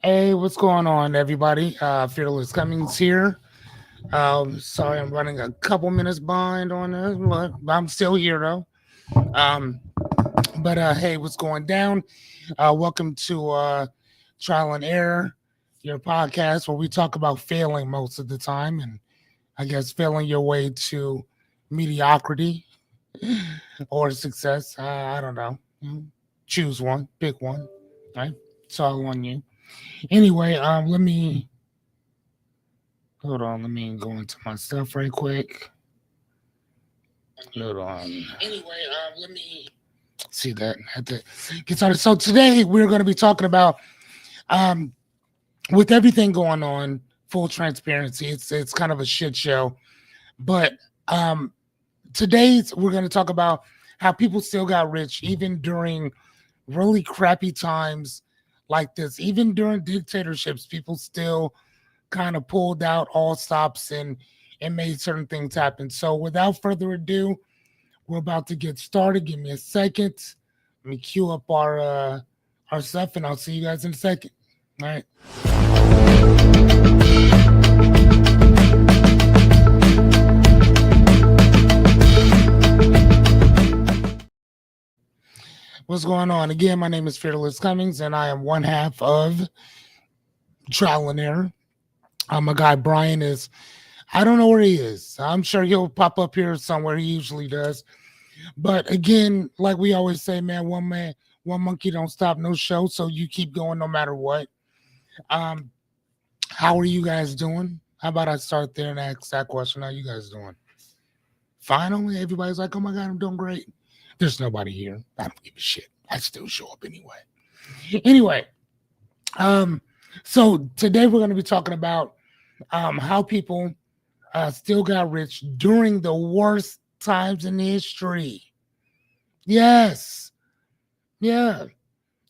Hey, what's going on, everybody? Fearless Cummings here. Sorry, I'm running a couple minutes behind on this, but I'm still here though. Um, but hey, what's going down? Welcome to Trial and Error, your podcast where we talk about failing most of the time, and I guess failing your way to mediocrity or success. I don't know. Choose one, pick one. Right? It's all on you. Anyway, let me hold on. Let me go into my stuff right quick. Hold on. Anyway, let me see that. Had to get started. So today we're going to be talking about, um, with everything going on, full transparency. It's kind of a shit show, but um, today's we're going to talk about how people still got rich even during really crappy times like this. Even during dictatorships, people still kind of pulled out all stops and made certain things happen. So without further ado, we're about to get started. Give me a second. Let me queue up our stuff, and I'll see you guys in a second. All right. What's going on? Again, my name is Fearless Cummings, and I am one half of Trial and Error. My guy Brian is, I don't know where he is. I'm sure he'll pop up here somewhere. He usually does. But again, like we always say, man, one monkey don't stop no show. So you keep going no matter what. Um, how are you guys doing? How about I start there and ask that question? How you guys doing? Finally, everybody's like, oh my God, I'm doing great. There's nobody here. I don't give a shit. I still show up anyway. Anyway, um, so today we're going to be talking about how people still got rich during the worst times in history. Yes, yeah,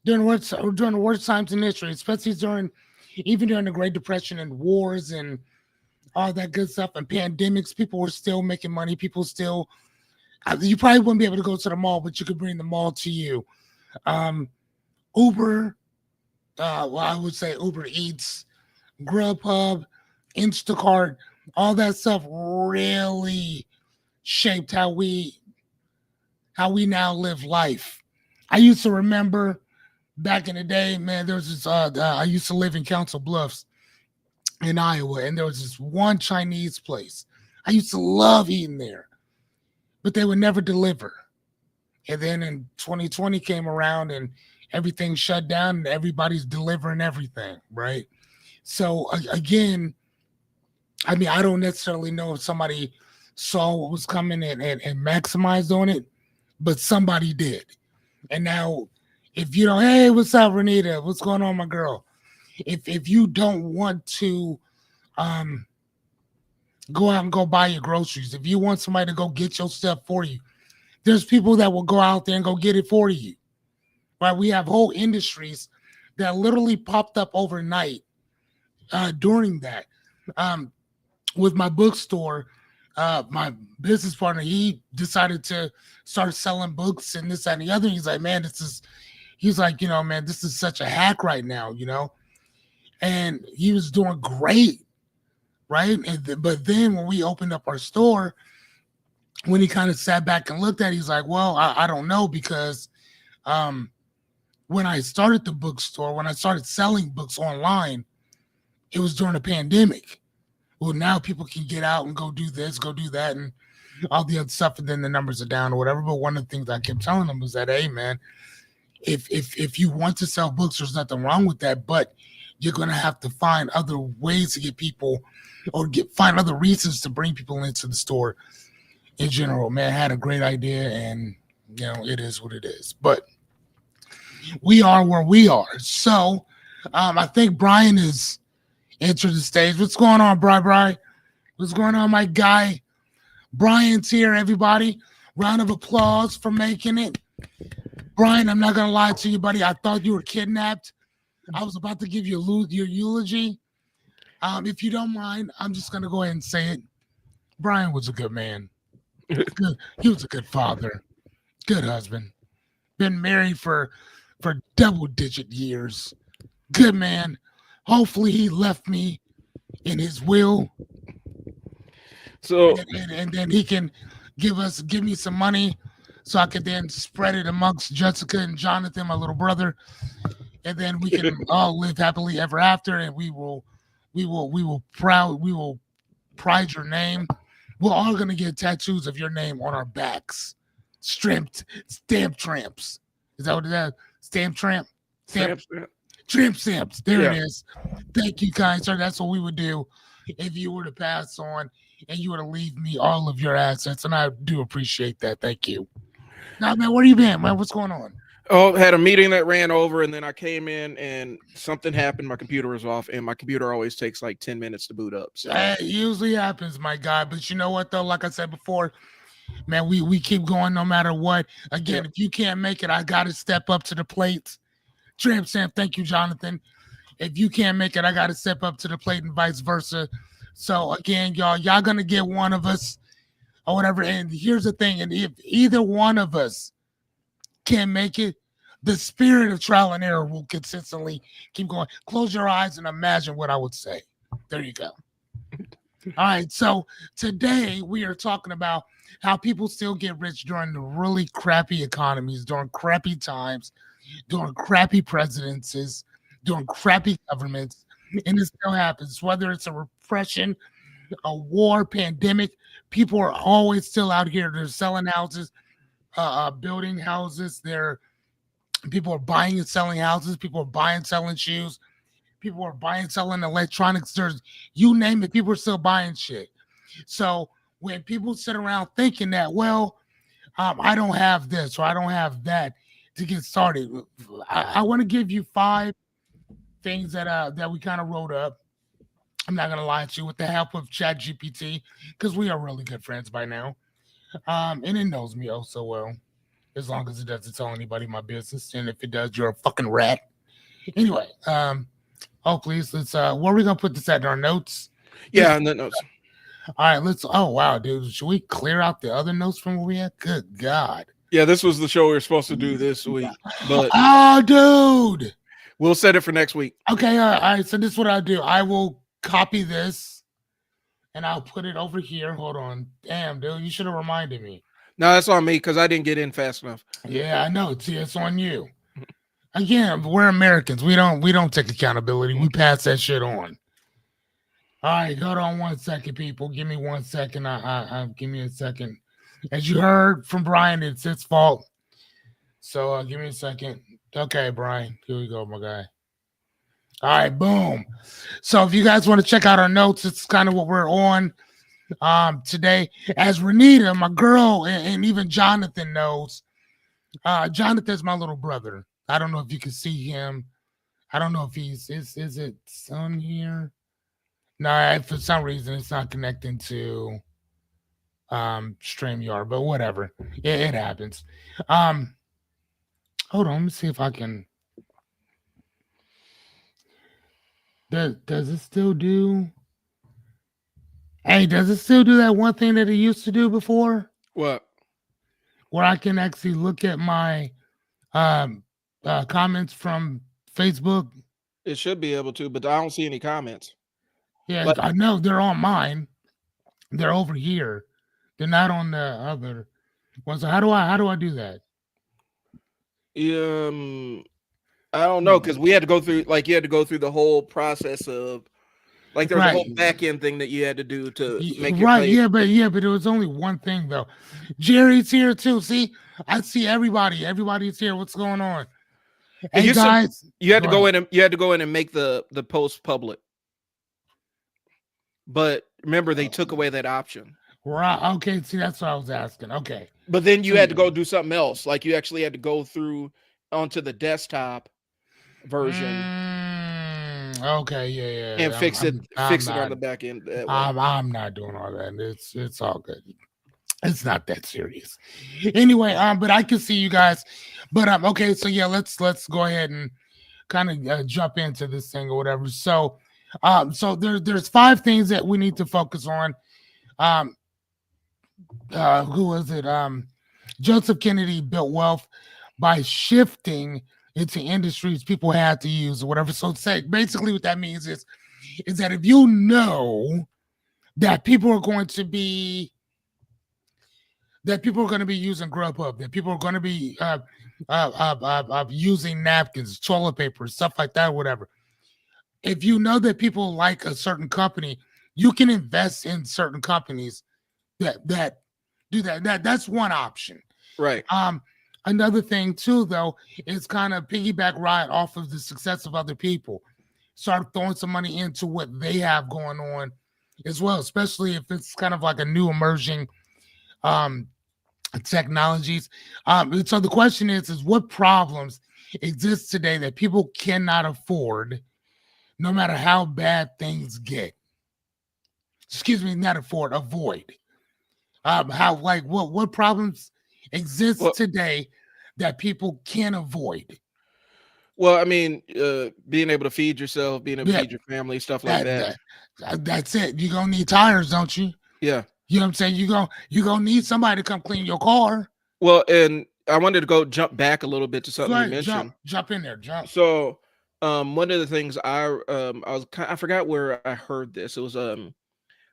during the worst times in history, especially even during the Great Depression and wars and all that good stuff and pandemics. People were still making money. People still, you probably wouldn't be able to go to the mall, but you could bring the mall to you. Um, Uber, well, I would say Uber Eats, Grubhub, Instacart, all that stuff really shaped how we now live life. I used to remember back in the day, man, there was this I used to live in Council Bluffs in Iowa, and there was this one Chinese place. I used to love eating there, but they would never deliver. And then in 2020 came around and everything shut down and everybody's delivering everything, right? So again, I mean, I don't necessarily know if somebody saw what was coming and maximized on it, but somebody did. And now, if you don't, hey, what's up, Renita? What's going on, my girl? If you don't want to um, go out and go buy your groceries, if you want somebody to go get your stuff for you, there's people that will go out there and go get it for you. Right? We have whole industries that literally popped up overnight during that. Um, with my bookstore, my business partner, he decided to start selling books and this, that, and the other. He's like, man, he's like, man, this is such a hack right now. And he was doing great, right? But then when we opened up our store, when he kind of sat back and looked at it, he's like, well, I don't know, because um, when I started the bookstore, when I started selling books online, it was during a pandemic. Well, now people can get out and go do this, go do that, and all the other stuff, and then the numbers are down or whatever. But one of the things I kept telling them was that, hey, man, if you want to sell books, there's nothing wrong with that, but you're gonna have to find other ways to get people, or find other reasons to bring people into the store. In general, man, I had a great idea, and it is what it is. But we are where we are. So I think Brian is entered the stage. What's going on, Brian? What's going on, my guy? Brian's here, everybody. Round of applause for making it. Brian, I'm not going to lie to you, buddy. I thought you were kidnapped. I was about to give you your eulogy. If you don't mind, I'm just going to go ahead and say it. Brian was a good man. Good. He was a good father. Good husband. Been married for double-digit years. Good man. Hopefully, he left me in his will, So and then he can give me some money, so I could then spread it amongst Jessica and Jonathan, my little brother, and then we can all live happily ever after, and we will pride your name. We're all gonna get tattoos of your name on our backs. Stamp tramps. Is that what it is? Stamp tramp? Stamp tramp stamps. There it yeah. is. Thank you, kind sir. That's what we would do if you were to pass on and you were to leave me all of your assets. And I do appreciate that. Thank you. Now, man, where you been, man? What's going on? Oh, had a meeting that ran over, and then I came in and something happened. My computer was off, and my computer always takes like 10 minutes to boot up. So It usually happens, my guy. But you know what, though? Like I said before, man, we keep going no matter what. Again, yep. if you can't make it, I got to step up to the plate. Tramp Sam, thank you, Jonathan. If you can't make it, I got to step up to the plate and vice versa. So again, y'all gonna get one of us or whatever. And here's the thing: and if either one of us can't make it, the spirit of trial and error will consistently keep going. Close your eyes and imagine what I would say. There you go. All right. So today we are talking about how people still get rich during the really crappy economies, during crappy times, during crappy presidencies, during crappy governments. And it still happens, whether it's a repression, a war, pandemic. People are always still out here. They're selling houses, building houses. People are buying and selling houses. People are buying, selling shoes. People are buying, selling electronics. There's, you name it, people are still buying shit. So when people sit around thinking that, well, I don't have this or I don't have that to get started, I want to give you 5 things that we kind of wrote up. I'm not gonna lie to you, with the help of Chat GPT, because we are really good friends by now. And it knows me oh so well, as long as it doesn't tell anybody my business. And if it does, you're a fucking rat. Anyway, oh please, let's where are we gonna put this at in our notes? Yeah, and the notes. All right, let's oh wow, dude. Should we clear out the other notes from where we at? Good God. Yeah, this was the show we were supposed to do this week, but oh dude. We'll set it for next week. Okay, all right. So this is what I'll do. I will copy this and I'll put it over here. Hold on. Damn, dude, you should have reminded me. No, that's on me because I didn't get in fast enough. Yeah, I know. See, it's on you. Again, we're Americans. We don't take accountability. We pass that shit on. All right, hold on 1 second, people. Give me 1 second. Give me a second. As you heard from Brian, it's his fault. So give me a second. Okay, Brian. Here we go, my guy. All right, boom. So if you guys want to check out our notes, it's kind of what we're on today. As Renita, my girl, and even Jonathan knows, Jonathan's my little brother. I don't know if you can see him. I don't know if he's is it on here? No, for some reason it's not connecting to StreamYard, but whatever. It happens. Hold on, let me see if I can. Does it still do? Hey, does it still do that one thing that it used to do before? What? Where I can actually look at my comments from Facebook. It should be able to, but I don't see any comments. Yeah, I know they're on mine. They're over here. They're not on the other one. So how do I do that? I don't know, because we had to go through, like, you had to go through the whole process of, like, there was a whole back end thing that you had to do to make your page. Yeah, but it was only one thing though. Jerry's here too. See, I see everybody. Everybody's here. What's going on? Hey guys, you had to go in and make the post public. But remember, they took away that option. Right. Okay. See, that's what I was asking. Okay. But then you had to go do something else. Like you actually had to go through onto the desktop version. Okay. Yeah. And fix it on the back end. I'm not doing all that. It's all good. It's not that serious. Anyway, but I can see you guys. But okay. So yeah, let's go ahead and kind of jump into this thing or whatever. So, so there's 5 things that we need to focus on. Who was it? Joseph Kennedy built wealth by shifting into industries people had to use or whatever. So say basically what that means is that if you know that people are going to be using Grubhub, that people are going to be using napkins, toilet paper, stuff like that, whatever. If you know that people like a certain company, you can invest in certain companies that do that. That's one option. Right. Another thing too, though, is kind of piggyback ride off of the success of other people. Start throwing some money into what they have going on as well, especially if it's kind of like a new emerging technologies. So the question is what problems exist today that people cannot afford, no matter how bad things get? Excuse me, not afford, avoid. How like what problems exist today that people can avoid? Well, I mean, being able to feed yourself, being able to feed your family, stuff like that. That's it. You're gonna need tires, don't you? Yeah. You know what I'm saying? You're gonna need somebody to come clean your car. Well, and I wanted to go jump back a little bit to something you mentioned. Jump in there, jump. So, one of the things I forgot where I heard this. It was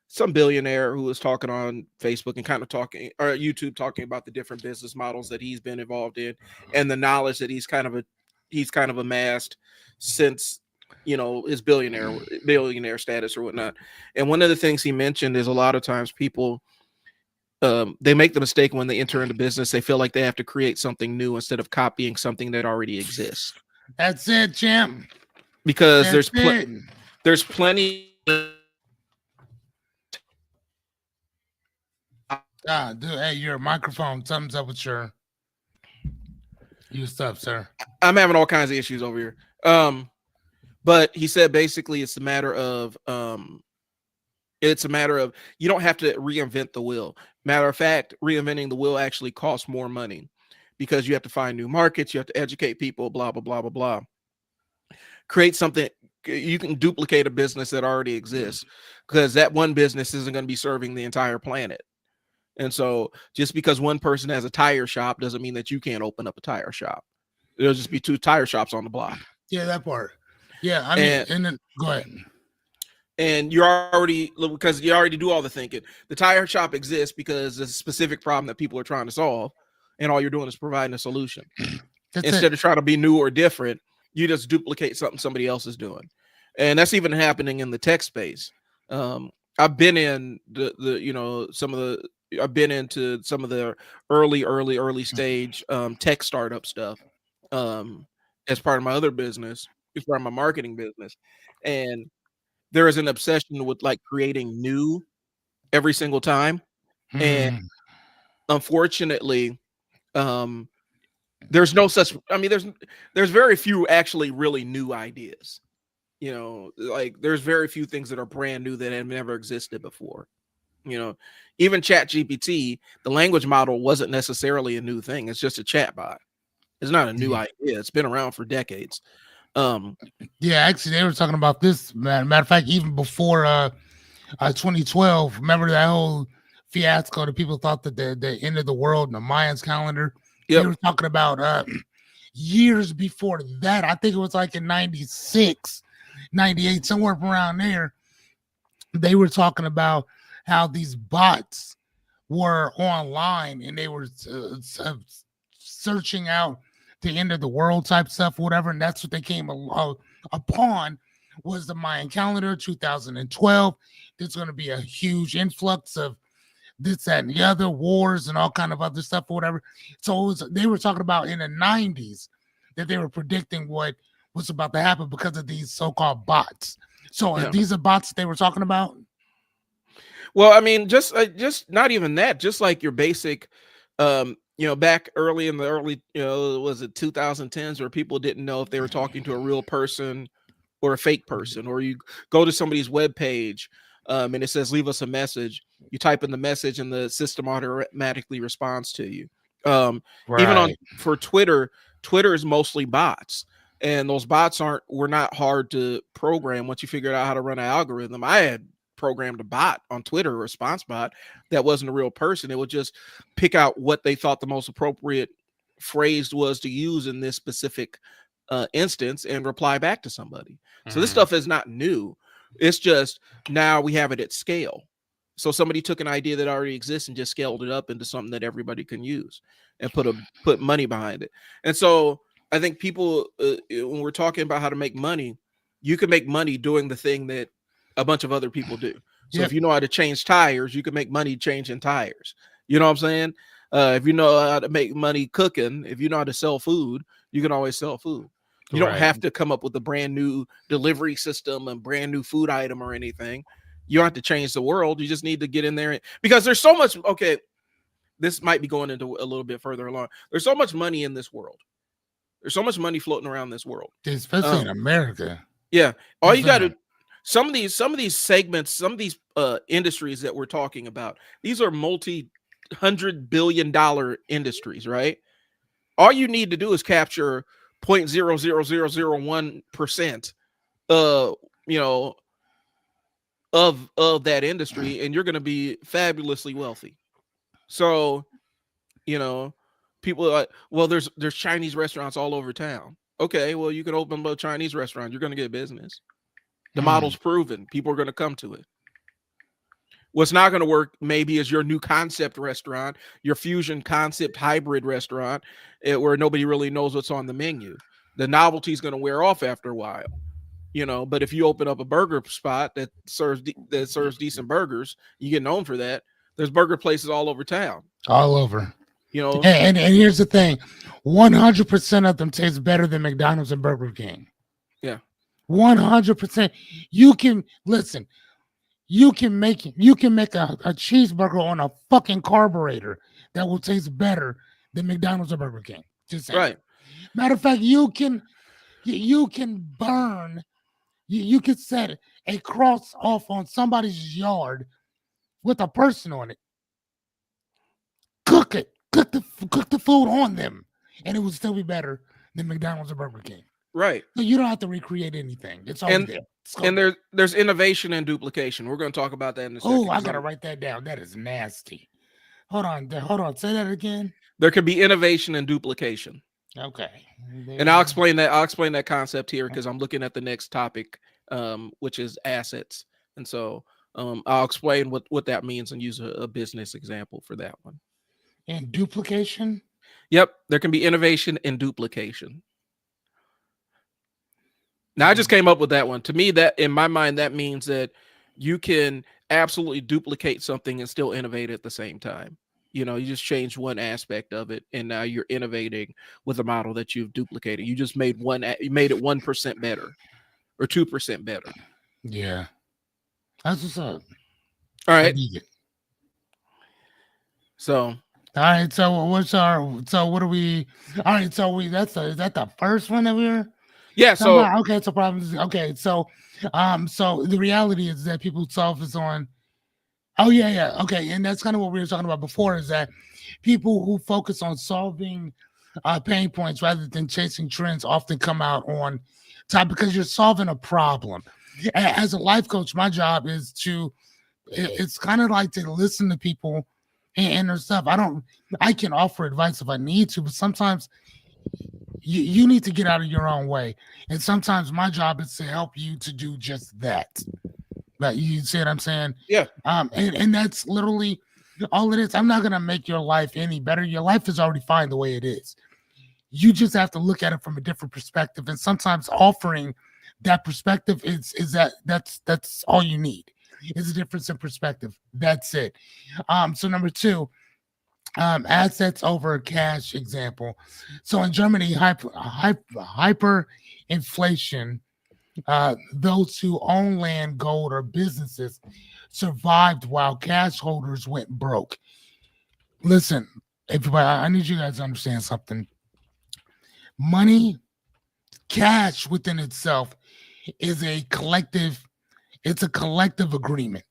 some billionaire who was talking on Facebook and kind of talking or YouTube talking about the different business models that he's been involved in and the knowledge that he's kind of amassed since, you know, his billionaire status or whatnot. And one of the things he mentioned is a lot of times people they make the mistake when they enter into business. They feel like they have to create something new instead of copying something that already exists. That's it, Jim. Because there's plenty. Dude, hey, your microphone. Something's up with your stuff, sir. I'm having all kinds of issues over here. But he said basically it's a matter of you don't have to reinvent the wheel. Matter of fact, reinventing the wheel actually costs more money because you have to find new markets, you have to educate people, blah, blah, blah, blah, blah. Create something. You can duplicate a business that already exists because that one business isn't going to be serving the entire planet. And so just because one person has a tire shop doesn't mean that you can't open up a tire shop. There'll just be 2 tire shops on the block. Yeah, that part. Yeah, I mean, and then go ahead. And because you already do all the thinking. The tire shop exists because there's a specific problem that people are trying to solve, and all you're doing is providing a solution. Instead of trying to be new or different, you just duplicate something somebody else is doing. And that's even happening in the tech space. I've been in I've been into some of the early stage tech startup stuff as part of my other business, as part of my marketing business. And there is an obsession with like creating new every single time. And unfortunately, there's no such, I mean, there's very few actually really new ideas. You know, like there's very few things that are brand new that have never existed before. You know, even ChatGPT, the language model wasn't necessarily a new thing. It's just a chat bot. It's not a new idea. It's been around for decades. Yeah, actually, they were talking about this. Matter of fact, even before 2012, remember that whole fiasco that people thought that the end of the world and the Mayans calendar. Yep. They were talking about years before that. I think it was like in 96, 98, somewhere around there. They were talking about how these bots were online and they were searching out the end of the world type stuff, whatever. And that's what they came upon was the Mayan calendar 2012. There's going to be a huge influx of this, that, and the other, wars and all kind of other stuff or whatever. So they were talking about in the 90s that they were predicting what was about to happen because of these so-called bots. So these are bots that they were talking about? Well, I mean, just not even that, just like your basic, back early in the early, was it 2010s where people didn't know if they were talking to a real person or a fake person, or you go to somebody's webpage and it says, leave us a message. You type in the message and the system automatically responds to you. Even for Twitter is mostly bots. And those bots were not hard to program once you figured out how to run an algorithm. I had programmed a bot on Twitter, a response bot that wasn't a real person. It would just pick out what they thought the most appropriate phrase was to use in this specific instance and reply back to somebody. So this Mhm. stuff is not new. It's just now we have it at scale. So somebody took an idea that already exists and just scaled it up into something that everybody can use and put money behind it. And so I think people, when we're talking about how to make money, you can make money doing the thing that a bunch of other people do. So if Yep. you know how to change tires, you can make money changing tires. You know what I'm saying? If you know how to make money cooking, if you know how to sell food, you can always sell food. You don't Right. have to come up with a brand new delivery system and brand new food item or anything. You don't have to change the world. You just need to get in there because there's so much. Okay, this might be going into a little bit further along. There's so much money in this world. There's so much money floating around this world. Especially in America. Yeah, all you got Listen, to some of these segments, some of these industries that we're talking about. These are multi-$100 billion industries, right? All you need to do is capture 0.00001%, you know, of that industry, and you're going to be fabulously wealthy. So, you know, people are like, well, there's Chinese restaurants all over town. Okay, well, you can open a Chinese restaurant. You're going to get business. The mm, model's proven. People are going to come to it. What's not going to work maybe is your new concept restaurant, your fusion concept hybrid restaurant, where nobody really knows what's on the menu. The novelty is going to wear off after a while, you know. But if you open up a burger spot that serves decent burgers, you get known for that. There's burger places all over town, all over. you know. And here's the thing, 100% of them taste better than McDonald's and Burger King. Yeah, 100%. You can listen. You can make a cheeseburger on a fucking carburetor that will taste better than McDonald's or Burger King. Just saying. right. Matter of fact, you can burn. You can set a cross off on somebody's yard with a person on it. Cook it. Cook the food on them, and it would still be better than McDonald's or Burger King. Right. So you don't have to recreate anything. It's already And there. and there's innovation and duplication. We're going to talk about that in a second. Oh, I gotta write that down. That is nasty. Hold on. Say that again. There can be innovation and duplication. Okay. And I'll explain that. I'll explain that concept here because I'm looking at the next topic, which is assets. And so I'll explain what that means and use a business example for that one. And duplication. Yep, there can be innovation and duplication. Now I just came up with that one. To me, that in my mind, that means that you can absolutely duplicate something and still innovate at the same time. You know, you just change one aspect of it, and now you're innovating with a model that you've duplicated. You just made you made it 1% better or 2% better. Yeah, that's what's up. All I right. dig it. So, all right. So what's our? So what are we? All right. So is that the first one that we were? yeah. So Okay. So problems. Okay. So, so the reality is that people focus on. Oh yeah. Okay, and that's kind of what we were talking about before. Is that people who focus on solving pain points rather than chasing trends often come out on top because you're solving a problem. As a life coach, my job is it's kind of like to listen to people and their stuff. I can offer advice if I need to, but sometimes you need to get out of your own way. And sometimes my job is to help you to do just that. But you see what I'm saying? yeah. And that's literally all it is. I'm not gonna make your life any better. Your life is already fine the way it is. You just have to look at it from a different perspective. And sometimes offering that perspective that's all you need. It's a difference in perspective. That's it. So number two, assets over cash example. So in Germany, hyperinflation, those who own land, gold, or businesses survived while cash holders went broke. Listen, everybody, I need you guys to understand something. Money, cash within itself is it's a collective agreement.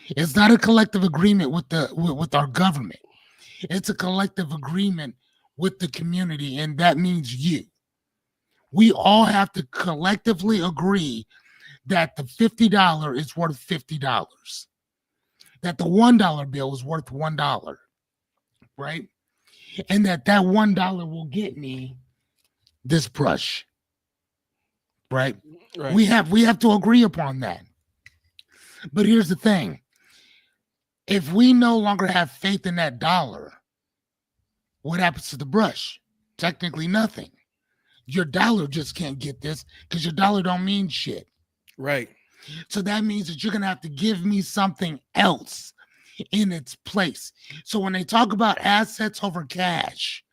It's not a collective agreement with our government. It's a collective agreement with the community, and that means you. We all have to collectively agree that the $50 is worth $50, that the $1 bill is worth $1, right? And that $1 will get me this brush, right? Right. We have to agree upon that. But here's the thing. If we no longer have faith in that dollar, what happens to the brush? Technically nothing. Your dollar just can't get this because your dollar don't mean shit. Right. So that means that you're going to have to give me something else in its place. So when they talk about assets over cash,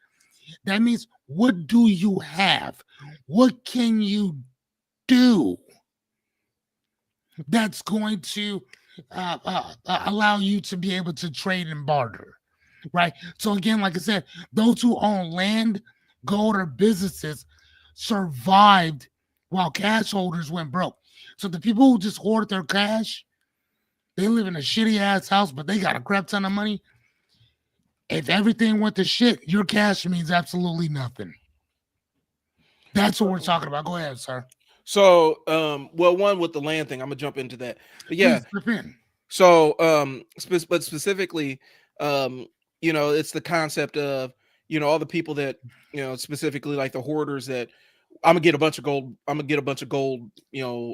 that means what do you have? What can you do that's going to allow you to be able to trade and barter, right? So again, like I said, those who own land, gold, or businesses survived while cash holders went broke. So the people who just hoard their cash, they live in a shitty ass house, but they got a crap ton of money. If everything went to shit, your cash means absolutely nothing. That's what we're talking about. Go ahead, sir. So, well, one with the land thing, I'm gonna jump into that. But yeah, Please step in. so, but specifically, it's the concept of, all the people that, specifically like the hoarders that I'm gonna get a bunch of gold. I'm gonna get a bunch of gold,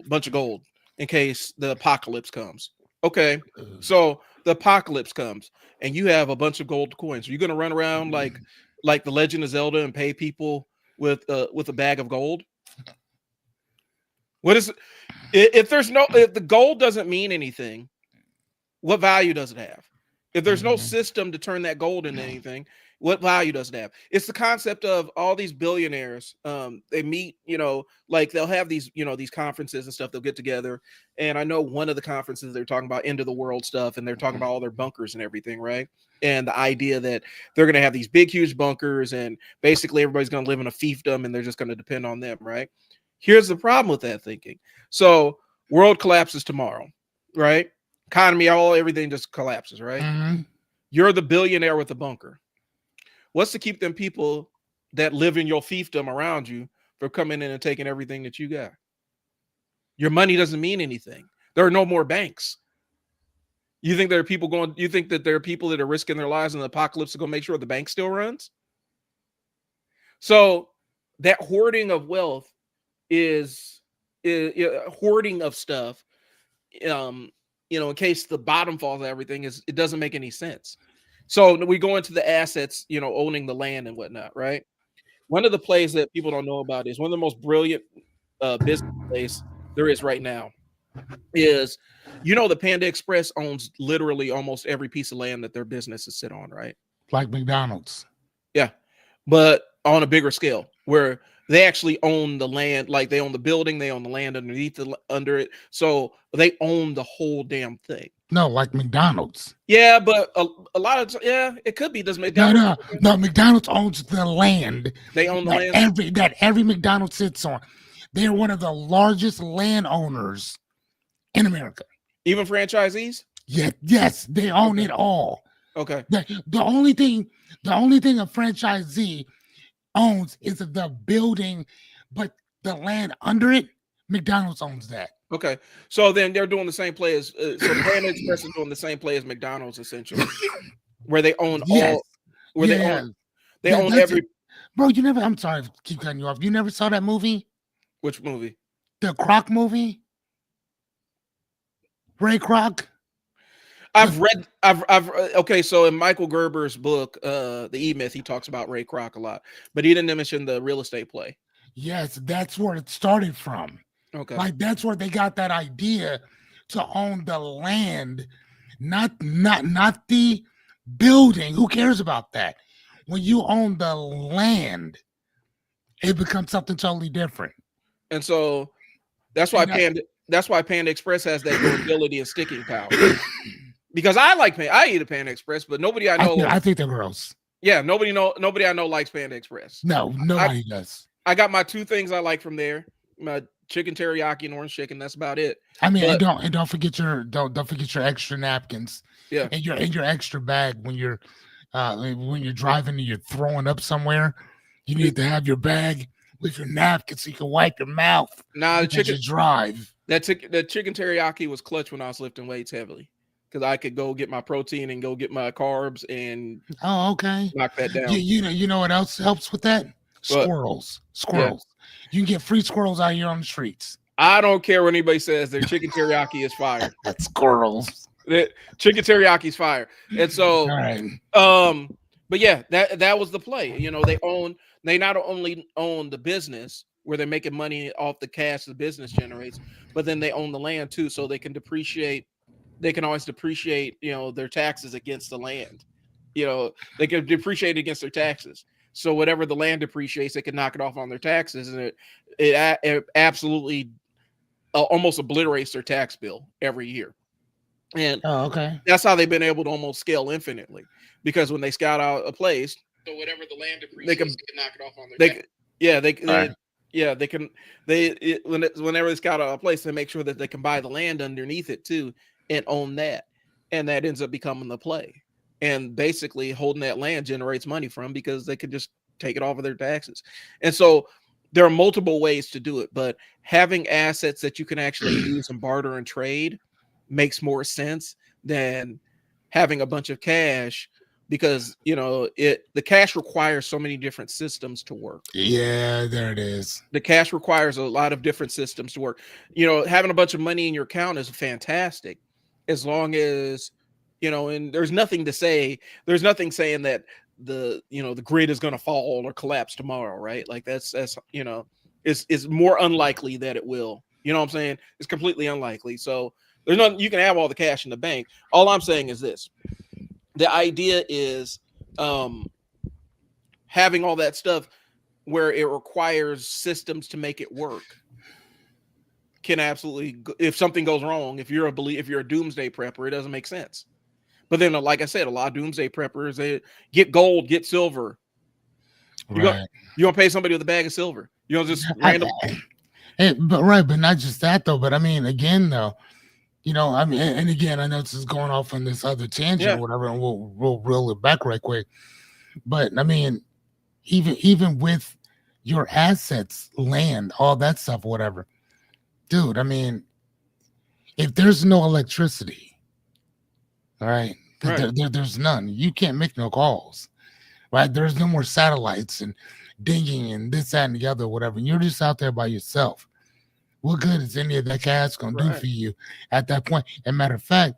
bunch of gold in case the apocalypse comes. Okay, so the apocalypse comes and you have a bunch of gold coins. Are you gonna run around like the Legend of Zelda and pay people with a bag of gold? What is if the gold doesn't mean anything, what value does it have? If there's no system to turn that gold into anything, what value does it have? It's the concept of all these billionaires. They meet, like they'll have these, these conferences and stuff. They'll get together. And I know one of the conferences they're talking about end of the world stuff, and they're talking about all their bunkers and everything, right? And the idea that they're going to have these big, huge bunkers, and basically everybody's going to live in a fiefdom, and they're just going to depend on them, right? Here's the problem with that thinking. So world collapses tomorrow, right? Economy, everything just collapses, right? Mm-hmm. You're the billionaire with the bunker. What's to keep them people that live in your fiefdom around you from coming in and taking everything that you got? Your money doesn't mean anything. There are no more banks. You think there are people that are risking their lives in the apocalypse to go make sure the bank still runs? So that hoarding of wealth is hoarding of stuff. In case the bottom falls of everything, it doesn't make any sense. So we go into the assets, owning the land and whatnot, right? One of the plays that people don't know about is one of the most brilliant business plays there is right now is, the Panda Express owns literally almost every piece of land that their businesses sit on, right? Like McDonald's. Yeah, but on a bigger scale, where they actually own the land, like they own the building, they own the land under it, so they own the whole damn thing. No, like McDonald's. Yeah, but a lot of it could be. Does McDonald's? No. McDonald's owns the land. They own the land that every McDonald's sits on. They're one of the largest landowners in America. Even franchisees? Yeah, yes, they own it all. Okay. The only thing a franchisee owns is the building, but the land under it, McDonald's owns that. Okay, so then they're doing the same play as so Panda Express is doing the same play as McDonald's, essentially, where they own all, where they own every. Bro, you never. I'm sorry, keep cutting you off. You never saw that movie? Which movie? The Kroc movie. Ray Kroc. I've okay. So in Michael Gerber's book, The E-Myth, he talks about Ray Kroc a lot, but he didn't mention the real estate play. Yes, that's where it started from. Okay. Like that's where they got that idea to own the land, not the building. Who cares about that? When you own the land, it becomes something totally different. And so that's why Panda Express has that durability and sticking power. Because I eat a Panda Express, but nobody I know. I think they're gross. Yeah, nobody I know likes Panda Express. No, nobody does. I got my two things I like from there: my chicken teriyaki and orange chicken. That's about it. I mean, and don't forget your extra napkins. Yeah, and your extra bag when you're driving and you're throwing up somewhere. You need to have your bag with your napkins so you can wipe your mouth. Nah, the chicken drive. The chicken teriyaki was clutch when I was lifting weights heavily, because I could go get my protein and go get my carbs and okay, knock that down. You know what else helps with that? Squirrels. Yeah. You can get free squirrels out here on the streets. I don't care what anybody says. Their chicken teriyaki is fire. Squirrels. Chicken teriyaki is fire. And so, All right. but yeah, that was the play. They not only own the business where they're making money off the cash the business generates, but then they own the land too, so they can depreciate. They can always depreciate, their taxes against the land. They can depreciate against their taxes. So whatever the land depreciates, they can knock it off on their taxes, and it absolutely almost obliterates their tax bill every year. And okay, that's how they've been able to almost scale infinitely, because when they scout out a place, so whatever the land depreciates, they can knock it off on their tax. Whenever they scout out a place, they make sure that they can buy the land underneath it too and own that, and that ends up becoming the play. And basically, holding that land generates money from, because they could just take it off of their taxes. And so there are multiple ways to do it, but having assets that you can actually use and barter and trade makes more sense than having a bunch of cash, because the cash requires so many different systems to work. Yeah, there it is. The cash requires a lot of different systems to work. Having a bunch of money in your account is fantastic, as long as and there's nothing saying that the grid is going to fall or collapse tomorrow, right? Like that's it's more unlikely that it will. You know what I'm saying? It's completely unlikely. So there's nothing, you can have all the cash in the bank. All I'm saying is this: the idea is having all that stuff where it requires systems to make it work can absolutely, if something goes wrong, if you're a doomsday prepper, it doesn't make sense. But then, like I said, a lot of doomsday preppers, they get gold, get silver. You gonna pay somebody with a bag of silver? Just random. But not just that though. But I mean, again though, and again, I know this is going off on this other tangent or whatever, and we'll reel it back right quick. But I mean, even with your assets, land, all that stuff, whatever, dude. I mean, if there's no electricity. All right. There's none. You can't make no calls, right? There's no more satellites and dinging and this, that, and the other, whatever. You're just out there by yourself. What good is any of that cash going to do for you at that point? And matter of fact,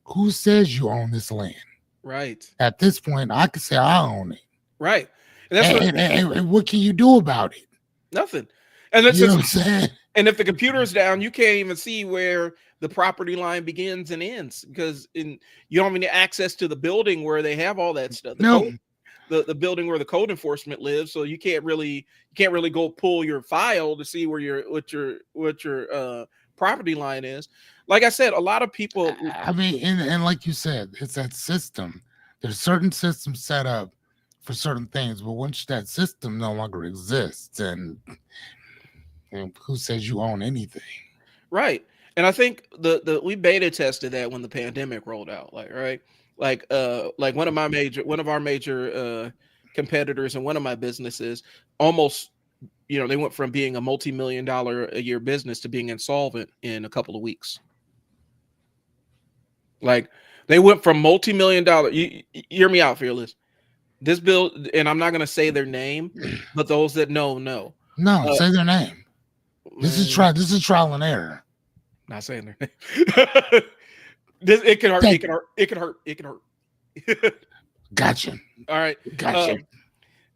who says you own this land? Right. At this point, I could say I own it. Right. And what can you do about it? Nothing. And that's what I'm saying. And if the computer's down, you can't even see where the property line begins and ends, because you don't have any access to the building where they have all that stuff. The building where the code enforcement lives, so you can't really go pull your file to see where what your property line is. Like I said, a lot of people. I mean, and like you said, it's that system. There's certain systems set up for certain things, but once that system no longer exists, and who says you own anything? Right. And I think we beta tested that when the pandemic rolled out, like one of our major competitors in one of my businesses almost, they went from being a multi-million-dollar a year business to being insolvent in a couple of weeks. Like they went from multi-million-dollar. You hear me out, Fearless. This bill, and I'm not going to say their name, but those that know. No, say their name. This is trial and error. Not saying their name. It can hurt. It can hurt. Gotcha. All right. Gotcha.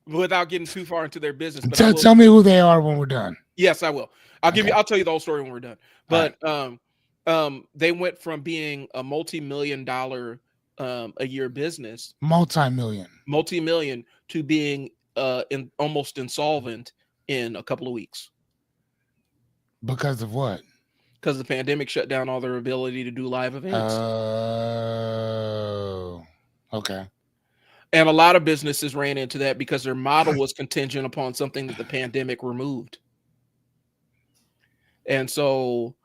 Without getting too far into their business, but tell me who they are when we're done. Yes, I will. I'll tell you the whole story when we're done. But they went from being a multi-million-dollar a year business, multi-million, to being almost insolvent in a couple of weeks. Because of what? Because the pandemic shut down all their ability to do live events. Oh, okay. And a lot of businesses ran into that because their model was contingent upon something that the pandemic removed. And so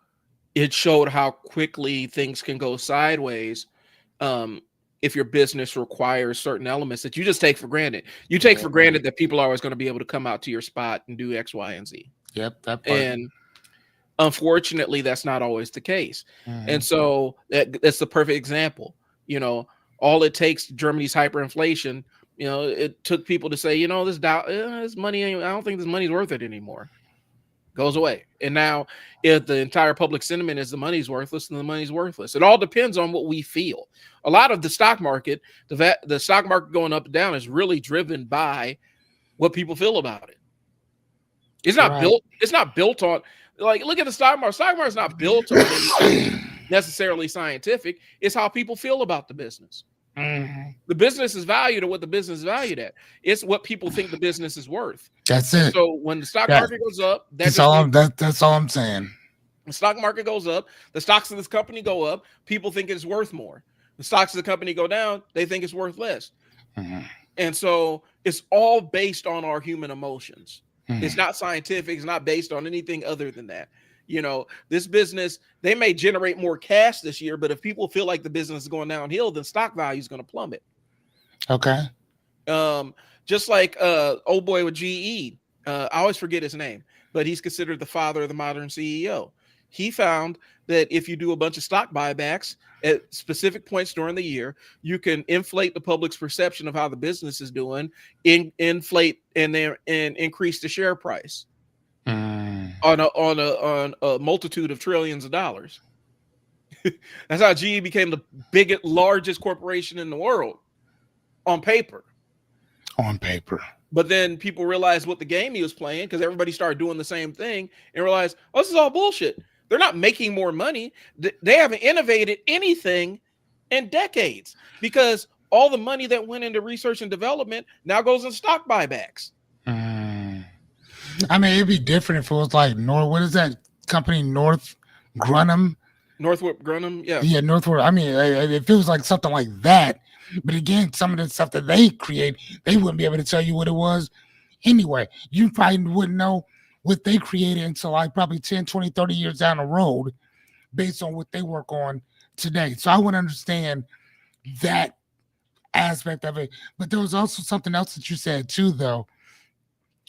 it showed how quickly things can go sideways if your business requires certain elements that you just take for granted. You take for granted that people are always going to be able to come out to your spot and do X, Y, and Z. Yep, that part. And unfortunately, that's not always the case. And so that's the perfect example. All it takes, Germany's hyperinflation, You know, it took people to say, this money ain't, I don't think this money's worth it anymore. Goes away. And now if the entire public sentiment is the money's worthless, then the money's worthless. It all depends on what we feel. A lot of the stock market, the stock market going up and down is really driven by what people feel about it. It's not Right. built on, like, look at the stock market. Stock market's not built on anything necessarily scientific. It's how people feel about the business. Mm-hmm. The business is valued at what the business is valued at. It's what people think the business is worth. That's And it. so when the stock That- market goes up, That's all I'm saying. the stock market goes up, the stocks of this company go up, people think it's worth more. The stocks of the company go down, they think it's worth less. Mm-hmm. And so it's all based on our human emotions. Mm-hmm. It's not scientific. It's not based on anything other than that. You know, this business, they may generate more cash this year, but if people feel like the business is going downhill, then stock value is going to plummet. Okay. Just like old boy with GE, I always forget his name, but he's considered the father of the modern CEO. He found that if you do a bunch of stock buybacks at specific points during the year, you can inflate the public's perception of how the business is doing, inflate and increase the share price on a multitude of trillions of dollars. That's how GE became the biggest, largest corporation in the world on paper. On paper. But then people realized what the game he was playing, because everybody started doing the same thing, and realized, oh, this is all bullshit. They're not making more money. They haven't innovated anything in decades, because all the money that went into research and development now goes in stock buybacks. I mean, it'd be different if it was like what is that company, Northrop Grumman? Yeah. Yeah, Northrop. I mean, if it was like something like that, but again, some of the stuff that they create, they wouldn't be able to tell you what it was anyway. You probably wouldn't know what they created until like probably 10, 20, 30 years down the road based on what they work on today. So I would understand that aspect of it. But there was also something else that you said too, though,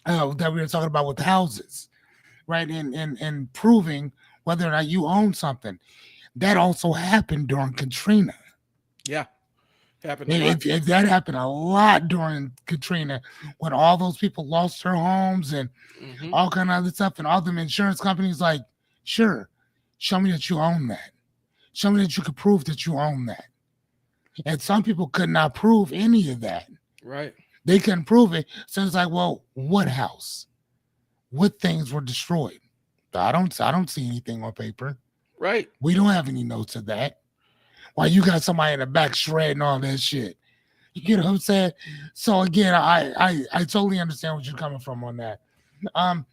that we were talking about with houses, right? And proving whether or not you own something. That also happened during Katrina. Yeah. If that happened a lot during Katrina, when all those people lost their homes and all kind of other stuff, and all them insurance companies like, sure, show me that you own that. Show me that you could prove that you own that. And some people could not prove any of that. Right. They couldn't prove it. So it's like, well, what house? What things were destroyed? I don't see anything on paper. Right. We don't have any notes of that. Why you got somebody in the back shredding all that shit? You know what I'm saying? So again, I totally understand what you're coming from on that. And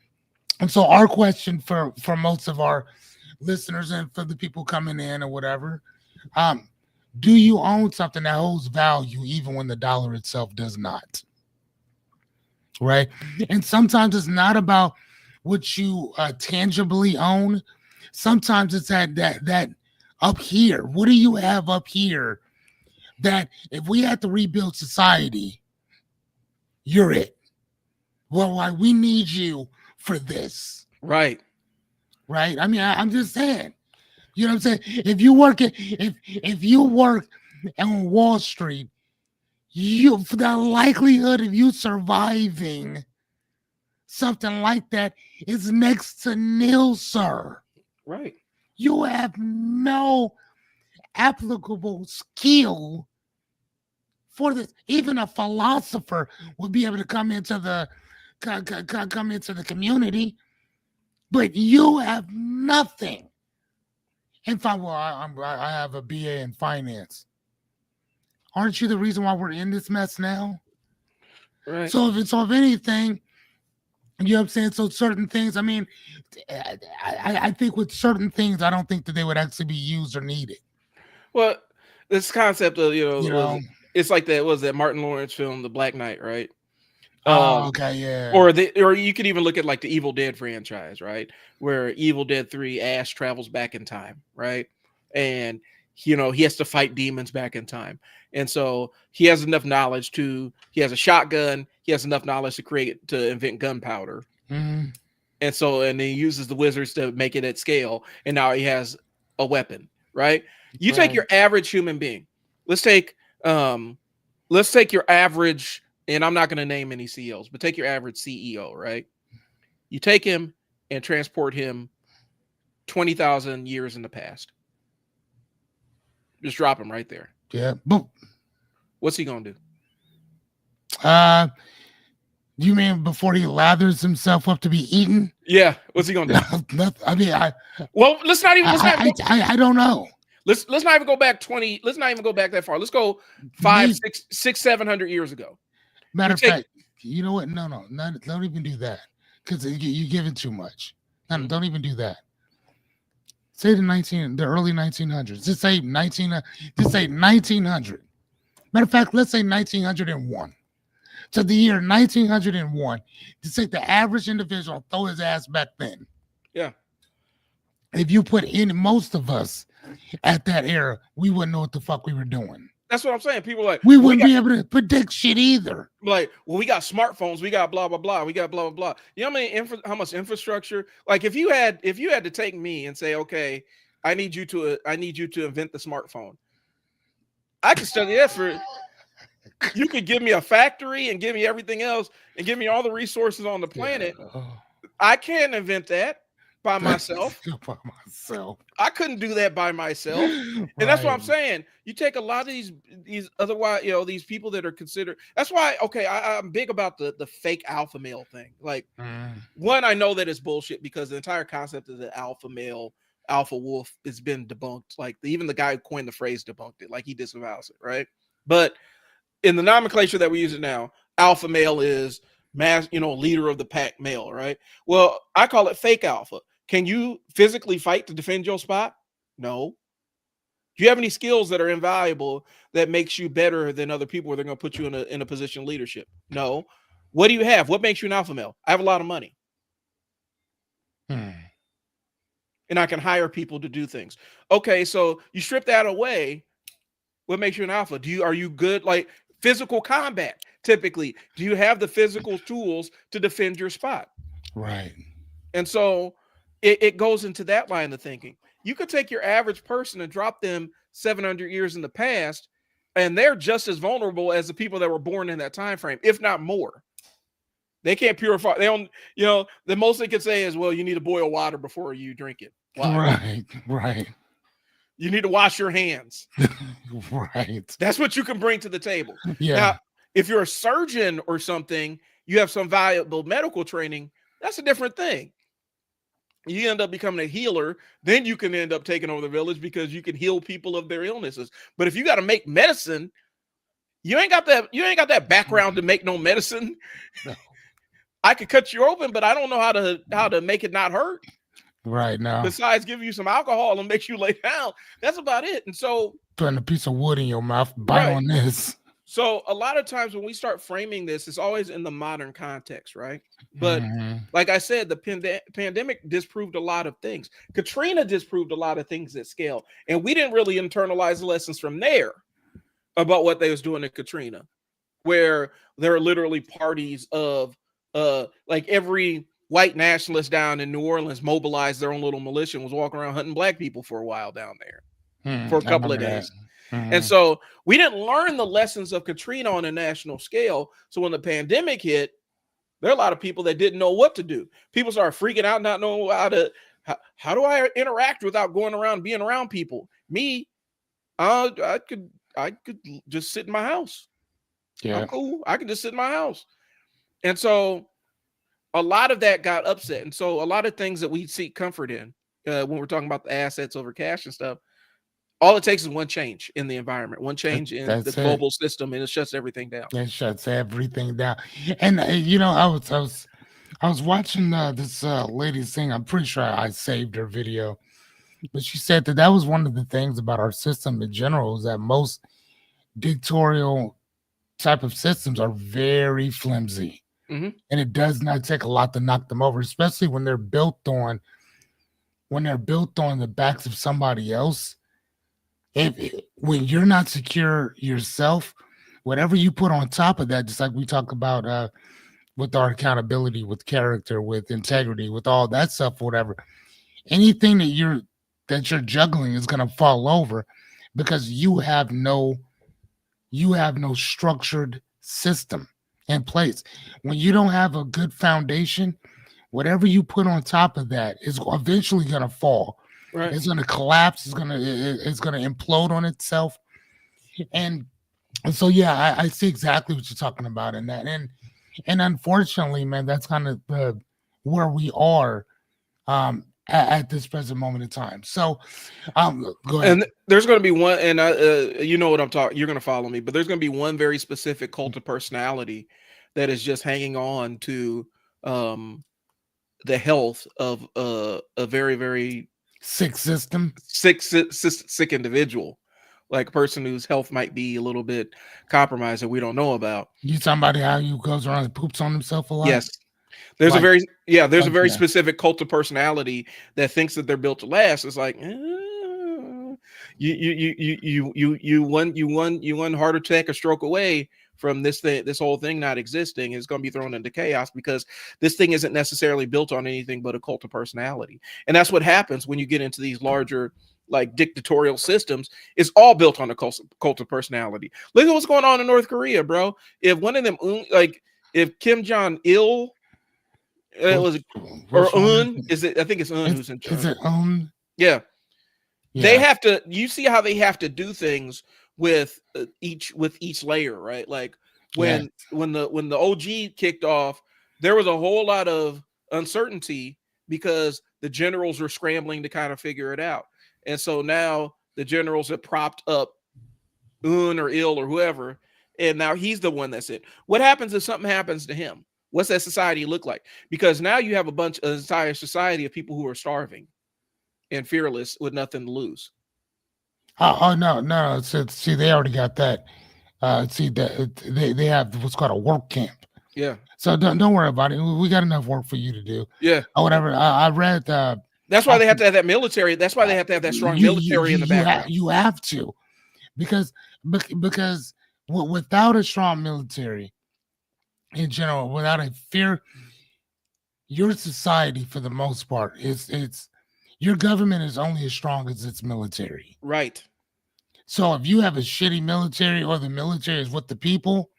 so our question for most of our listeners and for the people coming in or whatever, do you own something that holds value even when the dollar itself does not? Right? And sometimes it's not about what you tangibly own. Sometimes it's that up here. What do you have up here that if we had to rebuild society, you're it? Well, like, we need you for this. Right. Right? I mean, I'm just saying. You know what I'm saying? If you work on Wall Street, for the likelihood of you surviving something like that is next to nil, sir. Right. You have no applicable skill for this. Even a philosopher would be able to come into the community, but you have nothing. In fact, well, I have a BA in finance. Aren't you the reason why we're in this mess now? Right. So if anything, you know what I'm saying? So certain things, I mean, I think with certain things, I don't think that they would actually be used or needed. Well, this concept of, it's like that Martin Lawrence film, The Black Knight, right? Okay, yeah. Or you could even look at like the Evil Dead franchise, right? Where Evil Dead 3, Ash travels back in time, right? And he has to fight demons back in time. And so he has enough knowledge he has a shotgun, he has enough knowledge to invent gunpowder. Mm-hmm. And he uses the wizards to make it at scale. And now he has a weapon, right? You take your average human being. Let's take your average and I'm not going to name any CEOs, but take your average CEO, right? You take him and transport him 20,000 years in the past. Just drop him right there. Yeah. Boom. What's he going to do? You mean before he lathers himself up to be eaten? Yeah. What's he going to do? I mean, well, let's not even. I don't know. Let's not even go back 20. Let's not even go back that far. Let's go 500, 600, 700 years ago. Matter of fact, you know what? No, don't even do that, because you're giving too much. No, don't even do that. Say the early 1900s. Just say 1900. Matter of fact, let's say 1901. So the year 1901. Just take the average individual, throw his ass back then. Yeah. If you put in most of us at that era, we wouldn't know what the fuck we were doing. That's what I'm saying. People are like, we wouldn't be able to predict shit either. Like, well, we got smartphones, we got blah blah blah, we got blah blah blah. You know how much infrastructure? Like, if you had to take me and say, okay, I need you to invent the smartphone, I could study that for. You could give me a factory and give me everything else and give me all the resources on the planet. Yeah. I can't invent that by myself. I couldn't do that by myself. And that's what I'm saying. You take a lot of these otherwise, these people that are considered. That's why, okay, I'm big about the fake alpha male thing. Like, one, I know that it's bullshit because the entire concept of the alpha male, alpha wolf has been debunked. Like, even the guy who coined the phrase debunked it. Like, he disavows it, right? But in the nomenclature that we use it now, alpha male is mass, leader of the pack male, right? Well, I call it fake alpha. Can you physically fight to defend your spot? No. Do you have any skills that are invaluable that makes you better than other people where they're going to put you in a position of leadership? No. What do you have? What makes you an alpha male? I have a lot of money. And I can hire people to do things. Okay, so you strip that away. What makes you an alpha? Are you good? Like, physical combat, typically. Do you have the physical tools to defend your spot? Right. And so it goes into that line of thinking. You could take your average person and drop them 700 years in the past, and they're just as vulnerable as the people that were born in that time frame, if not more. They can't purify. They don't, the most they could say is, well, you need to boil water before you drink it. Why? Right. You need to wash your hands. Right. That's what you can bring to the table. Yeah. Now, if you're a surgeon or something, you have some valuable medical training, that's a different thing. You end up becoming a healer, then you can end up taking over the village because you can heal people of their illnesses. But if you got to make medicine, you ain't got that background to make no medicine. No. I could cut you open, but I don't know how to make it not hurt. Right now. Besides giving you some alcohol and make you lay down. That's about it. And so putting a piece of wood in your mouth, bite on this. So a lot of times when we start framing this, it's always in the modern context, right? But like I said, the pandemic disproved a lot of things. Katrina disproved a lot of things at scale. And we didn't really internalize the lessons from there about what they was doing at Katrina, where there are literally parties of like every white nationalist down in New Orleans mobilized their own little militia and was walking around hunting black people for a while down there for a couple of days. And so we didn't learn the lessons of Katrina on a national scale. So when the pandemic hit, there are a lot of people that didn't know what to do. People started freaking out, not knowing how do I interact without going around being around people? Me, I could just sit in my house. Yeah, I'm cool. I can just sit in my house. And so a lot of that got upset. And so a lot of things that we seek comfort in when we're talking about the assets over cash and stuff, all it takes is one change in the environment, one change in the global system, and it shuts everything down. It shuts everything down. And I was watching this lady's thing. I'm pretty sure I saved her video, but she said that was one of the things about our system in general is that most dictatorial type of systems are very flimsy, and it does not take a lot to knock them over, especially when they're built on the backs of somebody else. When you're not secure yourself, whatever you put on top of that, just like we talk about with our accountability, with character, with integrity, with all that stuff, whatever, anything that you're juggling is going to fall over because you have no structured system. in place. When you don't have a good foundation, whatever you put on top of that is eventually going to fall. Right. It's going to collapse. It's going to implode on itself. And so yeah, I see exactly what you're talking about in that. And unfortunately, man, that's kind of the where we are at this present moment in time. So go ahead. And there's going to be one, and you know what I'm talking. You're going to follow me, but there's going to be one very specific cult of personality that is just hanging on to um, the health of a very, very Sick system. sick individual, like a person whose health might be a little bit compromised that we don't know about. You talking about how you goes around and poops on himself a lot? Yes. There's Like- there's a very yeah. specific cult of personality that thinks that they're built to last. It's like you one heart attack or stroke away from this whole thing not existing. Is going to be thrown into chaos because this thing isn't necessarily built on anything but a cult of personality. And that's what happens when you get into these larger, like, dictatorial systems. It's all built on a cult of personality. Look at what's going on in North Korea, bro. If one of them, like, if Kim Jong Il, was it, or Un, is it? I think it's Un who's in charge. Is it Un? Yeah. Yeah. They have to. You see how they have to do things with each layer, right? Like when the OG kicked off, there was a whole lot of uncertainty because the generals were scrambling to kind of figure it out, and so now the generals have propped up Un or Il or whoever, and now he's the one that's it. What happens if something happens to him? What's that society look like? Because now you have an entire society of people who are starving and fearless with nothing to lose. Oh no! See, they already got that. See that they have what's called a work camp. Yeah. So don't worry about it. We got enough work for you to do. Yeah. Or whatever. I read. That's why they have to have that military. That's why they have to have that strong military in the background. You have to, because without a strong military, in general, without a fear, your society for the most part it's your government is only as strong as its military. Right. So if you have a shitty military or the military is with the people,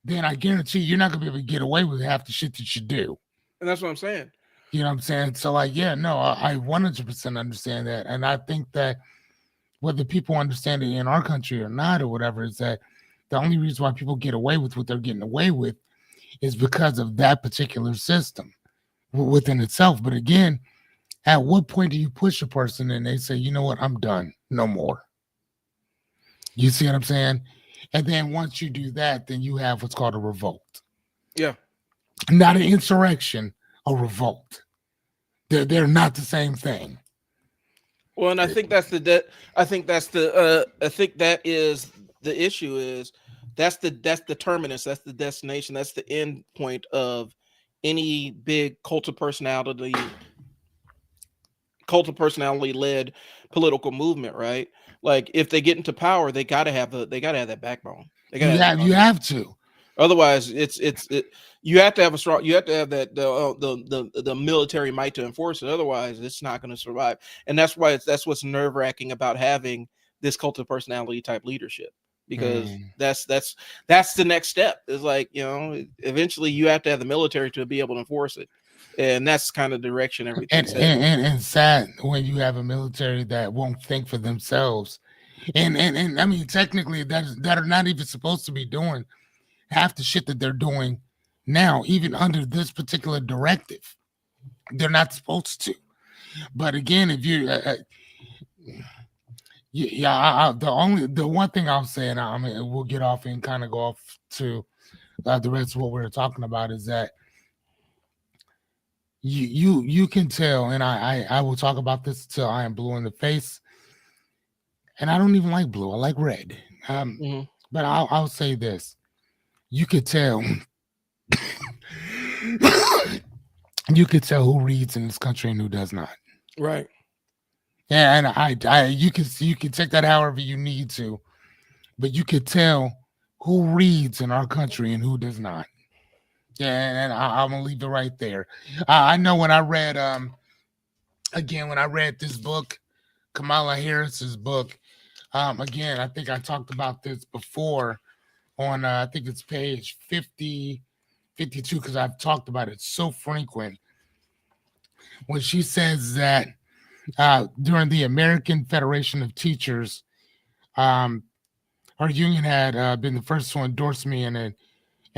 then I guarantee you're not gonna be able to get away with half the shit that you do. And that's what I'm saying. You know what I'm saying? So like, yeah, no, I 100% understand that. And I think that whether people understand it in our country or not or whatever, is that the only reason why people get away with what they're getting away with is because of that particular system within itself. But again, at what point do you push a person and they say, you know what, I'm done, no more? You see what I'm saying? And then once you do that, then you have what's called a revolt. Yeah. Not an insurrection, a revolt. They're not the same thing. Well, and I think that is the issue. Is that's the terminus, that's the destination, that's the end point of any big cult of personality led political movement, right? Like if they get into power, they gotta have that backbone. You have to. Otherwise, you have to have that the military might to enforce it. Otherwise, it's not going to survive. And that's what's nerve-wracking about having this cult of personality type leadership, because that's the next step. Is like, eventually you have to have the military to be able to enforce it. And that's kind of the direction everything's and sad when you have a military that won't think for themselves, and I mean technically that are not even supposed to be doing half the shit that they're doing now, even under this particular directive. They're not supposed to. But again, if you the one thing I'll say, and I mean we'll get off and kind of go off to the rest of what we're talking about, is that you can tell, and I will talk about this till I am blue in the face, and I don't even like blue. I like red. But I'll say this: you could tell, you could tell who reads in this country and who does not. Right. Yeah, and you can take that however you need to, but you could tell who reads in our country and who does not. Yeah, and I'm gonna leave it right there. I know when I read this book, Kamala Harris's book, again, I think I talked about this before on I think it's page 50 52 because I've talked about it so frequent. When she says that during the American Federation of Teachers, um, our union had been the first to endorse me in an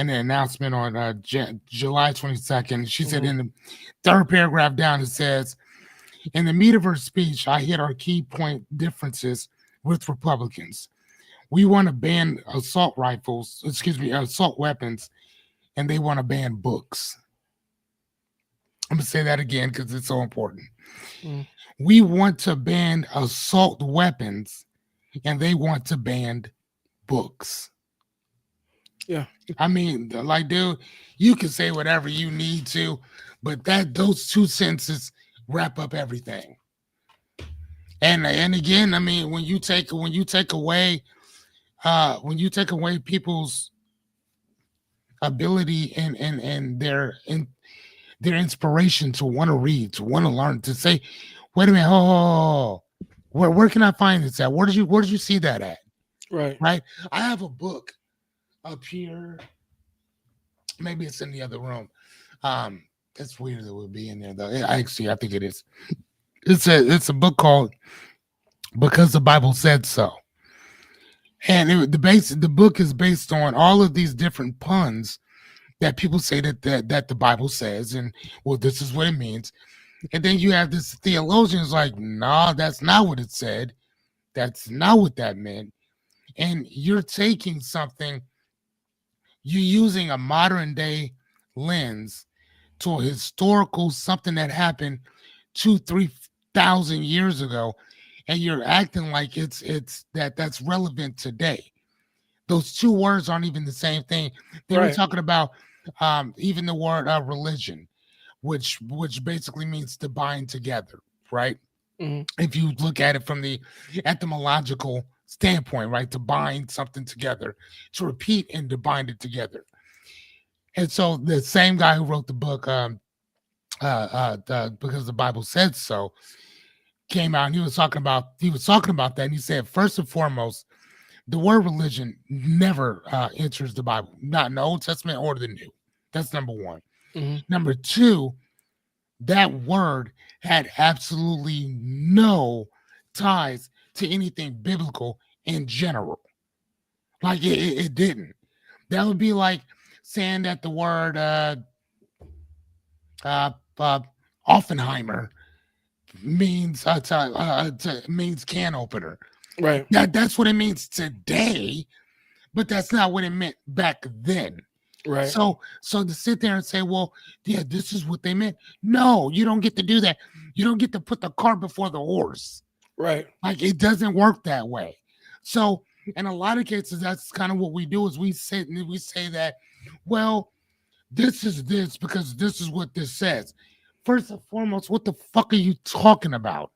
announcement on July 22nd. She said Mhm. in the third paragraph down, it says, in the meat of her speech, I hit our key point differences with Republicans. We want to ban assault weapons, and they want to ban books. I'm going to say that again because it's so important. Mhm. We want to ban assault weapons, and they want to ban books. Yeah. I mean, like, dude, you can say whatever you need to, but those two sentences wrap up everything. And again, I mean, when you take away people's ability and their inspiration to want to read, to want to learn, to say, wait a minute, oh, where can I find this at? Where did you see that at? Right. Right? I have a book up here. Maybe it's in the other room. Um, it's weird that it would be in there though. I think it is. It's a book called Because the Bible Said So. And the book is based on all of these different puns that people say that the Bible says, and well, this is what it means. And then you have this theologian's like, nah, that's not what it said. That's not what that meant. And you're taking something, you're using a modern day lens to a historical something that happened 2-3 thousand years ago, and you're acting like that's relevant today. Those two words aren't even the same thing. They were Right. talking about even the word religion, which basically means to bind together, right? Mhm. If you look at it from the etymological standpoint, right? To bind something together, to repeat and to bind it together. And so the same guy who wrote the book, because the Bible said so, came out and he was talking about that, and he said first and foremost, the word religion never enters the Bible, not in the Old Testament or the New. That's number one. Mhm. Number two, that word had absolutely no ties to anything biblical in general. Like it didn't. That would be like saying that the word uh, uh, Offenheimer means can opener. Right. That's what it means today, but that's not what it meant back then. Right. So to sit there and say, well, yeah, this is what they meant. No, you don't get to do that. You don't get to put the cart before the horse. Right. Like it doesn't work that way. So in a lot of cases, that's kind of what we do is we sit and we say that, well, this is this because this is what this says. First and foremost, what the fuck are you talking about?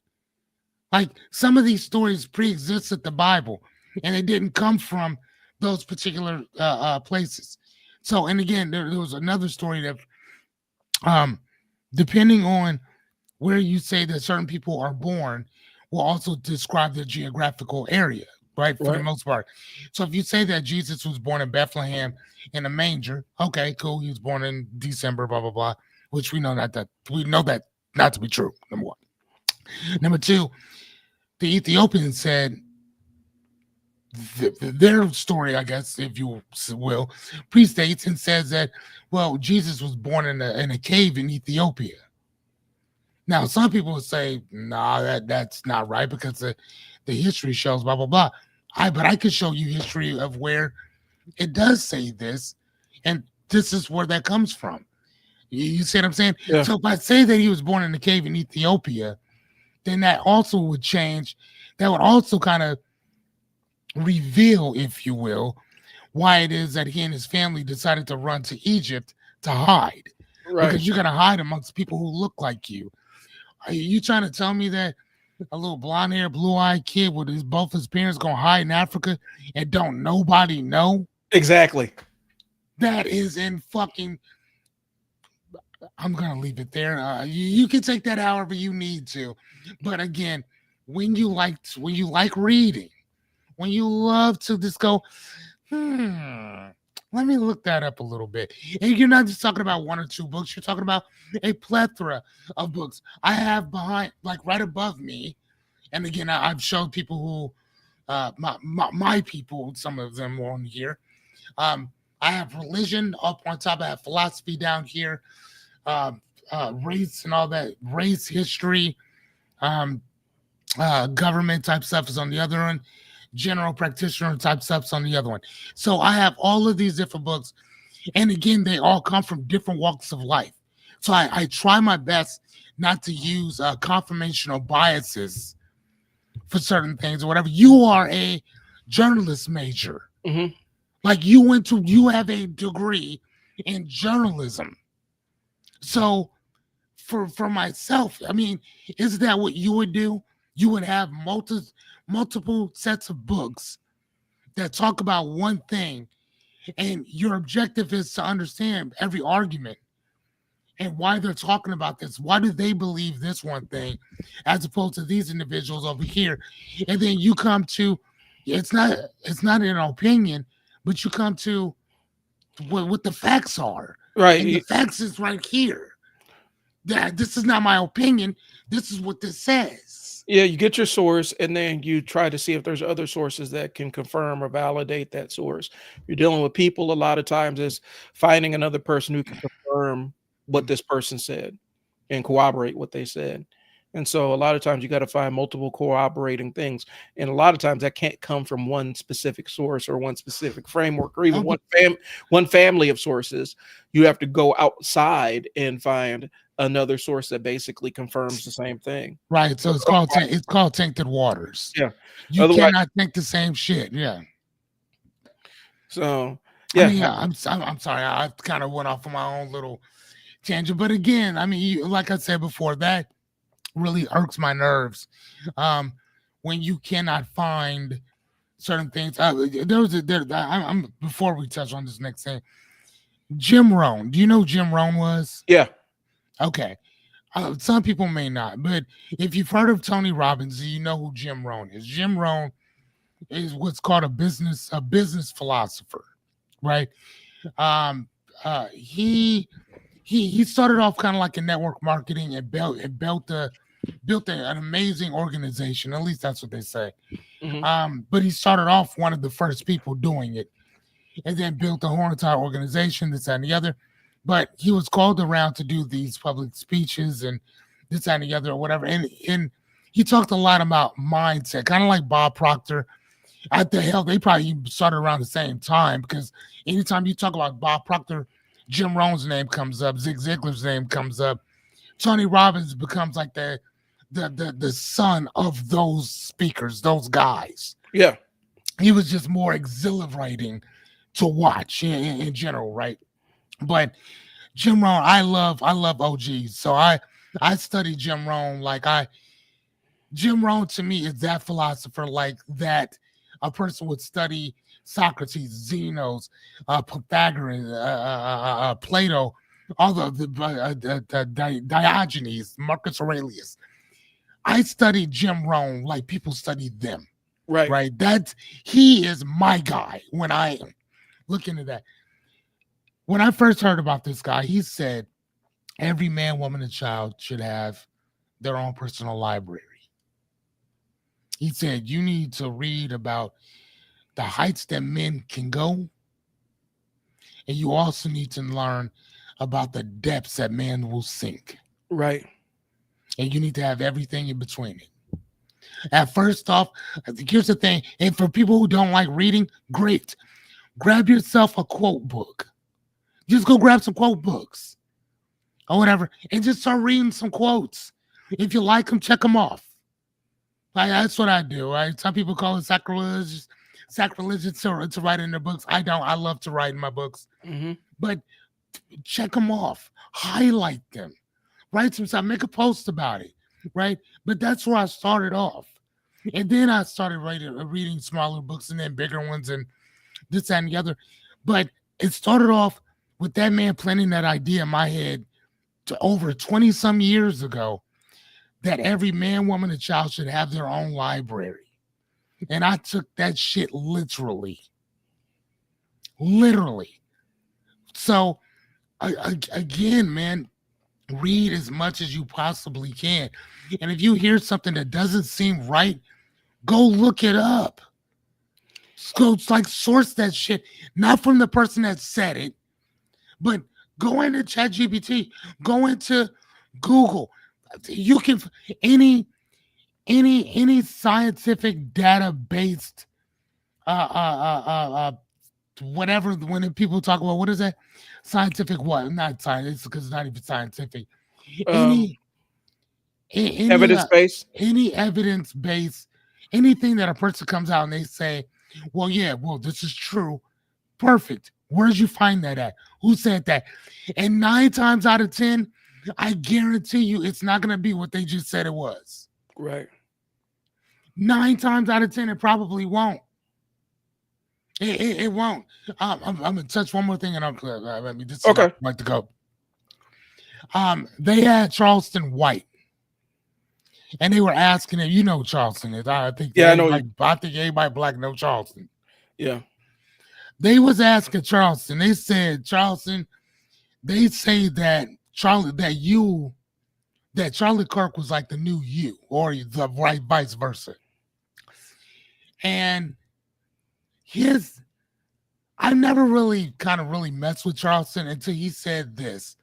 Like some of these stories pre-existed the Bible, and they didn't come from those particular places. So, and again, there was another story that, um, depending on where you say that certain people are born, will also describe their geographical area, right? For the Right. most part. So, if you say that Jesus was born in Bethlehem in a manger, okay, cool. He was born in December, blah blah blah, which we know that not to be true. Number one. Number two, the Ethiopians said their story, I guess, if you will, prestates and says that, well, Jesus was born in a cave in Ethiopia. Now, some people would say, nah, that's not right because the history shows blah blah blah. But I could show you history of where it does say this, and this is where that comes from. You see what I'm saying? Yeah. So if I say that he was born in a cave in Ethiopia, then that also would change. That would also kind of reveal, if you will, why it is that he and his family decided to run to Egypt to hide. Right. Because you're gonna hide amongst people who look like you. Are you trying to tell me that a little blonde hair, blue eyed kid with both his parents gonna hide in Africa and don't nobody know? Exactly. That is in fucking. I'm gonna leave it there. You can take that however you need to, but again, when you like reading, when you love to just go, Let me look that up a little bit. And you're not just talking about one or two books. You're talking about a plethora of books. I have behind, like right above me, and again, I've showed people who, my people, some of them on here. I have religion up on top. I have philosophy down here, uh, race and all that, race history, um, government type stuff is on the other one, general practitioner type stuff's on the other one. So I have all of these different books, and again, they all come from different walks of life. So I try my best not to use confirmational biases for certain things or whatever. You are a journalist major, Mm-hmm. like you have a degree in journalism. So for myself, I mean, is that what you would do? You would have multiple sets of books that talk about one thing, and your objective is to understand every argument and why they're talking about this. Why do they believe this one thing, as opposed to these individuals over here? And then you come to, it's not an opinion, but you come to what the facts are, and the Right. facts is right here. That this is not my opinion. This is what this says. Yeah, you get your source and then you try to see if there's other sources that can confirm or validate that source. You're dealing with people a lot of times is finding another person who can confirm what this person said and corroborate what they said. And so a lot of times you got to find multiple corroborating things. And a lot of times that can't come from one specific source or one specific framework or even one family of sources. You have to go outside and find another source that basically confirms the same thing. Right. So it's called tainted waters. Yeah. You Otherwise, cannot think the same shit. Yeah. so I yeah. mean, yeah, I'm sorry. I kind of went off on my own little tangent, but again, I mean, like I said before, that really irks my nerves. When you cannot find certain things. I'm before we touch on this next thing. Jim Rohn. Do you know who Jim Rohn was? Yeah. Okay. Some people may not, but if you've heard of Tony Robbins, you know who Jim Rohn is. Jim Rohn is what's called a business philosopher, right? Um, he started off kind of like in network marketing and built an amazing organization. At least that's what they say. Mhm. But he started off one of the first people doing it, and then built a whole entire organization, this that, and the other. But he was called around to do these public speeches and this that, and the other or whatever. And he talked a lot about mindset, kind of like Bob Proctor. At the hell, they probably started around the same time, because anytime you talk about Bob Proctor, Jim Rohn's name comes up, Zig Ziglar's name comes up. Tony Robbins becomes like the son of those speakers, those guys. Yeah. He was just more exhilarating to watch in general, right? But Jim Rohn, I love OGs. So I study Jim Rohn. Jim Rohn to me is that philosopher, like that a person would study Socrates, Zeno's, Pythagoras, Plato, all the Diogenes, Marcus Aurelius. I study Jim Rohn like people study them. Right. He is my guy when I look into that. When I first heard about this guy, he said every man, woman, and child should have their own personal library. He said you need to read about the heights that men can go, and you also need to learn about the depths that man will sink. Right. And you need to have everything in between it. At first off, here's the thing, and for people who don't like reading, great. Grab yourself a quote book. Just go grab some quote books or whatever, and just start reading some quotes. If you like them, check them off. Like, that's what I do, right? Some people call it sacrilegious to write in their books. I don't. I love to write in my books. Mm-hmm. But check them off. Highlight them. Write some stuff. Make a post about it, right? But that's where I started off. And then I started reading smaller books and then bigger ones and this, that, and the other. But it started off with that man planting that idea in my head to over 20 some years ago, that every man, woman, and child should have their own library. And I took that shit literally. So again, man, read as much as you possibly can. And if you hear something that doesn't seem right, go look it up. Go like source that shit, not from the person that said it, but go into ChatGPT, go into Google. You can any scientific data based whatever when people talk about what is that scientific what not science because it's not even scientific Um, any any evidence based. any evidence based anything that a person comes out and they say well yeah well this is true perfect where'd you find that at who said that and 9 times out of 10 I guarantee you it's not going to be what they just said it was Right. 9 times out of 10 it probably won't. It won't. I'm gonna touch one more thing, and I mean, this is Okay. like to go. They had Charleston White, and they were asking him. You know who Charleston is. I think. Yeah, I know. I think everybody black know Charleston. Yeah. They was asking Charleston. They said Charleston. They say that Charlie Kirk was like the new you, or the right vice versa. And I never really kind of really messed with Charleston until he said this.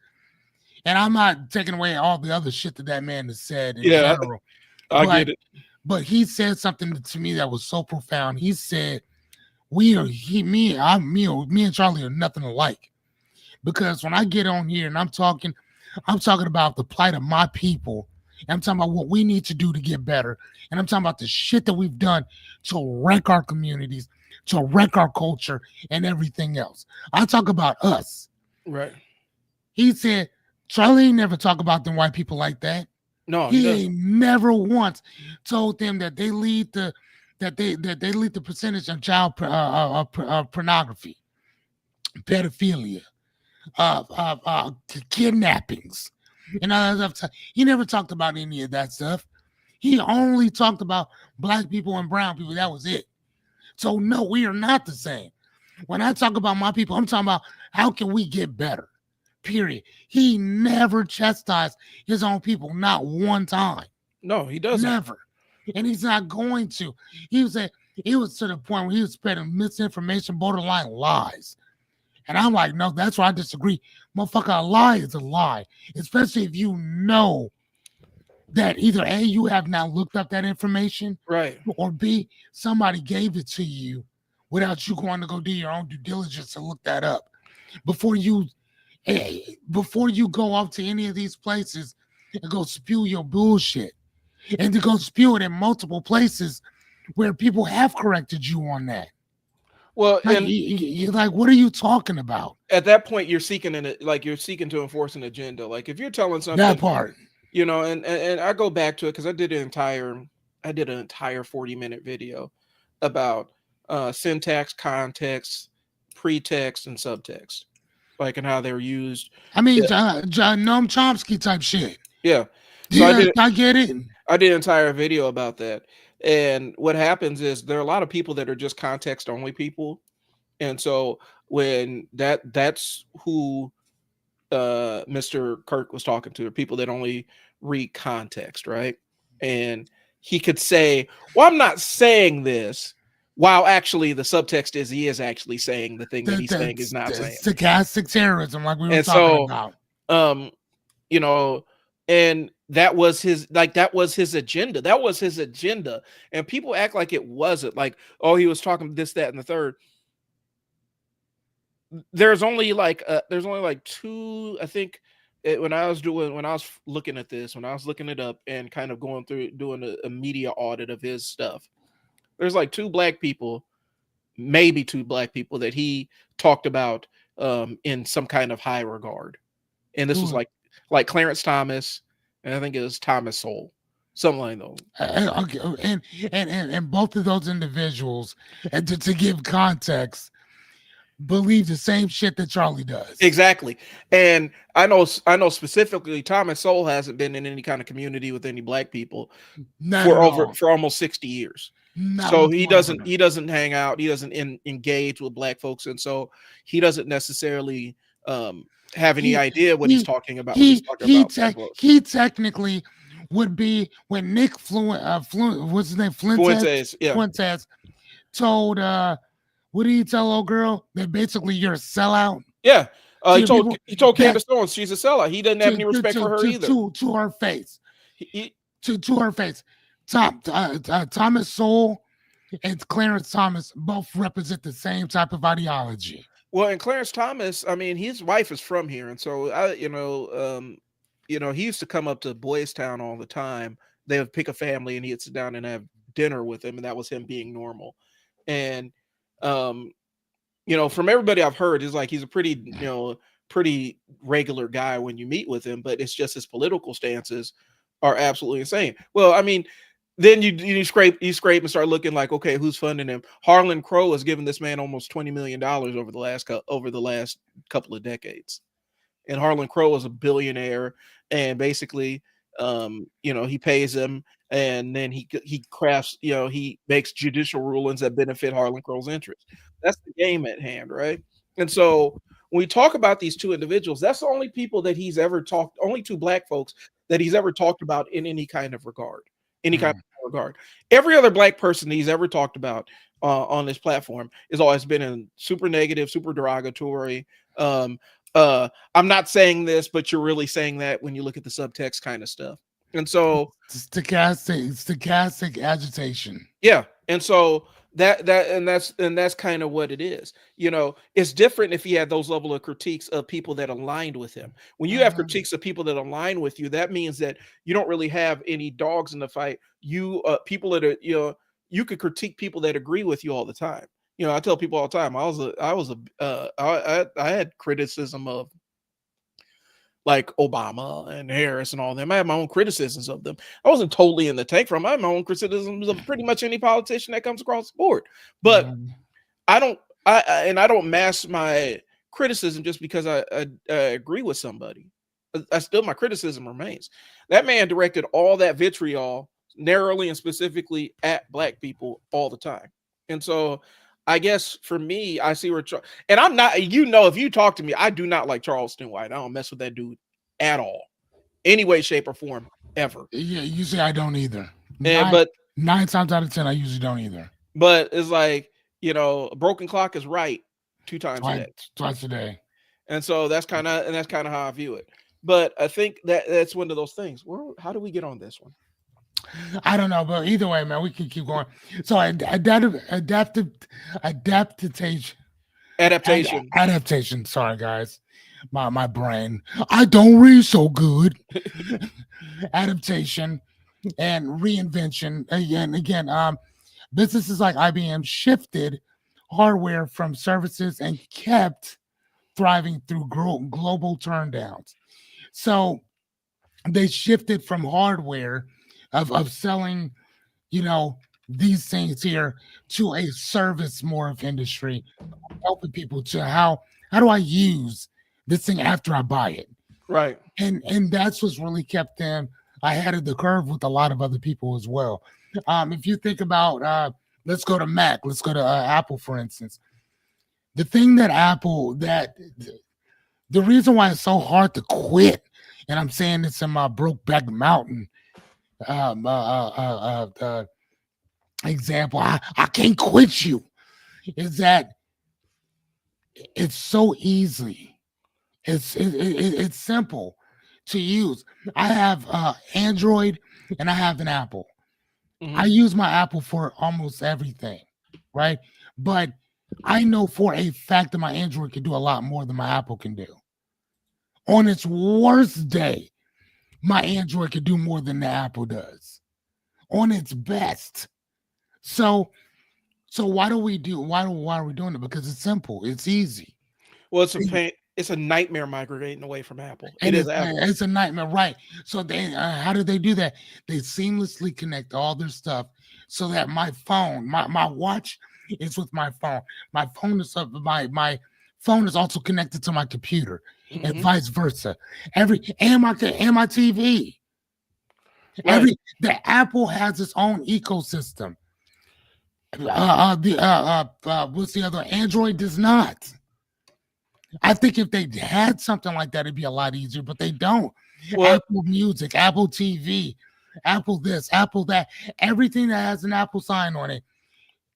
And I'm not taking away all the other shit that man has said in general. I get it. But he said something to me that was so profound. He said, me and Charlie are nothing alike. Because when I get on here and I'm talking about the plight of my people. I'm talking about what we need to do to get better. And I'm talking about the shit that we've done to wreck our communities, to wreck our culture and everything else. I talk about us. Right. He said, Charlie never talk about them white people like that. No, he ain't never once told them that they lead the percentage of child pornography, pedophilia, kidnappings, and all that stuff. He never talked about any of that stuff. He only talked about black people and brown people. That was it. So no, we are not the same. When I talk about my people, I'm talking about how can we get better. Period. He never chastised his own people, not one time. No, he doesn't. Never. And he's not going to. He was to the point where he was spreading misinformation, borderline lies. And I'm like, no, that's where I disagree. Motherfucker, a lie is a lie. Especially if you know that either A, you have now looked up that information, right, or B, somebody gave it to you without you going to go do your own due diligence to look that up. Before you go off to any of these places and go spew your bullshit. And to go spew it in multiple places where people have corrected you on that. Well, like, and you're like, what are you talking about? At that point, you're seeking to enforce an agenda. Like if you're telling something, that part, you know, and I go back to it because I did an entire 40-minute video about syntax, context, pretext, and subtext, like and how they're used. I mean, Noam Chomsky type shit. Yeah. So I get it. I did an entire video about that. And what happens is there are a lot of people that are just context only people. And so when that's who Mr. Kirk was talking to, people that only read context, right? And he could say, well, I'm not saying this, while actually the subtext is he is actually saying the thing that he's saying is not saying. Stochastic terrorism, like we were talking about. You know, and that was his agenda. That was his agenda. And people act like it wasn't. Like, oh, he was talking this, that, and the third. There's only like two, I think, when I was looking at this, when I was looking it up and kind of going through doing a media audit of his stuff, there's like maybe two black people that he talked about in some kind of high regard. And this was like Clarence Thomas, and I think it was Thomas Sowell, something like that. Okay, and both of those individuals, and to give context, believe the same shit that Charlie does. Exactly. And I know specifically Thomas Sowell hasn't been in any kind of community with any black people for almost 60 years. So he doesn't hang out, he doesn't engage with black folks, and so he doesn't necessarily have any He idea what he's he talking about when he's talking about black votes. he technically would be when Nick what's his name, Fuentes, yeah. Fuentes told what did he tell old girl that basically you're a sellout Yeah. to He your told people, he told that Candace Owens she's a sellout. He doesn't have any respect for her either. to her face, He, to her face. Thomas Sowell and Clarence Thomas both represent the same type of ideology. well, and Clarence Thomas, I mean, his wife is from here, and so he used to come up to Boys Town all the time. They would pick a family, and he'd sit down and have dinner with them, and that was him being normal. And um, from everybody I've heard, is like he's a pretty regular guy when you meet with him, but it's just his political stances are absolutely insane. Well, I mean, then you scrape and start looking like, okay, who's funding him? Harlan Crow has given this man almost $20 million over the last couple of decades. And Harlan Crow is a billionaire, and basically, he pays him, and then he crafts, he makes judicial rulings that benefit Harlan Crow's interests. That's the game at hand, right? And so when we talk about these two individuals, that's the only people that he's ever talked, only two black folks that he's ever talked about in any kind of regard, regard. Every other black person that he's ever talked about on this platform has always been in super negative, super derogatory. I'm not saying this, but you're really saying that when you look at the subtext kind of stuff. And so stochastic agitation. Yeah. And so that's kind of what it is. It's different if he had those level of critiques of people that aligned with him. When you have critiques of people that align with you, that means that you don't really have any dogs in the fight. People that are, you could critique people that agree with you all the time. I tell people all the time, I had criticism of like Obama and Harris and all them. I had my own criticisms of them. I wasn't totally in the tank from them. I had my own criticisms of pretty much any politician that comes across the board. But I don't mask my criticism just because I agree with somebody. My criticism remains. That man directed all that vitriol narrowly and specifically at black people all the time. And so I guess for me, I see where, and I'm not, if you talk to me, I do not like Charleston White. I don't mess with that dude at all, any way, shape, or form, ever. Yeah, usually I don't either. But 9 times out of 10, I usually don't either. But it's like, a broken clock is right twice a day. And so that's kind of how I view it. But I think that's one of those things. How do we get on this one? I don't know, but either way, man, we can keep going. So adaptation. Sorry, guys, my brain. I don't read so good. Adaptation and reinvention. Again, businesses like IBM shifted hardware from services and kept thriving through global turndowns. So they shifted from hardware of selling, these things here to a service more of industry, helping people to how do I use this thing after I buy it? Right. And that's what's really kept them ahead of the curve with a lot of other people as well. If you think about, let's go to Mac, let's go to Apple, for instance. The thing that the reason why it's so hard to quit, and I'm saying this in my Brokeback Mountain example, I can't quit you, is that it's so easy. It's simple to use. I have Android and I have an Apple. I use my Apple for almost everything, right? But I know for a fact that my Android can do a lot more than my Apple can do. On its worst day, my Android can do more than the Apple does. On its best. So why are we doing it? Because it's simple. It's easy. Well, it's a pain. It's a nightmare migrating away from Apple. It's a nightmare, right? So how do they do that? They seamlessly connect all their stuff so that my phone, my watch is with my phone. My phone is my phone is also connected to my computer, and vice versa. And my TV. Right. The Apple has its own ecosystem. What's the other? Android does not. I think if they had something like that, it'd be a lot easier, but they don't. Well, Apple Music, Apple TV, Apple this, Apple that, everything that has an Apple sign on it,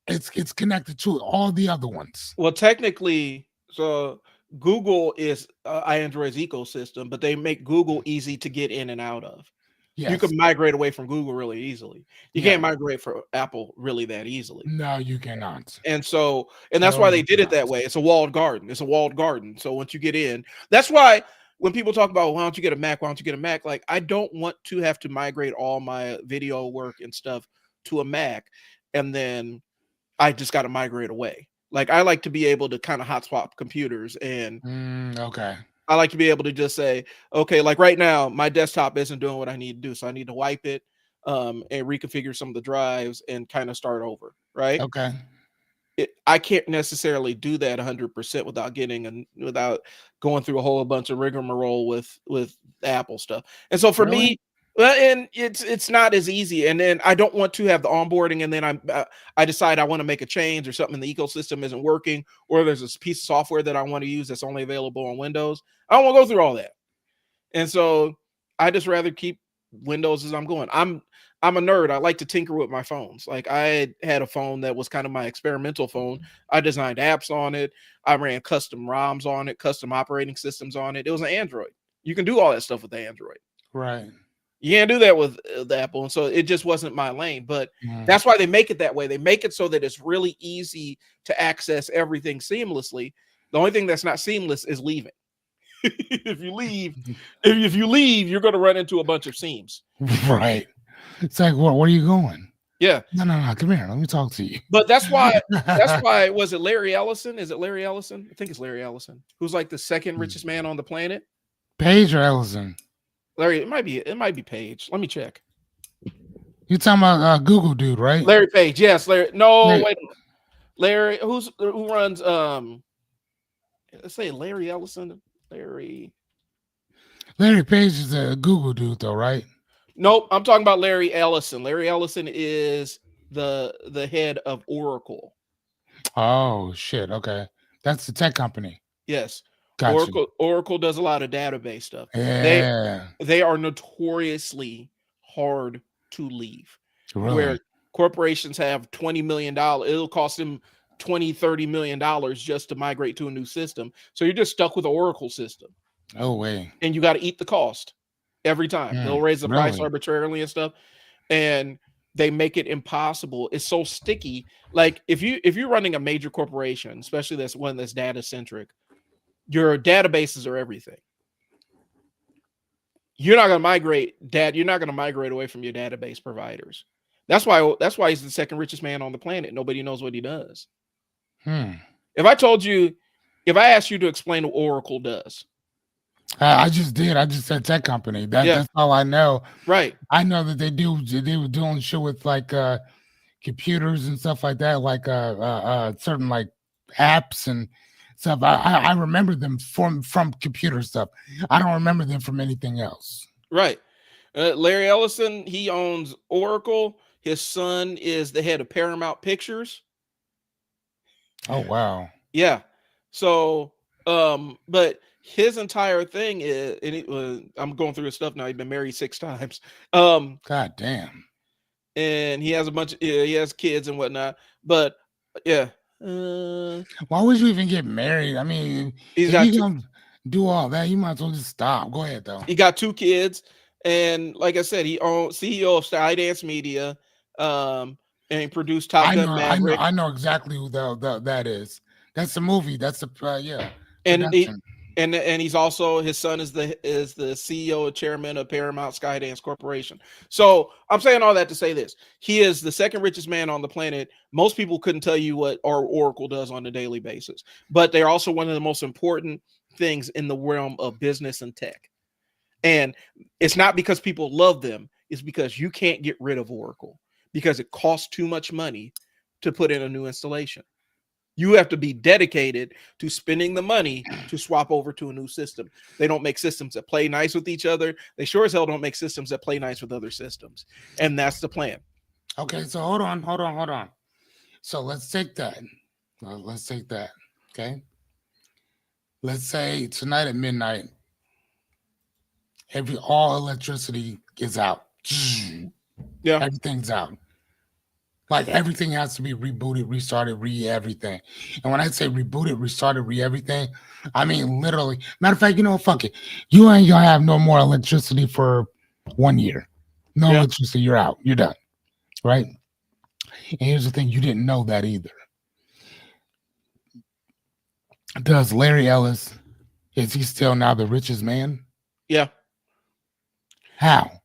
it's connected to all the other ones. well, technically, so Google is Android's ecosystem, but they make Google easy to get in and out of. You Yes. can migrate away from Google really easily. You Yeah. can't migrate from Apple really that easily. No, you cannot. And that's why No, they you did it cannot. that way. It's a walled garden. It's a walled garden. So once you get in, that's why when people talk about why don't you get a Mac, why don't you get a Mac? Like I don't want to have to migrate all my video work and stuff to a Mac, and then I just got to migrate away. Like I like to be able to kind of hot swap computers, and Okay. I like to be able to just say, okay, like right now, my desktop isn't doing what I need to do, so I need to wipe it and reconfigure some of the drives and kind of start over, right? Okay. I can't necessarily do that 100% without without going through a whole bunch of rigmarole with Apple stuff. And so for Really? me, well, and it's not as easy. And then I don't want to have the onboarding, and then I decide I want to make a change or something in the ecosystem isn't working, or there's a piece of software that I want to use that's only available on Windows. I don't want to go through all that. And so I just rather keep Windows as I'm going. I'm a nerd. I like to tinker with my phones. Like I had a phone that was kind of my experimental phone. I designed apps on it. I ran custom ROMs on it, custom operating systems on it. It was an Android. You can do all that stuff with the Android. Right. You can't do that with the Apple. And so it just wasn't my lane. But that's why they make it that way. They make it so that it's really easy to access everything seamlessly. The only thing that's not seamless is leaving. if you leave, you're going to run into a bunch of seams. Right. It's like, where are you going? Yeah. No, come here. Let me talk to you. But that's why was it Larry Ellison? Is it Larry Ellison? I think it's Larry Ellison, who's like the second richest man on the planet. Page or Ellison? Larry, it might be Page. Let me check. You talking about Google dude, right? Larry Page. Yes, Larry. No, Larry. wait. Larry, who runs let's say Larry Ellison. Larry Page is a Google dude though, right? Nope, I'm talking about Larry Ellison. Larry Ellison is the head of Oracle. Oh shit. Okay. That's the tech company. Yes. Gotcha. Oracle does a lot of database stuff. Yeah. They are notoriously hard to leave. Really? Where corporations have $20 million, it'll cost them $20-30 million just to migrate to a new system. So you're just stuck with the Oracle system. Oh way. And you got to eat the cost every time. They'll raise the price arbitrarily and stuff. And they make it impossible. It's so sticky. Like if you're running a major corporation, especially that's one that's data centric, your databases are everything. You're not going to migrate You're not going to migrate away from your database providers. That's why he's the second richest man on the planet. Nobody knows what he does. If I asked you to explain what Oracle does, I just did. I just said tech company. That's all I know. Right. I know that they were doing shit with like computers and stuff like that, like certain like apps and stuff. I remember them from computer stuff. I don't remember them from anything else. Right. Larry Ellison, he owns Oracle. His son is the head of Paramount Pictures. Oh wow. Yeah. So but his entire thing is, and I'm going through his stuff now. He's been married 6 times. God damn. And he has he has kids and whatnot. But yeah. Why would you even get married? I mean, if you gonna do all that, you might as well just stop. Go ahead though. He got 2 kids, and like I said, he owns CEO of Skydance Media, and he produced Top Gun Maverick. I know exactly who that is. That's the movie. That's the yeah. And he's also, his son is the CEO and chairman of Paramount Skydance Corporation. So I'm saying all that to say this: he is the second richest man on the planet. Most people couldn't tell you what our Oracle does on a daily basis, but they're also one of the most important things in the realm of business and tech. And it's not because people love them; it's because you can't get rid of Oracle because it costs too much money to put in a new installation. You have to be dedicated to spending the money to swap over to a new system. They don't make systems that play nice with each other. They sure as hell don't make systems that play nice with other systems. And that's the plan. Okay, so hold on. So let's take that. Okay. let's say tonight at midnight, all electricity is out. Yeah. Everything's out. Like everything has to be rebooted, restarted, everything. And when I say rebooted, restarted, everything, I mean literally. Matter of fact, fuck it. You ain't gonna have no more electricity for 1 year. No Yeah. electricity, you're out. You're done. Right? And here's the thing, you didn't know that either. Does Larry Ellis, is he still now the richest man? Yeah. How?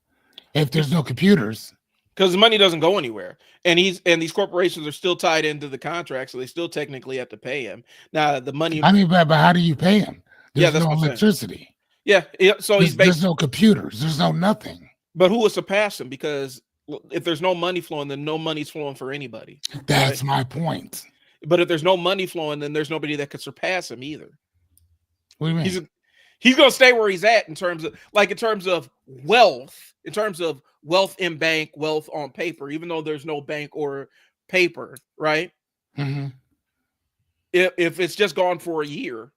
If there's no computers. Because the money doesn't go anywhere. And these corporations are still tied into the contract, so they still technically have to pay him. Now the money, I mean, but how do you pay him? There's that's no what I'm saying. electricity. Yeah. So there's no computers. There's no nothing. But who will surpass him? Because if there's no money flowing, then no money's flowing for anybody. That's my point. But if there's no money flowing, then there's nobody that could surpass him either. What do you mean? He's going to stay where he's at in terms of wealth, in bank, wealth on paper, even though there's no bank or paper, right? Mm-hmm. If it's just gone for a year,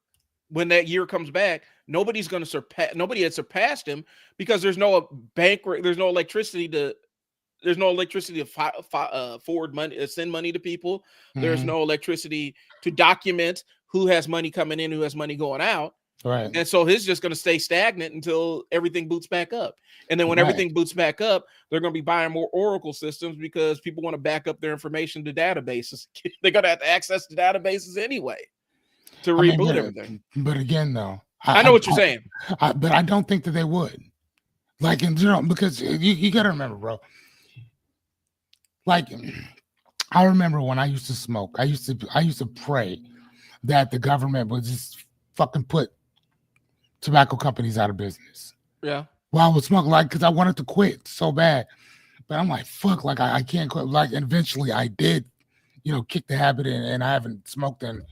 when that year comes back, nobody had surpassed him because there's no bank, there's no electricity to forward money, send money to people. Mm-hmm. There's no electricity to document who has money coming in, who has money going out. Right. And so he's just going to stay stagnant until everything boots back up. And then when everything boots back up, they're going to be buying more Oracle systems because people want to back up their information to databases. They're going to have to access the databases anyway to reboot everything. But again, though, I know what you're saying. But I don't think that they would. Like in general, because you got to remember, bro. Like, I remember when I used to smoke, I used to pray that the government would just fucking put tobacco companies out of business. Yeah. Well, I was smoking, like, because I wanted to quit so bad. But I'm like, fuck, like, I can't quit. Like, and eventually I did, kick the habit in, and I haven't smoked in,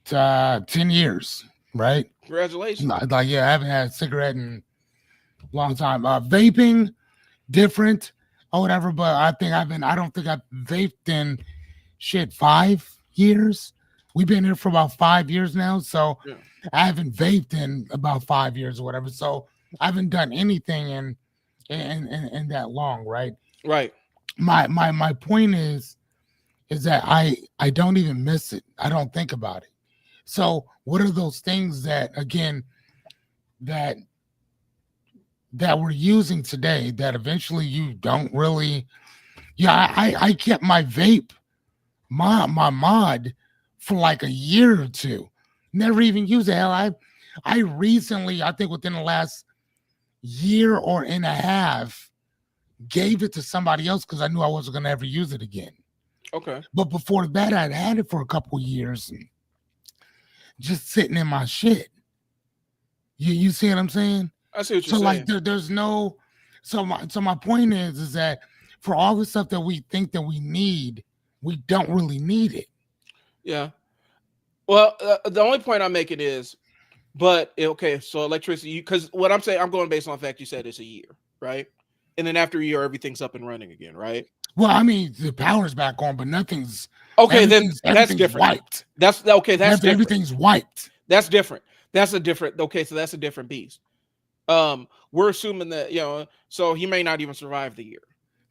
10 years, right? Congratulations. Like, I haven't had a cigarette in a long time. Vaping, different or whatever, but I don't think I've vaped in 5 years. We've been here for about 5 years now, so yeah. I haven't vaped in about 5 years or whatever. So I haven't done anything in that long, right? Right. My point is that I don't even miss it. I don't think about it. So what are those things that, again, that we're using today that eventually you don't really? Yeah, I kept my vape, my mod for like a year or two. Never even used it. Hell, I recently, I think within the last year or and a half, gave it to somebody else because I knew I wasn't going to ever use it again. Okay. But before that, I'd had it for a couple years, just sitting in my shit. You see what I'm saying? I see what you're saying. Like there's no. So my point is that for all the stuff that we think that we need, we don't really need it. Yeah. Well, the only point I'm making is, but okay, so electricity, because what I'm saying, I'm going based on the fact you said it's a year, right? And then after a year, everything's up and running again, right? Well, I mean, the power's back on, but nothing's okay. Then that's different. Wiped. That's okay. That's different. Everything's wiped. That's different. That's a different. Okay, so that's a different beast. We're assuming that so he may not even survive the year,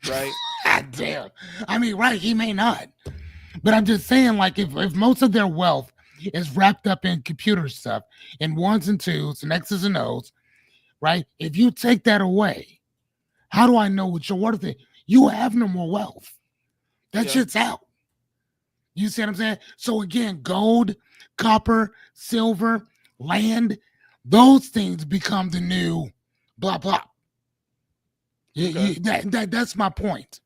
right? God damn. I mean, right? He may not. But I'm just saying, like, if most of their wealth is wrapped up in computer stuff, in ones and twos, and X's and O's, right? If you take that away, how do I know what your worth is? You have no more wealth. That shit's out. You see what I'm saying? So again, gold, copper, silver, land, those things become the new blah blah. Okay. That's my point.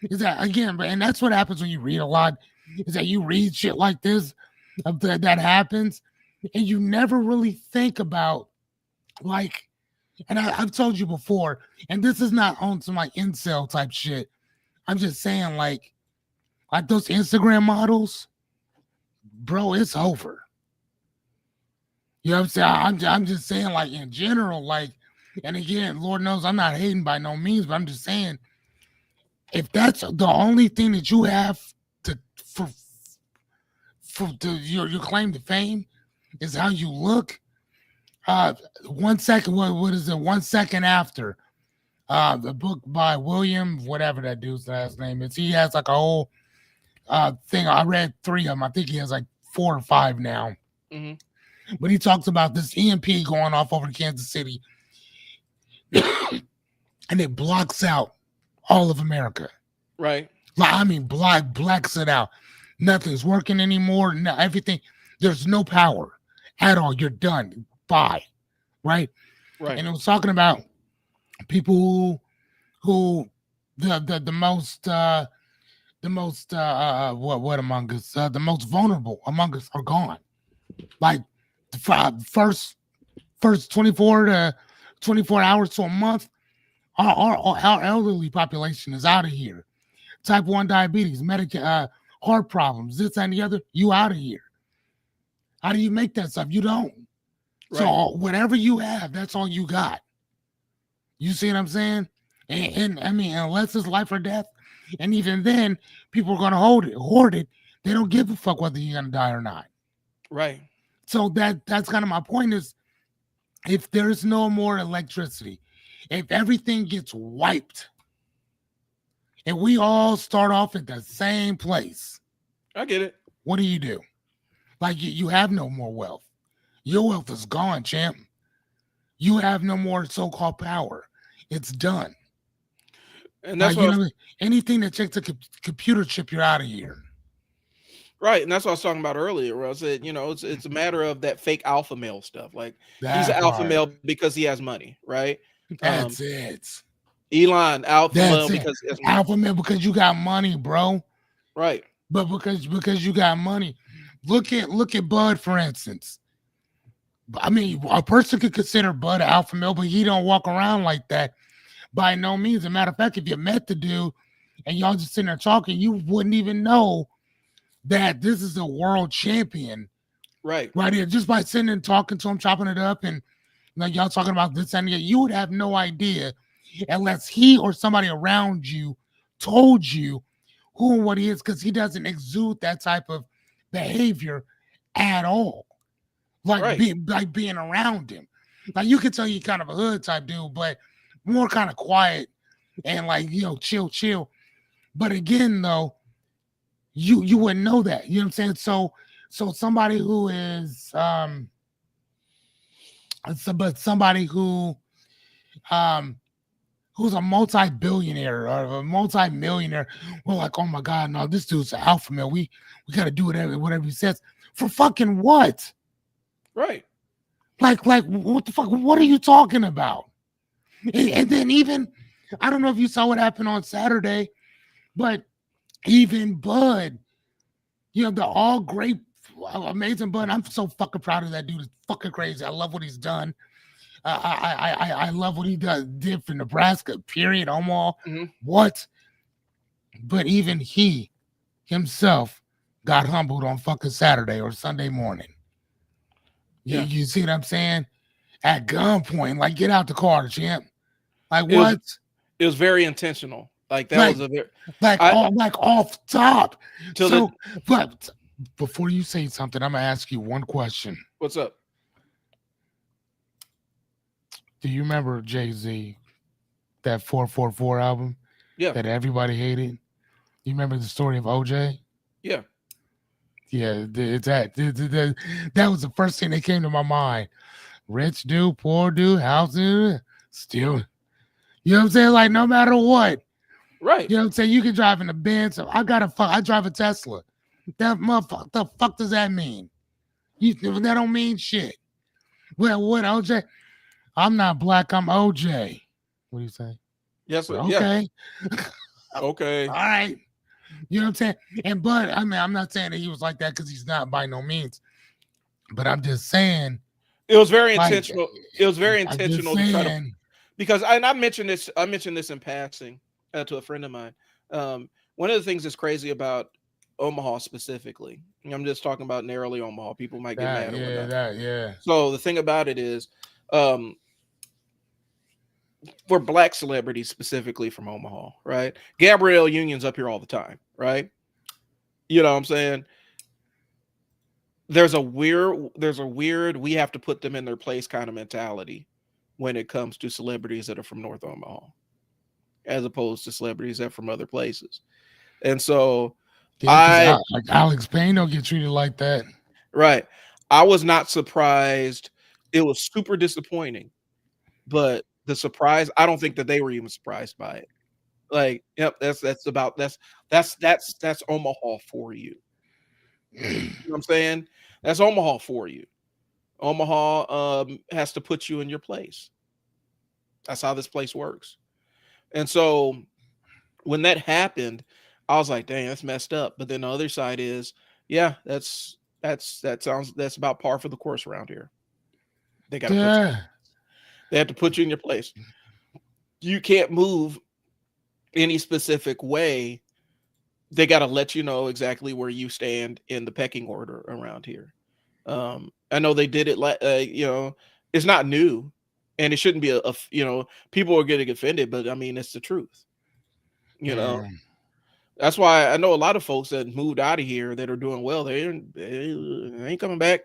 Is that again, and that's what happens when you read a lot, is that you read shit like this, that happens, and you never really think about, like, and I've told you before, and this is not on some like incel type shit. I'm just saying, like those Instagram models, bro, it's over. You know what I'm saying? I'm just saying, like, in general, like, and again, Lord knows I'm not hating by no means, but I'm just saying, if that's the only thing that you have for your claim to fame, is how you look. 1 second, what is it? 1 second after. The book by William, whatever that dude's last name is. He has like a whole thing. I read 3 of them. I think he has like 4 or 5 now. Mm-hmm. But he talks about this EMP going off over Kansas City, and it blocks out all of America. Right. Like, I mean, blacks it out. Nothing's working anymore. No, everything. There's no power at all. You're done. Bye. Right. Right. And it was talking about people who the most what among us the most vulnerable among us are gone. Like the first 24 hours to a month, our elderly population is out of here. Type 1 diabetes, heart problems, this and the other, you out of here. How do you make that stuff? You don't. Right. So whatever you have, that's all you got. You see what I'm saying? And I mean, unless it's life or death, and even then, people are gonna hoard it. They don't give a fuck whether you're gonna die or not. Right. So that's kind of my point is, if there's no more electricity, if everything gets wiped, and we all start off at the same place, I get it. What do? Like you have no more wealth. Your wealth is gone, champ. You have no more so-called power. It's done. And that's what anything that takes a computer chip, you're out of here. Right, and that's what I was talking about earlier. Where I said, it's a matter of that fake alpha male stuff. Like he's an alpha male because he has money, right? That's it. Elon alpha male because he has money. Alpha male because you got money, bro. Right. But because you got money, look at Bud, for instance. I mean, a person could consider Bud an alpha male, but he don't walk around like that. By no means. As a matter of fact, if you met the dude and y'all just sitting there talking, you wouldn't even know that this is a world champion. Right here, just by sitting and talking to him, chopping it up, and like y'all talking about this and that, you would have no idea unless he or somebody around you told you who and what he is, because he doesn't exude that type of behavior at all. Like being around him. Like you could tell you kind of a hood type dude, but more kind of quiet and like, chill. But again, though, you wouldn't know that. You know what I'm saying? So somebody who is somebody who's a multi-billionaire or a multi-millionaire, we're like, oh my God, no, this dude's an alpha male. We gotta do whatever he says. For fucking what? Right. Like what the fuck? What are you talking about? And then even, I don't know if you saw what happened on Saturday, but even Bud, the all great, amazing Bud. I'm so fucking proud of that dude. It's fucking crazy. I love what he's done. I love what he did for Nebraska, period. Omaha. Mm-hmm. What? But even he himself got humbled on fucking Saturday or Sunday morning. Yeah. You see what I'm saying? At gunpoint, like, get out the car, champ. Like, what? It was very intentional. Like that was a very off top. So, but before you say something, I'm gonna ask you one question. What's up? Do you remember Jay-Z, that 444 album? Yeah. That everybody hated? You remember the story of OJ? Yeah. Yeah, it's that was the first thing that came to my mind. Rich dude, poor dude, house dude, still. You know what I'm saying? Like, no matter what. Right. You know what I'm saying? You can drive in a Benz. I drive a Tesla. That motherfucker, the fuck does that mean? That don't mean shit. Well, what, OJ? I'm not black, I'm OJ. What do you say? Yes, sir. Okay. Yeah. Okay. All right. You know what I'm saying? And but I mean, I'm not saying that he was like that because he's not by no means. But I'm just saying it was very intentional. It was very intentional to try to, because I mentioned this in passing to a friend of mine. One of the things that's crazy about Omaha specifically, I'm just talking about narrowly Omaha. People might get mad or whatnot. So the thing about it is, for black celebrities specifically from Omaha, right? Gabrielle Union's up here all the time, right? You know what I'm saying? there's a weird we have to put them in their place kind of mentality when it comes to celebrities that are from North Omaha, as opposed to celebrities that are from other places. And so Yeah, because I like Alex Payne don't get treated like that. right. I was not surprised. It was super disappointing, but the surprise, I don't think that they were even surprised by it. Like, yep, that's Omaha for you. You know what I'm saying? That's Omaha for you. Omaha has to put you in your place. That's how this place works. And so when that happened, I was like, dang, that's messed up. But then the other side is, yeah, that's about par for the course around here. They got to put you. Yeah, They have to put you in your place. You can't move any specific way. They got to let you know exactly where you stand in the pecking order around here. I know they did it like it's not new, and it shouldn't be people are getting offended, but I mean it's the truth. You know, mm, that's why I know a lot of folks that moved out of here that are doing well. They ain't coming back.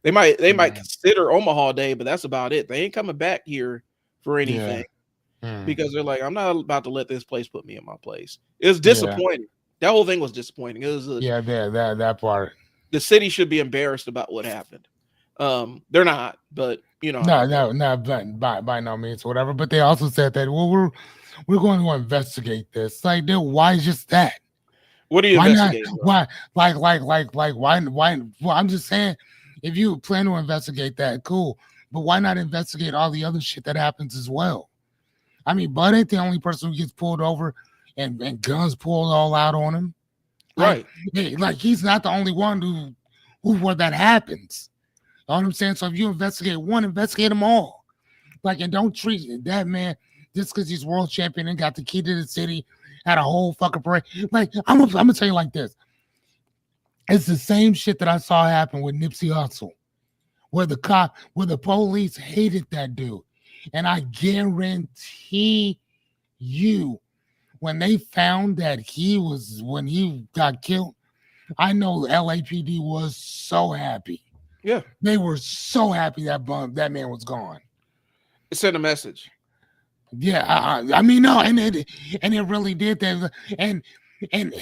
They might mm, consider Omaha Day, but that's about it. They ain't coming back here for yeah, anything mm, because they're like, I'm not about to let this place put me in my place. It was yeah, disappointing. That whole thing was disappointing. It was yeah. That part. the city should be embarrassed about what happened. They're not, but you know how No, it goes. no, no, by no means, whatever. But they also said that well, we're going to investigate this. Like, dude, why just that? What are you Why not? investigating, bro? Why, why? Well, I'm just saying, if you plan to investigate that, cool. But why not investigate all the other shit that happens as well? I mean, Bud ain't the only person who gets pulled over and guns pulled all out on him. Like, Right. like he's not the only one who where that happens. You know what I'm saying? So if you investigate one, investigate them all. Like, and don't treat that man just because he's world champion and got the key to the city, had a whole fucking parade. Like, I'm gonna tell you like this. It's the same shit that I saw happen with Nipsey Hussle, where the police hated that dude. And I guarantee you, when they found that when he got killed, I know LAPD was so happy. Yeah. They were so happy that man was gone. It sent a message. Yeah, I mean, no, and it really did that, and and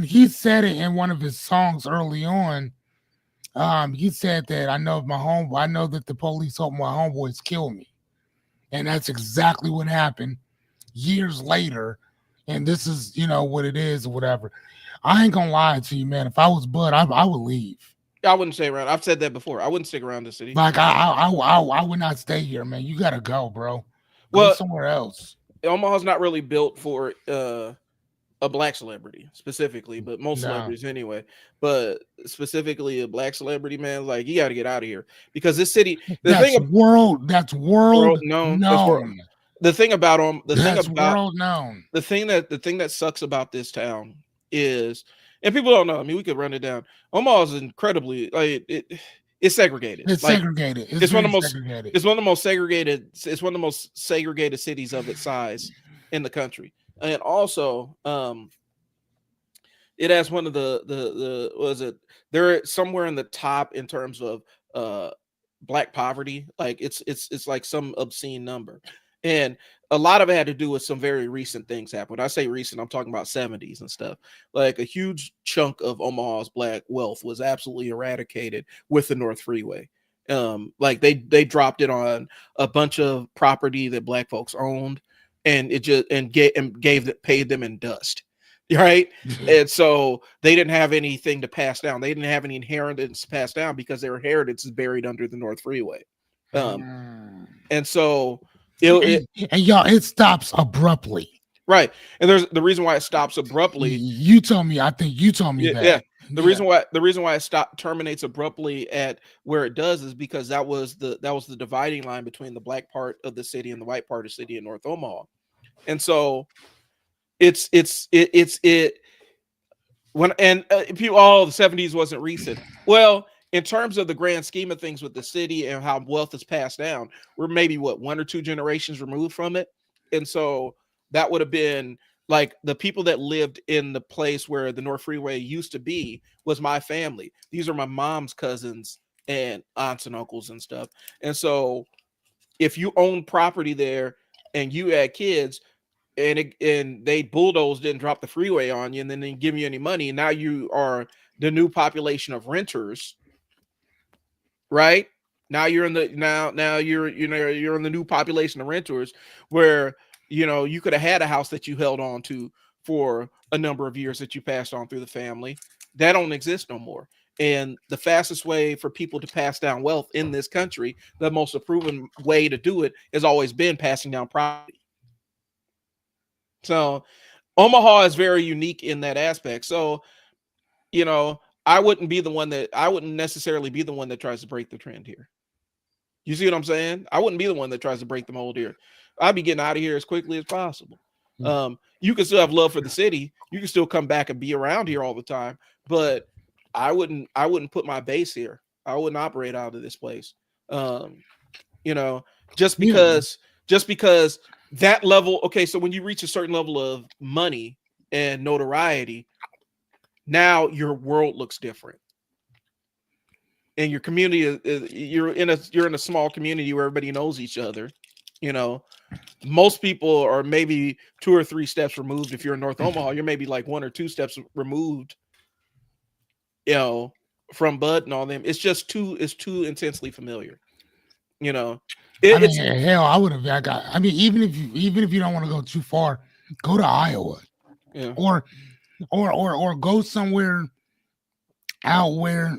he said it in one of his songs early on. He said that I know that the police hope my homeboys kill me, and that's exactly what happened years later. And this is what it is or whatever. I ain't gonna lie to you, man. If I was Bud, I would leave. I wouldn't stay around. I've said that before. I wouldn't stick around the city. Like I would not stay here, man. You gotta go, bro. Go Well, somewhere else. Omaha's not really built for a black celebrity specifically, but most No, celebrities anyway. But specifically a black celebrity, man, like you got to get out of here because this city. The thing about that's world world known as world. known. The thing about That's world known. the thing that sucks about this town is, and people don't know. I mean, we could run it down. Omaha is incredibly it's segregated. It's Like segregated. It's it's one of very the most segregated. it's one of the most segregated. It's one of the most segregated cities of its size in the country, and also it has one of the was it they're somewhere in the top in terms of uh black poverty. Like it's like some obscene number, and a lot of it had to do with some very recent things happen. When I say recent, I'm talking about 70s and stuff. Like a huge chunk of Omaha's black wealth was absolutely eradicated with the North Freeway. Like they dropped it on a bunch of property that black folks owned, and it just paid them in dust, right? And so they didn't have anything to pass down. They didn't have any inheritance to pass down because their inheritance is buried under the North Freeway. Um, Mm. and so it And y'all, it stops abruptly. right. And there's the reason why it stops abruptly. You told me. I think you told me Yeah. that. The Yeah. reason why it terminates abruptly at where it does is because that was the dividing line between the black part of the city and the white part of the city in North Omaha. And so it's when and people the 70s wasn't recent. Well, in terms of the grand scheme of things with the city and how wealth is passed down, we're maybe one or two generations removed from it. And so that would have been Like the people that lived in the place where the North Freeway used to be was my family. These are my mom's cousins and aunts and uncles and stuff. And so if you own property there and you had kids and they bulldozed and dropped the freeway on you and then they didn't give you any money, and now you are the new population of renters, right? Now you're in the now you're in the new population of renters where you could have had a house that you held on to for a number of years that you passed on through the family. That don't exist no more. And the fastest way for people to pass down wealth in this country, the most proven way to do it, has always been passing down property. So Omaha is very unique in that aspect. So, I wouldn't necessarily be the one that tries to break the trend here. You see what I'm saying? I wouldn't be the one that tries to break the mold here. I'd be getting out of here as quickly as possible. You can still have love for the city. You can still come back and be around here all the time, but I wouldn't put my base here. I wouldn't operate out of this place. Just because that level, okay, so when you reach a certain level of money and notoriety, now your world looks different. And your community you're in a small community where everybody knows each other. Most people are maybe 2 or 3 steps removed. If you're in North Omaha, you're maybe like 1 or 2 steps removed, from Bud and all them. It's too intensely familiar. Hell, I would have. Even if you don't want to go too far, go to Iowa, yeah, or go somewhere out where.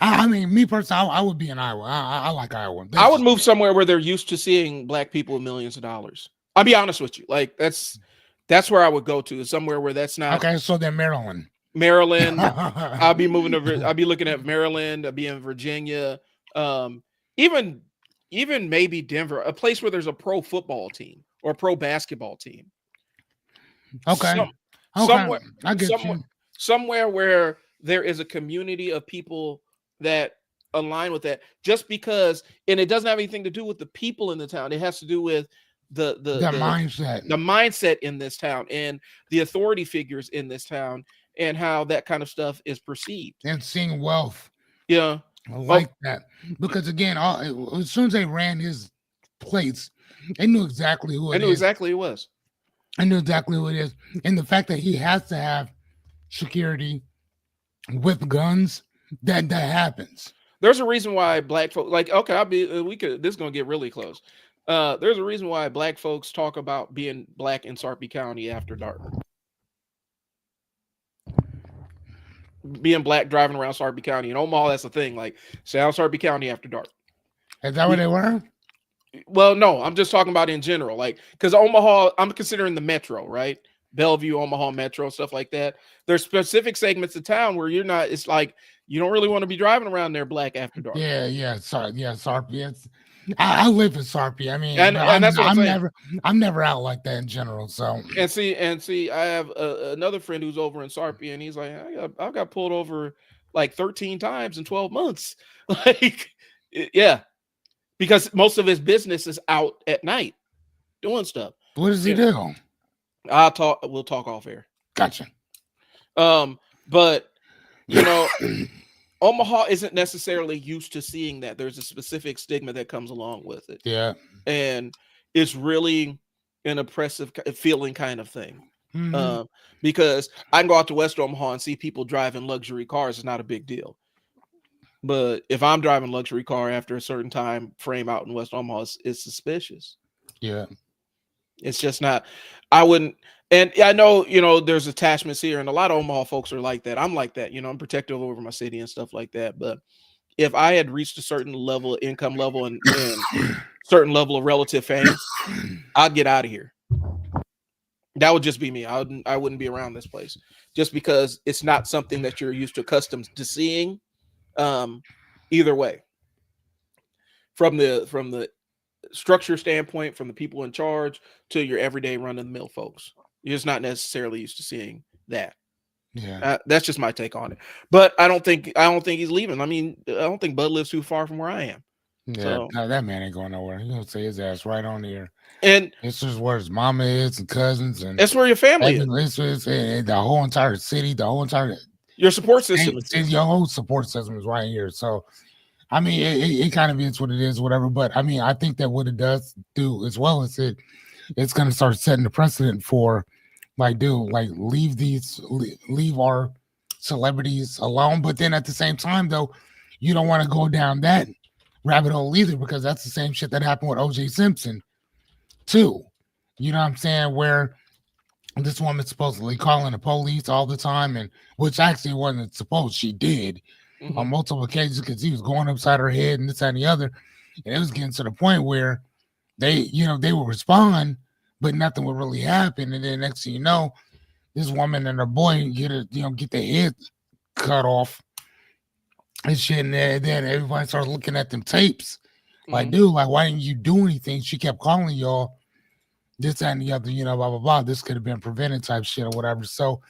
Me personally, I would be in Iowa. I like Iowa. I would move somewhere where they're used to seeing black people with millions of dollars. I'll be honest with you. Like that's where I would go to, somewhere where that's not. Okay, so then Maryland. I'll be moving over. I'll be looking at Maryland. I'll be in Virginia. Even maybe Denver, a place where there's a pro football team or a pro basketball team. Okay. Somewhere, I get you. Somewhere where there is a community of people that align with that, just because, and it doesn't have anything to do with the people in the town. It has to do with the mindset in this town and the authority figures in this town and how that kind of stuff is perceived. And seeing wealth. Yeah. I like that. Because again, as soon as they ran his plates, they knew exactly who it is. I knew exactly who it was. I knew exactly who it is. And the fact that he has to have security with guns, that happens. There's a reason why black folks, like, okay, this is gonna get really close. There's a reason why black folks talk about being black in Sarpy County after dark. Being black driving around Sarpy County. In Omaha, that's the thing. Like, stay out Sarpy County after dark. Is that where they were? Well, no, I'm just talking about in general. Like, because Omaha, I'm considering the metro, right? Bellevue, Omaha Metro, stuff like that. There's specific segments of town where you're not, it's like, you don't really want to be driving around there black after dark. Yeah. Sorry. Yeah. Sarpy. I live in Sarpy. I mean, and that's what I'm never out like that in general. So, and see, I have another friend who's over in Sarpy, and he's like, I got pulled over like 13 times in 12 months. Like, yeah, because most of his business is out at night doing stuff. What does he do? We'll talk off air. Gotcha. But Omaha isn't necessarily used to seeing that. There's a specific stigma that comes along with it. Yeah. And it's really an oppressive feeling kind of thing. Mm-hmm. Because I can go out to West Omaha and see people driving luxury cars. It's not a big deal. But if I'm driving a luxury car after a certain time frame out in West Omaha, it's suspicious. Yeah. It's just not, I wouldn't, and I know, there's attachments here, and a lot of Omaha folks are like that. I'm like that, I'm protective over my city and stuff like that. But if I had reached a certain level of income level and certain level of relative fame, I'd get out of here. That would just be me. I wouldn't be around this place just because it's not something that you're used to, accustomed to seeing. Either way, from the structure standpoint, from the people in charge to your everyday run-of-the-mill folks, you're just not necessarily used to seeing that. Yeah, that's just my take on it. But I don't think he's leaving. I mean, I don't think Bud lives too far from where I am. Yeah, So, no, that man ain't going nowhere. He gonna say his ass right on here. and It's just where his mama is and cousins and that's where your family is. the whole entire city, the whole entire Your support system state, is here. your whole support system is right here. So I mean, it kind of is what it is, whatever. But I mean, I think that what it does do as well is it's going to start setting the precedent for, like, dude, like leave our celebrities alone. But then at the same time, though, you don't want to go down that rabbit hole either, because that's the same shit that happened with O.J. Simpson too. You know what I'm saying? Where this woman supposedly calling the police all the time, and which actually wasn't supposed, she did on Mm-hmm. multiple occasions, because he was going upside her head and this and the other. And it was getting to the point where they would respond, but nothing would really happen. And then next thing you know, this woman and her boy get their head cut off and shit. And then everybody starts looking at them tapes. Like, Mm-hmm. dude, like, why didn't you do anything? She kept calling y'all this and the other, blah, blah, blah. This could have been prevented type shit or whatever. So,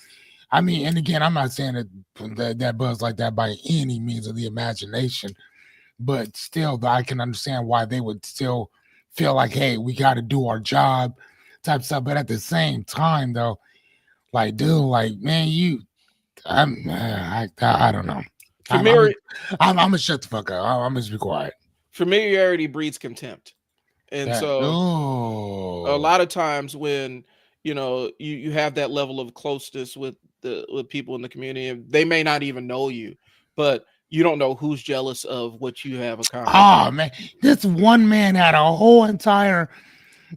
I mean, and again, I'm not saying that buzz like that by any means of the imagination, but still, I can understand why they would still feel like, hey, we got to do our job type stuff. But at the same time, though, like, dude, like, man, I don't know. Familiar, I'm gonna shut the fuck up. I'm gonna just be quiet. Familiarity breeds contempt, and That so a oh lot of times when you have that level of closeness with people in the community, and they may not even know you, but you don't know who's jealous of what you have accomplished. man, this one man had a whole entire.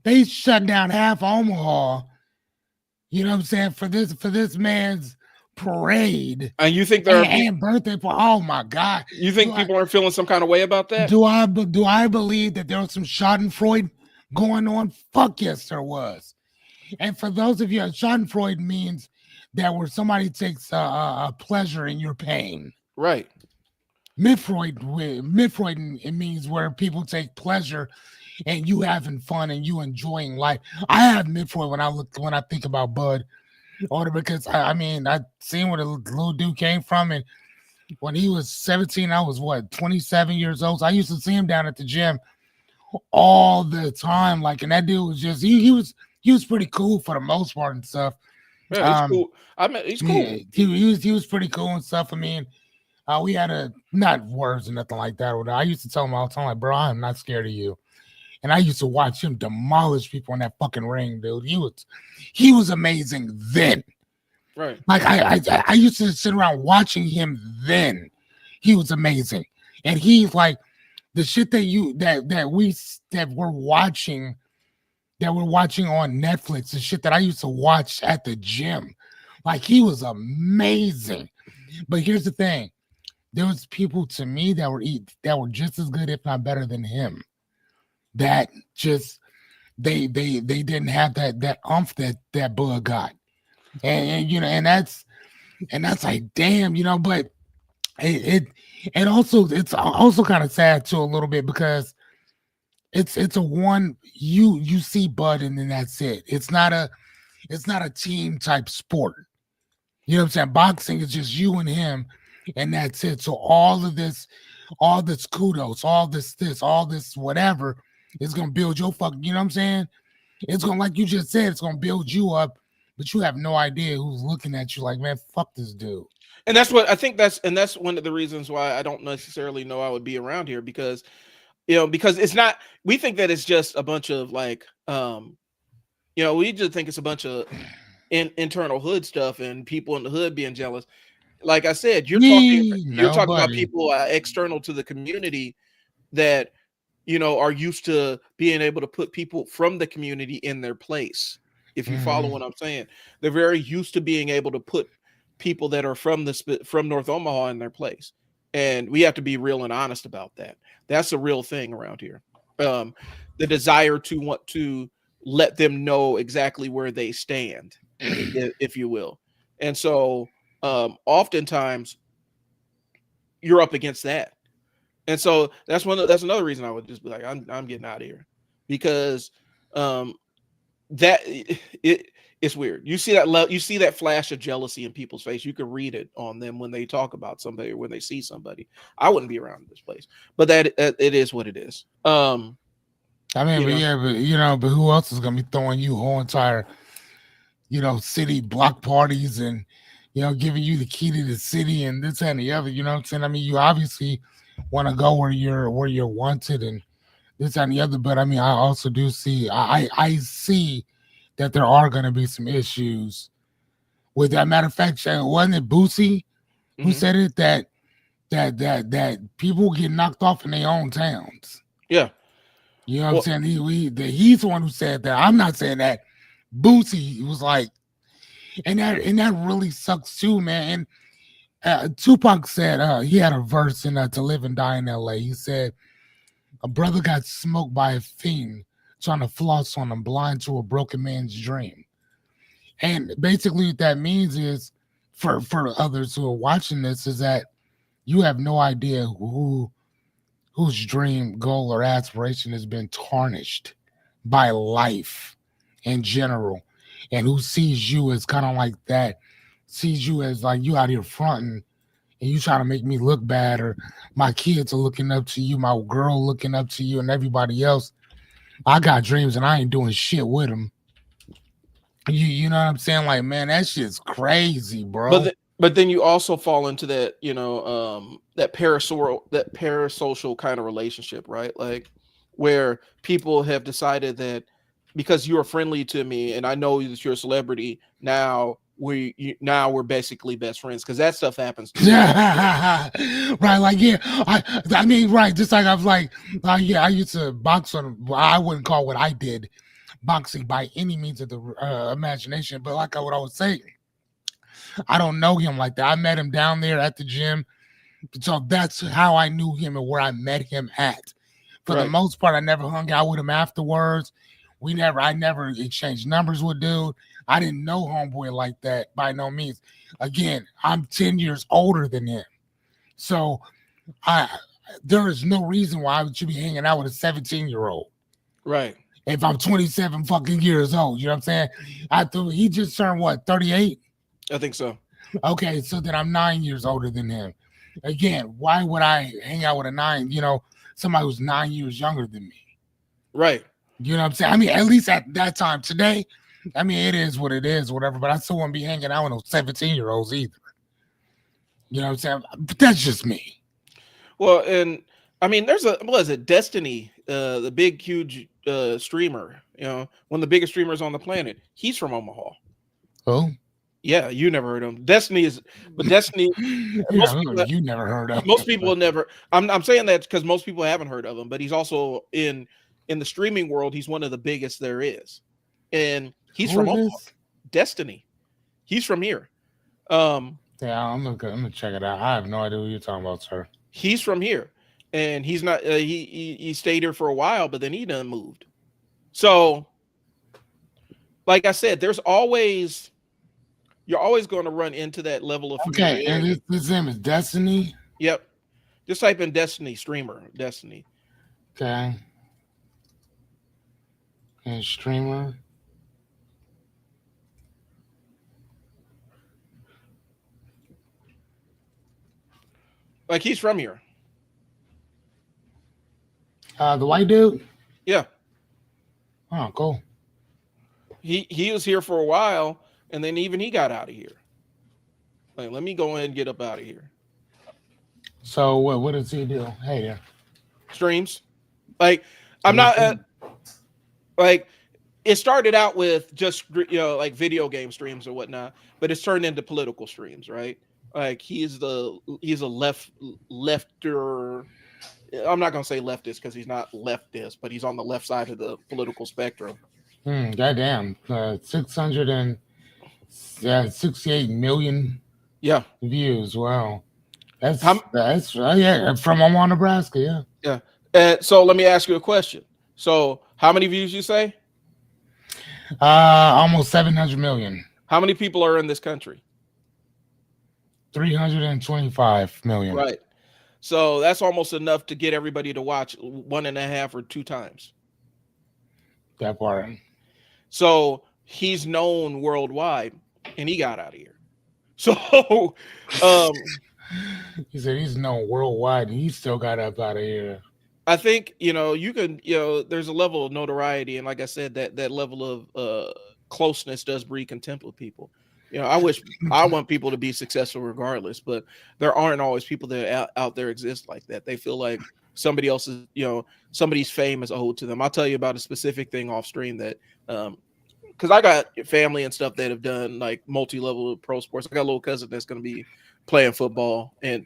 They shut down half Omaha. You know what I'm saying, for this man's parade And you think and birthday party. Oh my God! you think people aren't feeling some kind of way about that? Do I believe that there was some Schadenfreude going on? Fuck yes, there was. And for those of you, Schadenfreude means that where somebody takes a pleasure in your pain. Right. Midfreud, it means where people take pleasure and you having fun and you enjoying life. I have midfreud when I think about Bud, or because I mean I seen where the little dude came from, and when he was 17, I was 27 years old. So I used to see him down at the gym all the time, like, and that dude was just he was pretty cool for the most part and stuff. Yeah, he's cool. I mean, he's cool. Yeah, he was pretty cool and stuff. I mean, we had not words or nothing like that. I used to tell him all the time, like, bro, I'm not scared of you. And I used to watch him demolish people in that fucking ring, dude. He was amazing then. Right. Like I used to sit around watching him then. He was amazing. And he's like the shit that we're watching on Netflix, the shit that I used to watch at the gym. Like, he was amazing. But here's the thing. There was people to me that were just as good, if not better than him. That just they didn't have that umph that Bud got. And that's like, damn, but it's also kind of sad too a little bit, because it's a one you see Bud and then that's it. It's not a team type sport. You know what I'm saying? Boxing is just you and him, and that's it. So all this kudos, all this whatever is gonna build your fucking, you know what I'm saying? It's gonna, like you just said, it's gonna build you up, but you have no idea who's looking at you like, man, fuck this dude. And that's what I think that's one of the reasons why I don't necessarily know I would be around here, because because it's not, we think that it's just a bunch of like we just think it's a bunch of internal hood stuff and people in the hood being jealous. Like I said, you're talking about people external to the community that are used to being able to put people from the community in their place. If you follow what I'm saying, they're very used to being able to put people that are from North Omaha in their place. And we have to be real and honest about that. That's a real thing around here. The desire to want to let them know exactly where they stand, if you will. And so oftentimes you're up against that. And so that's another reason I would just be like, I'm getting out of here, because that it's It's weird. You see that flash of jealousy in people's face. You can read it on them when they talk about somebody or when they see somebody. I wouldn't be around this place, but that it is what it is. I mean, You but know, yeah, but but who else is gonna be throwing you whole entire, city block parties and giving you the key to the city and this and the other, you know what I'm saying? I mean, you obviously want to go where you're wanted and this and the other, but I mean, I also do see I see that there are gonna be some issues with that. Matter of fact, wasn't it Boosie who hmm said it that people get knocked off in their own towns? yeah. You know what I'm Well, saying? He's the one who said that. I'm not saying that. Boosie was like, and that really sucks too, man. And Tupac said he had a verse in "To Live and Die in L.A." He said a brother got smoked by a fiend trying to floss on him, blind to a broken man's dream. And basically, what that means is, for others who are watching this, is that you have no idea whose dream, goal, or aspiration has been tarnished by life in general, and who sees you as kind of like that, sees you as like you out here fronting and you trying to make me look bad, or my kids are looking up to you, my girl looking up to you, and everybody else. I got dreams and I ain't doing shit with them. You know what I'm saying? Like, man, that shit's crazy, bro. but then you also fall into that, that parasocial kind of relationship, right? Like where people have decided that because you're friendly to me and I know that you're a celebrity, now we're basically best friends, because that stuff happens too. Right, like yeah, I mean, right, just like I was like, yeah, I used to box on. I wouldn't call what I did boxing by any means of the imagination, but like what I was saying, I don't know him like that. I met him down there at the gym, so that's how I knew him and where I met him at. For the Right. most part, I never hung out with him afterwards. I never exchanged numbers with dude. I didn't know homeboy like that by no means. Again, I'm 10 years older than him. So I there is no reason why I should be hanging out with a 17-year-old Right. if I'm 27 fucking years old. You know what I'm saying? I thought he just turned what, 38? I think so. Okay, so then I'm 9 years older than him. Again, why would I hang out with somebody who's 9 years younger than me? Right. You know what I'm saying? I mean, at least at that time. Today, I mean, it is what it is, whatever. But I still wouldn't be hanging out with those 17-year-olds either. You know what I'm saying? But that's just me. Well, and I mean, there's Destiny, the big, huge streamer, one of the biggest streamers on the planet. He's from Omaha. Oh, Yeah, you never heard of him. Destiny, most yeah, people, you never heard of most him. people will never. I'm saying that because most people haven't heard of him, but he's also in the streaming world. He's one of the biggest there is, and he's Who from is Omaha. this? Destiny. He's from here. Um, Yeah, I'm gonna check it out. I have no idea what you're talking about, sir. he's from here, and he's not. He stayed here for a while, but then he done moved. So, like I said, you're always going to run into that level of Okay, and familiarity. his name is Destiny. Yep. Just type in Destiny streamer, Destiny. Okay, and streamer. Like he's from here. The white dude. Yeah. Oh, cool. He was here for a while, and then even he got out of here. Like, let me go ahead and get up out of here. So what does he do? Hey there. Streams. Like, I'm not like it started out with just like video game streams or whatnot, but it's turned into political streams, right? Like he's a lefter. I'm not gonna say leftist because he's not leftist, but he's on the left side of the political spectrum. Goddamn. 668 million Yeah. views. Wow. How, That's yeah, from Omaha, Nebraska. Yeah. yeah. And so let me ask you a question. So how many views you say? Almost 700 million. How many people are in this country? 325 million. Right. So that's almost enough to get everybody to watch 1.5 or 2 times. That part. So he's known worldwide, and he got out of here. So, um, He said he's known worldwide and he still got up out of here. I think you can there's a level of notoriety, and like I said, that level of closeness does breed contempt with people. I want people to be successful regardless, but there aren't always people that out there exist like that. They feel like somebody else's somebody's fame is owed to them. I'll tell you about a specific thing off stream that because I got family and stuff that have done like multi-level pro sports. I got a little cousin that's going to be playing football and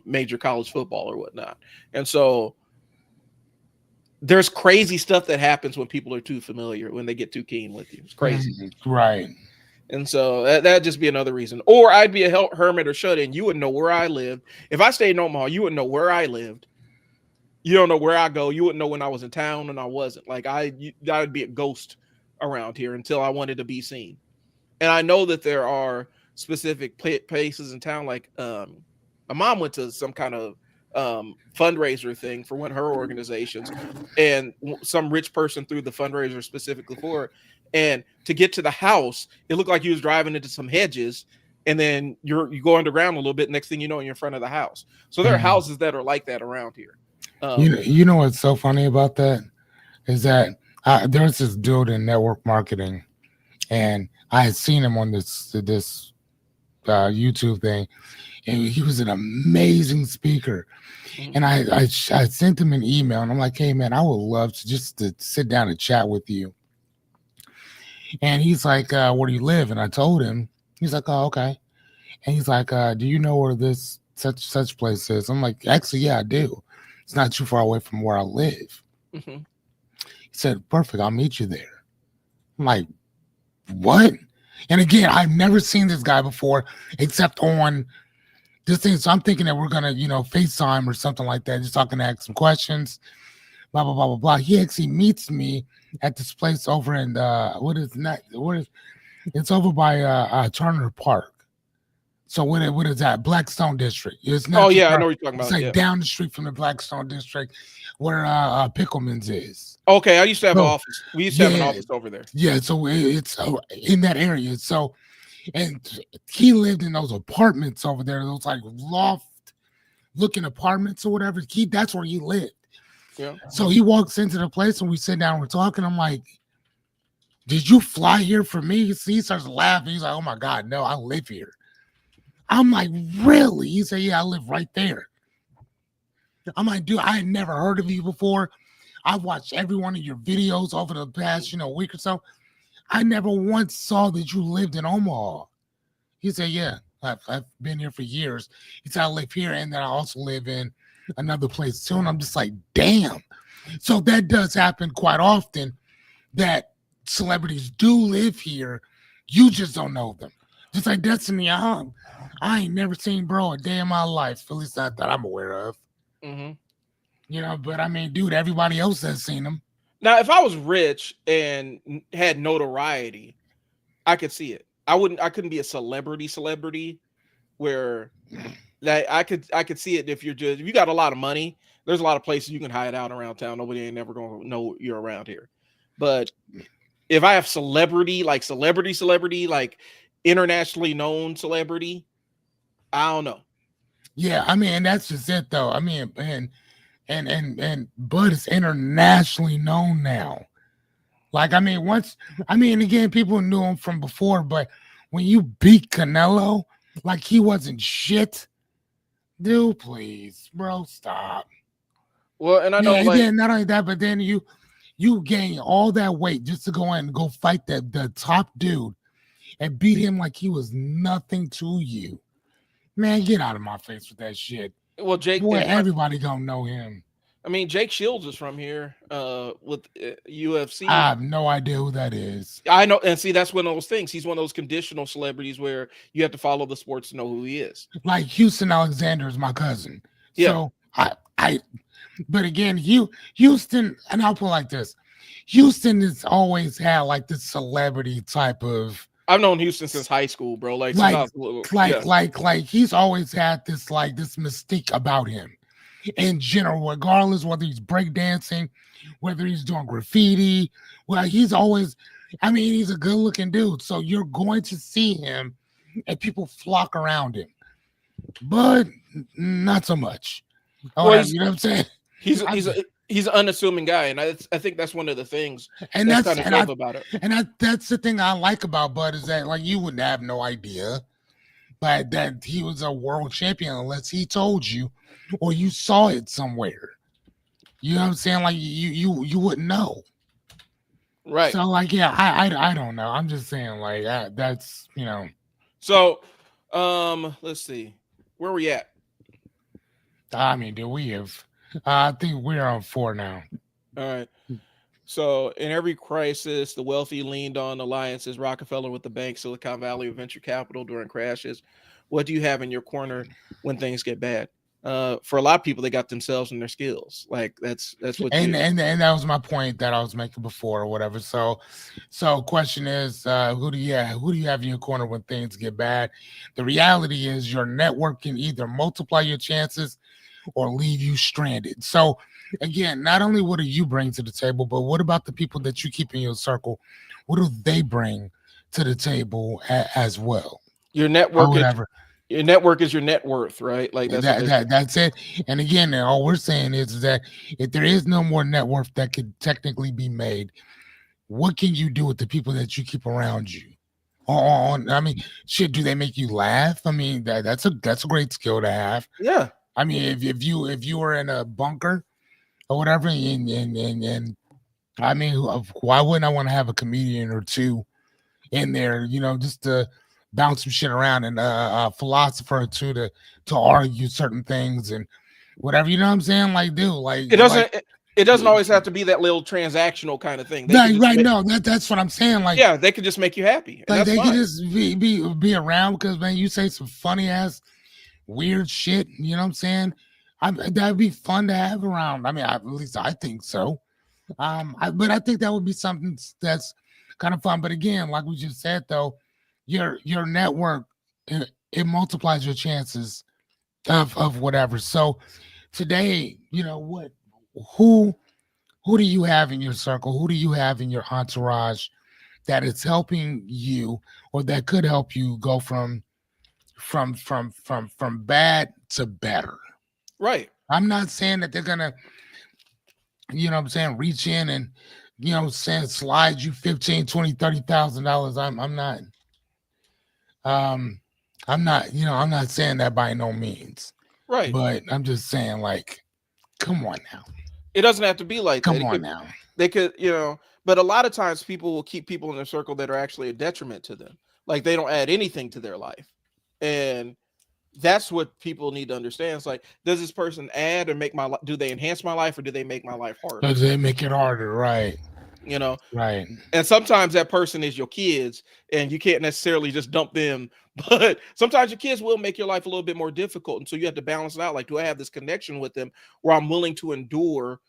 major college football or whatnot, and so there's crazy stuff that happens when people are too familiar, when they get too keen with you. It's crazy. Right. And so that'd just be another reason. Or I'd be a hermit or shut in. You wouldn't know where I lived. If I stayed in Omaha, you wouldn't know where I lived. You don't know where I go. You wouldn't know when I was in town and I wasn't. Like I would be a ghost around here until I wanted to be seen. And I know that there are specific places in town. Like my mom went to some kind of fundraiser thing for one of her organizations, and some rich person threw the fundraiser specifically for her. And to get to the house, it looked like you was driving into some hedges, and then you go underground a little bit. Next thing you know, you're in front of the house. So there are houses that are like that around here. You know what's so funny about that is that there's this dude in network marketing, and I had seen him on this YouTube thing, and he was an amazing speaker. And I sent him an email, and I'm like, hey man, I would love to sit down and chat with you. And he's like, where do you live? And I told him. He's like, oh, okay. And he's like, do you know where this such place is? I'm like, actually, yeah, I do. It's not too far away from where I live. Mm-hmm. He said, perfect, I'll meet you there. I'm like, what? And again, I've never seen this guy before except on this thing. So I'm thinking that we're going to, FaceTime or something like that. Just talking to ask some questions, blah, blah, blah, blah, blah. He actually meets me at this place over in, it's over by Turner Park. So what is that? Blackstone District. It's not. Oh yeah, I know what you're talking about. It's like down the street from the Blackstone District, where Pickleman's is. Okay, I used to have an office. We used to have an office over there. Yeah, so it's in that area. So, and he lived in those apartments over there, those like loft-looking apartments or whatever. That's where he lived. Yeah. So he walks into the place and we sit down, we're talking. I'm like, did you fly here for me? He starts laughing. He's like, oh my God, no, I live here. I'm like, really? He said, yeah, I live right there. I'm like, dude, I had never heard of you before. I've watched every one of your videos over the past, week or so. I never once saw that you lived in Omaha. He said, yeah, I've been here for years. He said, I live here, and then I also live in another place too. And I'm just like, damn. So that does happen quite often, that celebrities do live here. You just don't know them. Just like Destiny, I ain't never seen bro a day in my life, at least not that I'm aware of. Mm-hmm. But I mean, dude, everybody else has seen them. Now, if I was rich and had notoriety, I could see it. I couldn't be a celebrity where that I could see it if you got a lot of money. There's a lot of places you can hide out around town. Nobody ain't never gonna know you're around here. But if I have celebrity, like internationally known celebrity, I don't know. Yeah, I mean, that's just it though. I mean, and Bud is internationally known now. Like, I mean, again, people knew him from before, but when you beat Canelo, like he wasn't shit, dude, please, bro, stop. Well, and I know, not only that, but then you gain all that weight just to go in and go fight the top dude and beat him like he was nothing to you. Man, get out of my face with that shit. Well, Jake, boy, everybody gonna know him. I mean, Jake Shields is from here with UFC. I have no idea who that is. I know, and see, that's one of those things. He's one of those conditional celebrities where you have to follow the sports to know who he is. Like Houston Alexander is my cousin. Yeah. So but again, Houston, and I'll put it like this: Houston has always had like this celebrity type of. I've known Houston since high school, bro. Like he's always had this mystique about him in general, regardless whether he's breakdancing, whether he's doing graffiti. Well, he's always I mean, he's a good looking dude. So you're going to see him and people flock around him, but not so much. Or Well, whatever, you know what I'm saying? he's a, I'm he's a he's an unassuming guy, and I think that's one of the things and that's that's kind of dope about it. that's the thing I like about Bud is that like you wouldn't have no idea, but that he was a world champion unless he told you or you saw it somewhere. You know what I'm saying? Like you wouldn't know. Right. So like yeah, I don't know. I'm just saying like that's So, let's see, where we at? I mean, do we have? I think we're on 4 now. All right. So, in every crisis, the wealthy leaned on alliances, Rockefeller with the bank, Silicon Valley with venture capital during crashes. What do you have in your corner when things get bad? For a lot of people, they got themselves and their skills. Like that's what you. And that was my point that I was making before or whatever. So question is, who do you have in your corner when things get bad? The reality is your network can either multiply your chances or leave you stranded. So again, not only what do you bring to the table, but what about the people that you keep in your circle? What do they bring to the table as well? Your Or network is whatever. your network is your net worth, right? Like that's what they say. That's it. And again, all we're saying is that if there is no more net worth that could technically be made, what can you do with the people that you keep around you? I mean, shit, do they make you laugh? I mean, that's a great skill to have. Yeah. I mean, if you were in a bunker or whatever, and I mean, why wouldn't I want to have a comedian or two in there, just to bounce some shit around and a philosopher or two to argue certain things and whatever, you know what I'm saying? Like, dude, It like doesn't it doesn't always have to be that little transactional kind of thing. They could right, just right. make, No, that's what I'm saying. yeah, they could just make you happy, and Like that's they could fine. just be around because man, you say some funny ass weird shit. You know what I'm saying? That'd be fun to have around. I mean, at least I think so. But I think that would be something that's kind of fun. But again, like we just said, though, your network it multiplies your chances of whatever. So today, who who do you have in your circle? Who do you have in your entourage that is helping you or that could help you go from bad to better? Right. I'm not saying that they're gonna, what I'm saying, reach in and saying slide you 15, 20, $30,000. Um I'm not saying that by no means. Right. But I'm just saying, like, come on now. It doesn't have to be like that. Come It on could now. they could, but a lot of times people will keep people in their circle that are actually a detriment to them. Like they don't add anything to their life. And that's what people need to understand. It's like, does this person add or make my life? Do they enhance my life or do they make my life harder? Because they make it harder, right? You know, Right. and sometimes that person is your kids, and you can't necessarily just dump them. But sometimes your kids will make your life a little bit more difficult, and so you have to balance it out. Like, do I have this connection with them where I'm willing to endure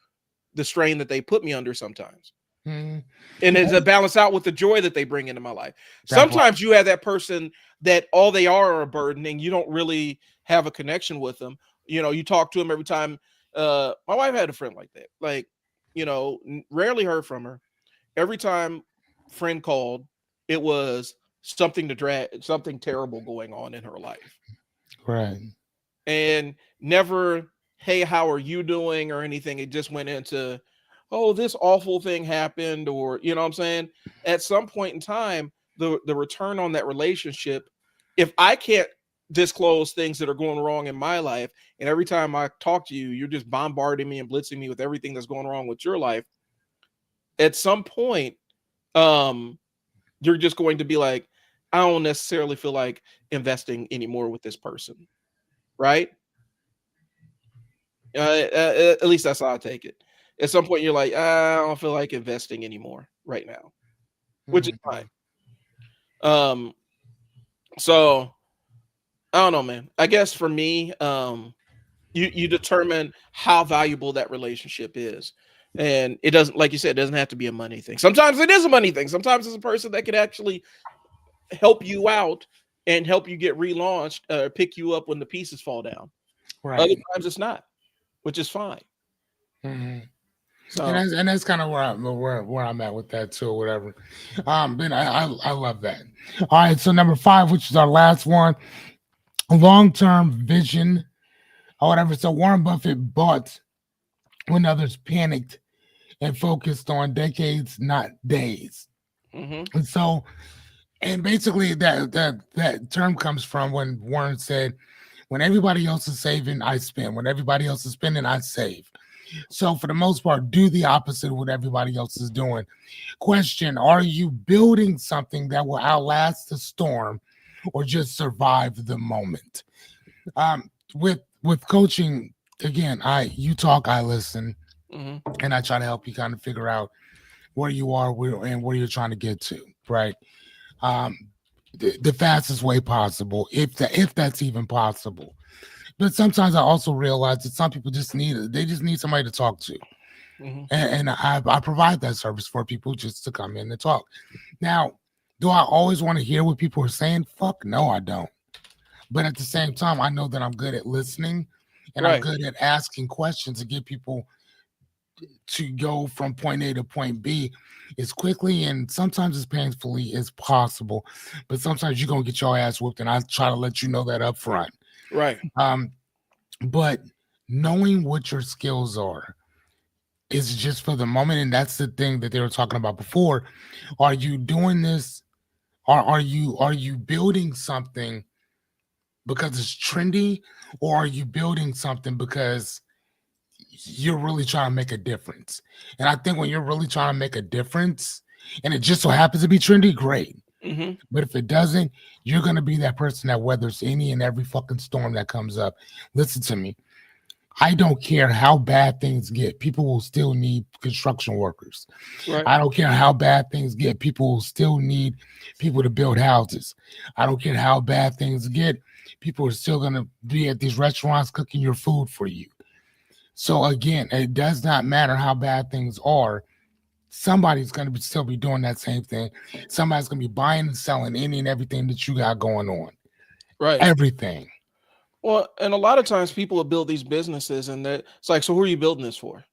the strain that they put me under sometimes? Mhm. And it's a balance out with the joy that they bring into my life. That part. Sometimes you have that person that all they are a burden, and you don't really have a connection with them. You talk to them every time. My wife had a friend like that. Like, rarely heard from her. Every time friend called, it was something terrible going on in her life. Right. And never, hey, how are you doing or anything. It just went into, oh, this awful thing happened, or you know what I'm saying? At some point in time, the return on that relationship, if I can't disclose things that are going wrong in my life, and every time I talk to you, you're just bombarding me and blitzing me with everything that's going wrong with your life, at some point, um, you're just going to be like, I don't necessarily feel like investing anymore with this person, right? At least that's how I take it. At some point, you're like, I don't feel like investing anymore right now, which is fine. Mhm. Um, so I don't know, man. I guess for me, you determine how valuable that relationship is. And it doesn't, like you said, it doesn't have to be a money thing. Sometimes it is a money thing. Sometimes it's a person that could actually help you out and help you get relaunched, pick you up when the pieces fall down. Other Right. times it's not, which is fine. Mhm. So and that's kind of where I'm at with that too, or whatever. But I love that. All right, so number 5, which is our last one, long term vision or whatever. So Warren Buffett bought when others panicked and focused on decades, not days. mhm, And so, and basically that term comes from when Warren said, "When everybody else is saving, I spend. When everybody else is spending, I save." So for the most part, do the opposite of what everybody else is doing. Question: are you building something that will outlast the storm, or just survive the moment? With coaching, again, I you talk, I listen, mhm, and I try to help you kind of figure out where you are, and where you're trying to get to, right? Um, the fastest way possible, if that's even possible. But sometimes I also realize that some people just need somebody to talk to, mhm. and I provide that service for people just to come in and talk. Now, do I always want to hear what people are saying? Fuck no, I don't. But at the same time, I know that I'm good at listening, and I'm Right, good at asking questions to get people to go from point A to point B as quickly and sometimes as painfully as possible. But sometimes you're gonna get your ass whooped, and I try to let you know that up front. right. Um, but knowing what your skills are is just for the moment, and that's the thing that they were talking about before. Are you doing this? Are you building something because it's trendy, or are you building something because you're really trying to make a difference? And I think when you're really trying to make a difference and it just so happens to be trendy, great. Mhm. But if it doesn't, you're going to be that person that weathers any and every fucking storm that comes up. Listen to me. I don't care how bad things get. People will still need construction workers. Right, I don't care how bad things get. People will still need people to build houses. I don't care how bad things get. People are still going to be at these restaurants cooking your food for you. So again, it does not matter how bad things are. Somebody's going to still be doing that same thing. Somebody's going to be buying and selling any and everything that you got going on. right. Everything. Well, and a lot of times people will build these businesses, and it's like, so who are you building this for?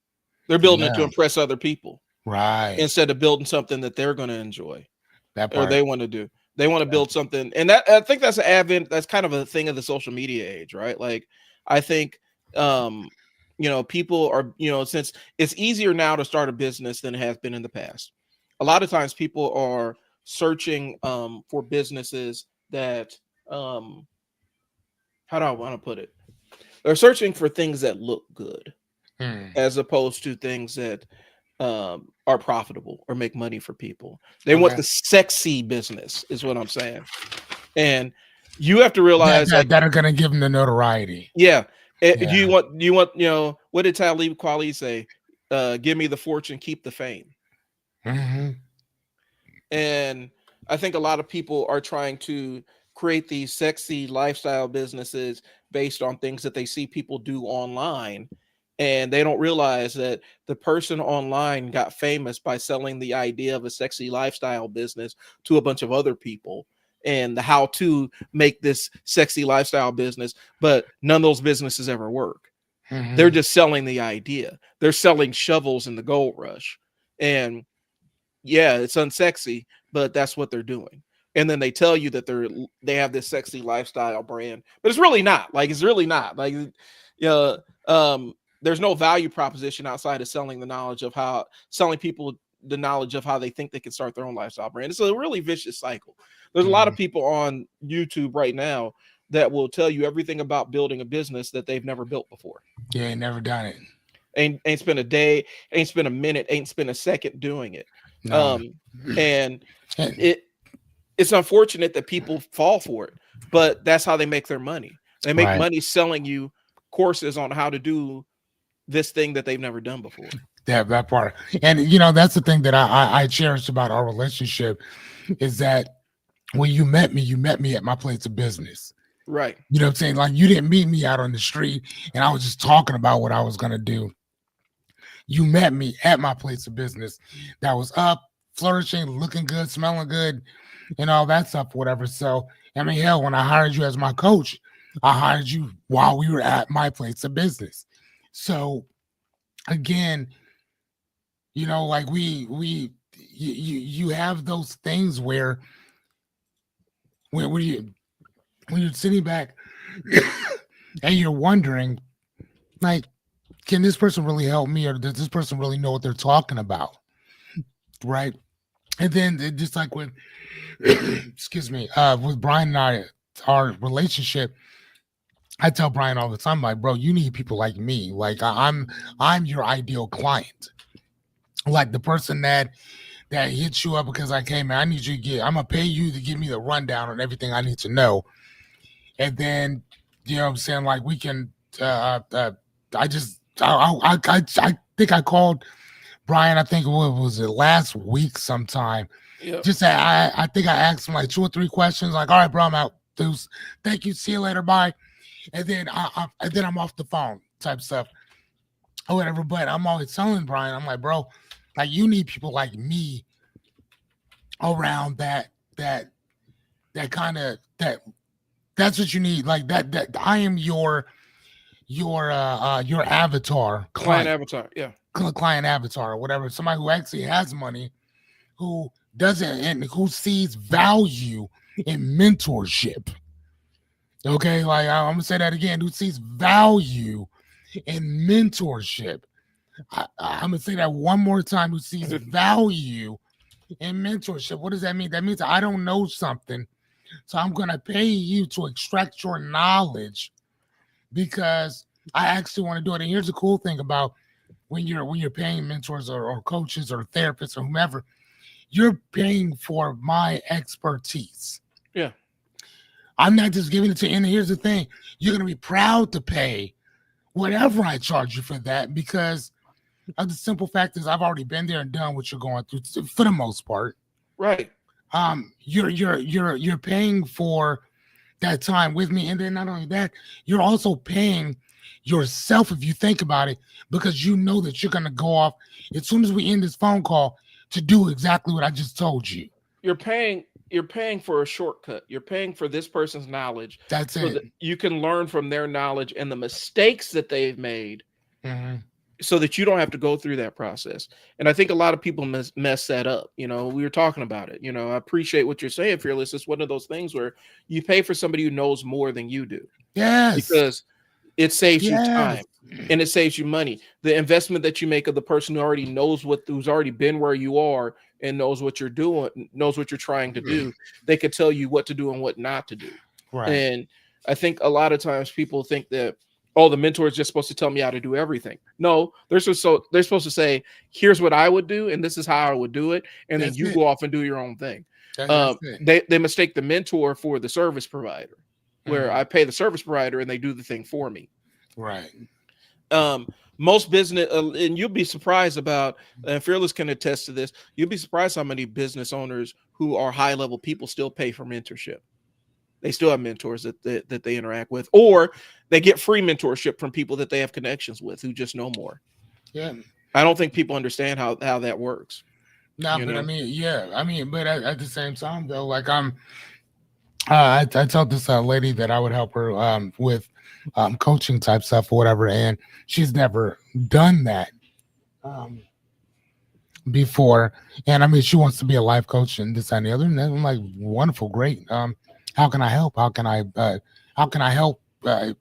They're building it to Yeah. impress other people Right. instead of building something that they're going to enjoy That or part. they want to do. They want to build something, and that I think that's an advent. That's kind of a thing of the social media age, right? Like, I think, um, people are, since it's easier now to start a business than it has been in the past. A lot of times, people are searching for businesses that, um, how do I want to put it? They're searching for things that look good Hmm. as opposed to things that are profitable or make money for people. They want Okay. the sexy business, is what I'm saying. And you have to That, realize, that like, that are going to give them the notoriety. yeah, Yeah. what did Talib Kweli say? Give me the fortune, keep the fame. Hmm. And I think a lot of people are trying to create these sexy lifestyle businesses based on things that they see people do online. And they don't realize that the person online got famous by selling the idea of a sexy lifestyle business to a bunch of other people and the how to make this sexy lifestyle business. But none of those businesses ever work. They're Hmm. just selling the idea. They're selling shovels in the gold rush. And yeah, it's unsexy, but that's what they're doing. And then they tell you that they have this sexy lifestyle brand, but it's really not. Like, it's really not. Like, yeah, there's no value proposition outside of selling people the knowledge of how they think they can start their own lifestyle brand. It's a really vicious cycle. There's a lot of Hmm. people on YouTube right now that will tell you everything about building a business that they've never built before. Yeah, ain't never done it. Ain't spent a day, ain't spent a minute, ain't spent a second doing it. No. Um, and it it's unfortunate that people fall for it, but that's how they make their money. They make Right. money selling you courses on how to do this thing that they've never done before. That part. And that's the thing that I cherish about our relationship is that when you met me at my place of business. Right. You know what I'm saying? Like, you didn't meet me out on the street and I was just talking about what I was gonna do. You met me at my place of business that was up, flourishing, looking good, smelling good, and all that stuff, whatever. So, I mean, hell, when I hired you as my coach, I hired you while we were at my place of business. So, again, Like you have those things where when you when you're sitting back and you're wondering, like, can this person really help me, or does this person really know what they're talking about, right? And then just like with excuse me, with Brian and I, our relationship, I tell Brian all the time, like, bro, you need people like me. Like I'm your ideal client. Like the person that hits you up because like, hey man, I need you to I'm gonna pay you to give me the rundown on everything I need to know. And then, what I'm saying, like we can I just I think I called Brian, I think what was it last week sometime. Yep. Just I think I asked him like 2 or 3 questions, like, all right, bro, I'm out. Deuce. Thank you. See you later. Bye. And then I'm off the phone type stuff or whatever. But I'm always telling Brian, I'm like, bro, like you need people like me around that that kind of that's what you need. Like that I am your avatar Client client, avatar. Yeah. client avatar or whatever. Somebody who actually has money, who doesn't and who sees value in mentorship. Okay, like I'm gonna say that again. Who sees value in mentorship? I'm gonna say that one more time. Who sees value in mentorship? What does that mean? That means I don't know something, so I'm gonna pay you to extract your knowledge because I actually want to do it. And here's the cool thing about when you're paying mentors or coaches or therapists or whomever, you're paying for my expertise. Yeah. I'm not just giving it to you. And here's the thing, you're going to be proud to pay whatever I charge you for that because of the simple fact is I've already been there and done what you're going through for the most part. Right. You're paying for that time with me. And then not only that, you're also paying yourself if you think about it, because you know that you're going to go off as soon as we end this phone call to do exactly what I just told you. You're paying for a shortcut. You're paying for this person's knowledge That's so it. that you can learn from their knowledge and the mistakes that they've made Mm-hmm. so that you don't have to go through that process. And I think a lot of people mess that up. We were talking about it. I appreciate what you're saying, Fearless. It's one of those things where you pay for somebody who knows more than you do Yes. because it saves you Yes. time and it saves you money. The investment that you make of the person who already who's already been where you are and knows what you're doing, knows what you're trying to do. They could tell you what to do and what not to do. Right. And I think a lot of times people think that, oh, the mentor is just supposed to tell me how to do everything. No, they're supposed to say, here's what I would do, and this is how I would do it, and then you go off and do your own thing. That's it. They mistake the mentor for the service provider, where I pay the service provider and they do the thing for me. Right. Most business, and you'll be surprised about, and Fearless can attest to this, you'll be surprised how many business owners who are high level people still pay for mentorship. They still have mentors that they interact with, or they get free mentorship from people that they have connections with who just know more. Yeah. I don't think people understand how that works. No, but I mean, yeah. I mean, but at the same time, though, like I told this lady that I would help her with coaching type stuff or whatever, and she's never done that before. And I mean, she wants to be a life coach and this and the other. And I'm like, wonderful, great. How can I help? How can I help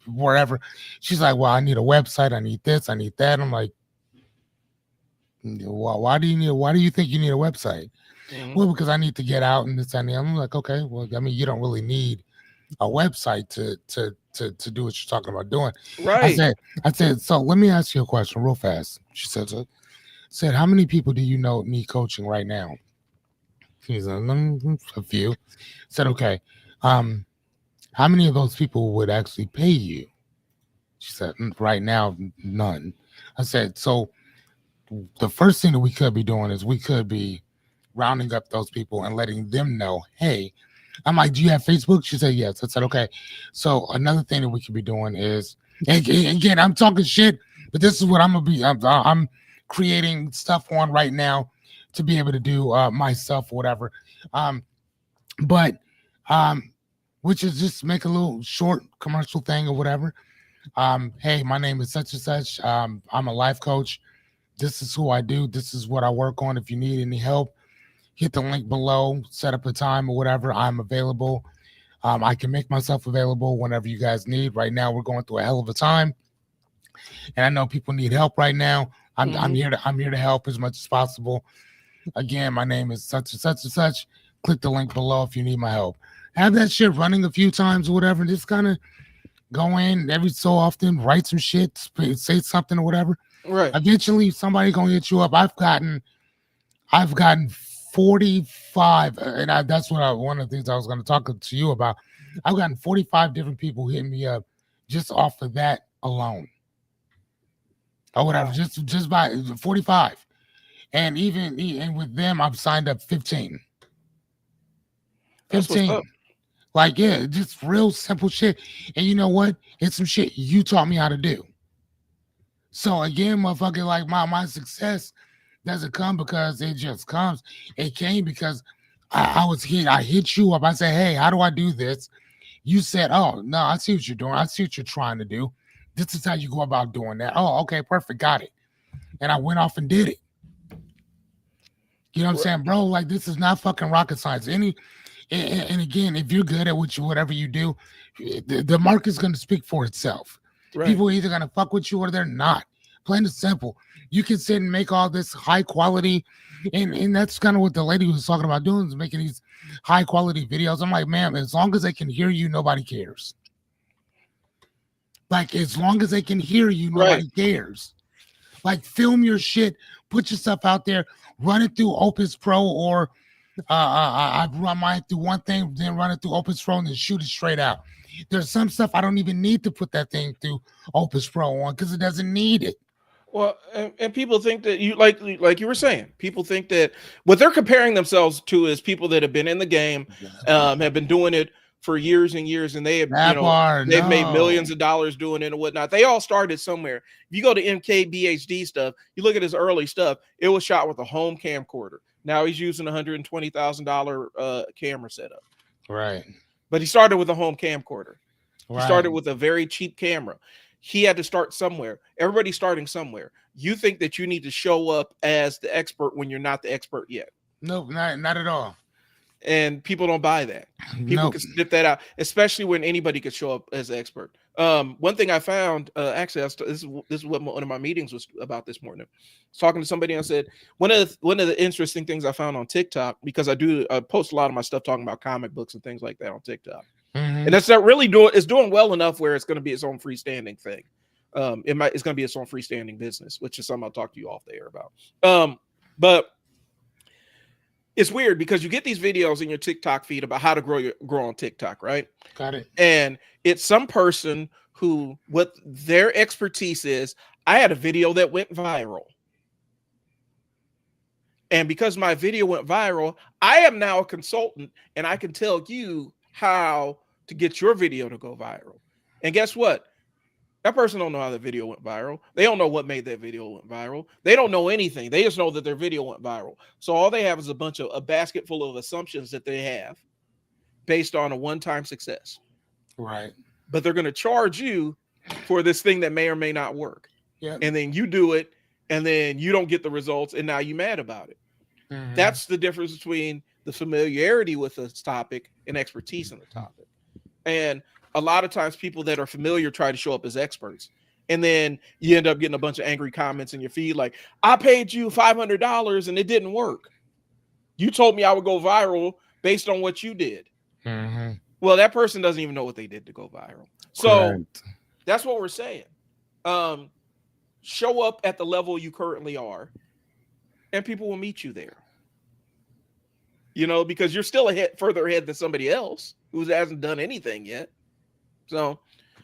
wherever? She's like, well, I need a website. I need this. I need that. I'm like, why do you think you need a website? Mm-hmm. Well, because I need to get out and this and the other. I'm like, okay, well, I mean, you don't really need a website to do what you're talking about doing. Right. I said, so let me ask you a question real fast. She said, how many people do you know need coaching right now? She said, a few. Said, okay. How many of those people would actually pay you? She said, right now, none. I said, so the first thing that we could be doing is we could be rounding up those people and letting them know, hey, I'm like, do you have Facebook? She said, yes. I said, okay. So another thing that we could be doing is, and again, I'm talking shit, but this is what I'm creating stuff on right now to be able to do myself or whatever. Which is just make a little short commercial thing or whatever. Hey, my name is such and such. I'm a life coach. This is who I do. This is what I work on. If you need any help, hit the link below, set up a time or whatever. I'm available. I can make myself available whenever you guys need. Right now, we're going through a hell of a time, and I know people need help right now. I'm here to help as much as possible. Again, my name is such and such and such. Click the link below if you need my help. Have that shit running a few times or whatever. Just kind of go in every so often, write some shit, say something or whatever. Right. Eventually, somebody gonna hit you up. I've gotten 45, and that's one of the things I was gonna talk to you about. I've gotten 45 different people hitting me up just off of that alone, or whatever. Wow. Just by 45, and even with them, I've signed up 15. That's what's up. Like, yeah, just real simple shit. And you know what? It's some shit you taught me how to do. So again, motherfucker, like my success doesn't come because it just comes. It came because I was hit. I hit you up. I said, hey, how do I do this? You said, oh, no, I see what you're doing. I see what you're trying to do. This is how you go about doing that. Oh, okay, perfect. Got it. And I went off and did it. You know what I'm saying, bro? Like, this is not fucking rocket science. And again, if you're good at whatever you do, the market's going to speak for itself. Right. People are either going to fuck with you or they're not. Plain and simple. You can sit and make all this high quality, and that's kind of what the lady was talking about doing, is making these high quality videos. I'm like, man, as long as they can hear you, nobody cares. Like, as long as they can hear you, nobody cares. Like, film your shit, put yourself out there, run it through Opus Pro, or I run mine through one thing, then run it through Opus Pro, and then shoot it straight out. There's some stuff I don't even need to put that thing through Opus Pro on because it doesn't need it. Well, and people think that you like you were saying, people think that what they're comparing themselves to is people that have been in the game, have been doing it for years and years, and they have they've made millions of dollars doing it and whatnot. They all started somewhere. If you go to MKBHD stuff, you look at his early stuff, it was shot with a home camcorder. Now he's using $120,000 camera setup. Right. But he started with a home camcorder. He started with a very cheap camera. He had to start somewhere. Everybody's starting somewhere. You think that you need to show up as the expert when you're not the expert yet. Nope, not at all. And people don't buy that. People can snip that out, especially when anybody could show up as an expert. One thing I found, actually, this is what one of my meetings was about this morning. I was talking to somebody and I said, one of the interesting things I found on TikTok, because I post a lot of my stuff talking about comic books and things like that on TikTok. Mm-hmm. And that's not really doing well enough where it's going to be its own freestanding thing. It's going to be its own freestanding business, which is something I'll talk to you off the air about. But it's weird because you get these videos in your TikTok feed about how to grow on TikTok, right? Got it. And it's some person who, what their expertise is, I had a video that went viral. And because my video went viral, I am now a consultant and I can tell you how to get your video to go viral. And guess what? That person don't know how the video went viral. They don't know what made that video went viral. They don't know anything. They just know that their video went viral. So all they have is a basket full of assumptions that they have based on a one-time success. Right. But they're going to charge you for this thing that may or may not work. Yeah. And then you do it, and then you don't get the results, and now you're mad about it. Mm-hmm. That's the difference between the familiarity with this topic and expertise in the topic. And a lot of times people that are familiar try to show up as experts. And then you end up getting a bunch of angry comments in your feed like, I paid you $500 and it didn't work. You told me I would go viral based on what you did. Mm-hmm. Well, that person doesn't even know what they did to go viral. So that's what we're saying. Show up at the level you currently are and people will meet you there. You know, because you're still further ahead than somebody else who hasn't done anything yet. So,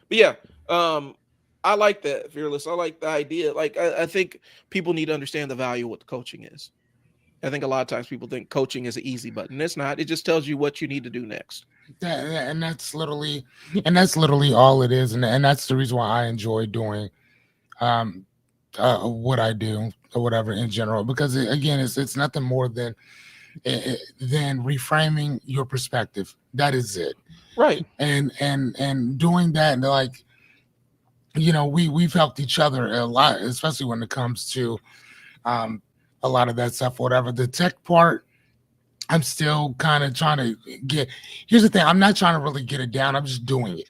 but yeah, I like that, Fearless. I like the idea. Like, I think people need to understand the value of what the coaching is. I think a lot of times people think coaching is an easy button. It's not. It just tells you what you need to do next. And that's literally all it is. And that's the reason why I enjoy doing what I do or whatever in general, because again, it's nothing more than reframing your perspective. That is it. Right. And doing that, and like, you know, we've helped each other a lot, especially when it comes to um, a lot of that stuff, whatever. The tech part, I'm still kind of trying to get. Here's the thing: I'm not trying to really get it down. I'm just doing it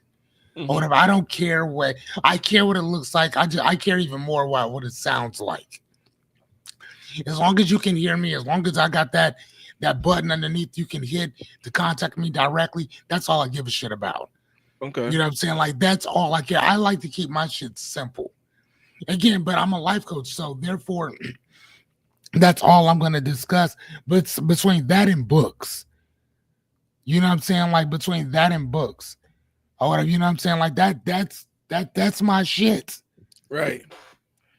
or Hmm. whatever. I don't care what I care what it looks like. I care even more about what it sounds like. As long as you can hear me, as long as I got that button underneath you can hit to contact me directly, that's all I give a shit about. Okay. You know what I'm saying? Like that's all I care. I like to keep my shit simple. Again, but I'm a life coach, so therefore that's all I'm gonna discuss. But between that and books, you know what I'm saying? Like between that and books, or whatever, you know what I'm saying? Like that's my shit. Right.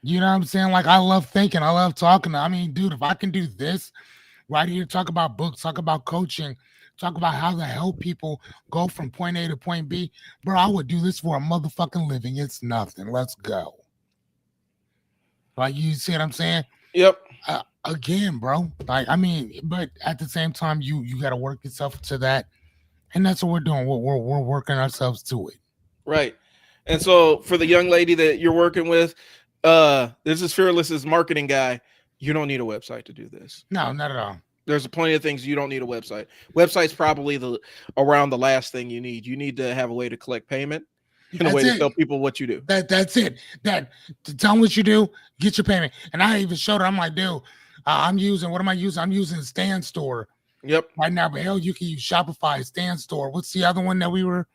You know what I'm saying? Like I love thinking, I love talking. I mean, dude, if I can do this right here, talk about books, talk about coaching, talk about how to help people go from point A to point B, bro, I would do this for a motherfucking living. It's nothing. Let's go. Like you see what I'm saying? Yep. Again, bro. Like I mean, but at the same time, you got to work yourself to that, and that's what we're doing. We're working ourselves to it. Right. And so for the young lady that you're working with, this is Fearless's marketing guy. You don't need a website to do this. No, not at all. There's plenty of things you don't need a website. Website's probably the around the last thing you need. You need to have a way to collect payment and a way That's to it. tell people what you do. That's it. That to tell them what you do, get your payment. And I even showed her. I'm like, dude, I'm using. What am I using? I'm using Stand Store Yep. right now. But hell, you can use Shopify, Stand Store. What's the other one that we were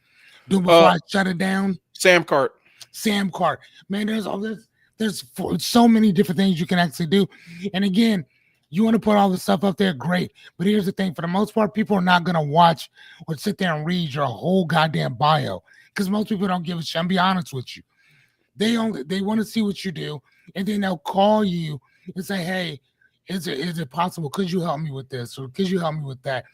doing before Uh, I shut it down? Samcart. Sam Cart. Man, there's all this. There's so many different things you can actually do. And again, you want to put all this stuff up there, great. But here's the thing: for the most part, people are not gonna watch or sit there and read your whole goddamn bio because most people don't give a shit. I'm be honest with you. They want to see what you do, and then they'll call you and say, "Hey, is it possible? Could you help me with this or could you help me with that?"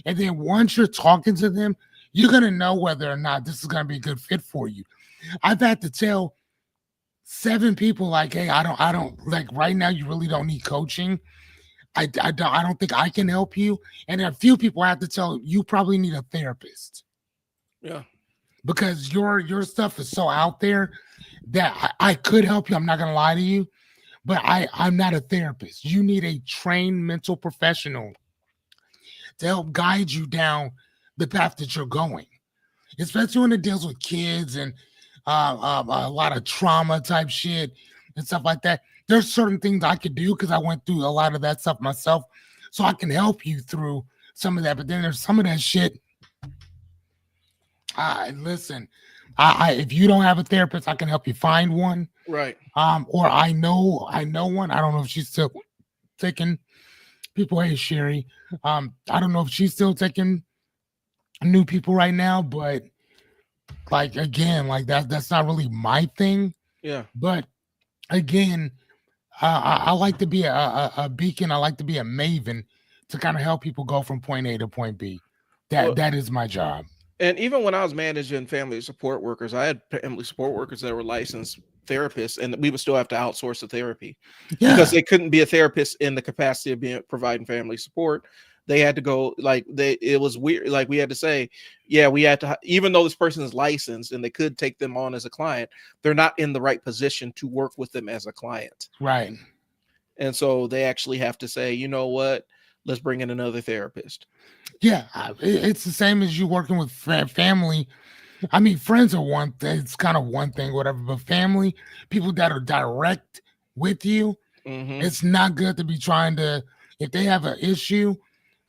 And then once you're talking to them, you're gonna know whether or not this is gonna be a good fit for you. I've had to tell 7 people like, "Hey, I don't like right now. You really don't need coaching. I don't think I can help you." And a few people I have to tell you probably need a therapist Yeah. because your stuff is so out there that I could help you. I'm not gonna lie to you, but I'm not a therapist. You need a trained mental professional to help guide you down the path that you're going, especially when it deals with kids and a lot of trauma type shit and stuff like that. There's certain things I could do because I went through a lot of that stuff myself, so I can help you through some of that. But then there's some of that shit. Listen, I if you don't have a therapist, I can help you find one. Right. Or I know one. I don't know if she's still taking people. Hey Sherry, I don't know if she's still taking new people right now, but like again, like that's not really my thing. Yeah. But again, I like to be a beacon. I like to be a maven to kind of help people go from point A to point B. Well, That is my job. and even when I was managing family support workers, I had family support workers that were licensed therapists, and we would still have to outsource the therapy because Yeah, they couldn't be a therapist in the capacity of being providing family support. They had to go like it was weird. Like we had to say, yeah, we had to, even though this person is licensed and they could take them on as a client, they're not in the right position to work with them as a client. right. And so they actually have to say, you know what, let's bring in another therapist. Yeah, it's the same as you working with family. I mean, friends are one thing. It's kind of one thing, whatever. But family, people that are direct with you, Hmm. it's not good to be trying to. If they have an issue,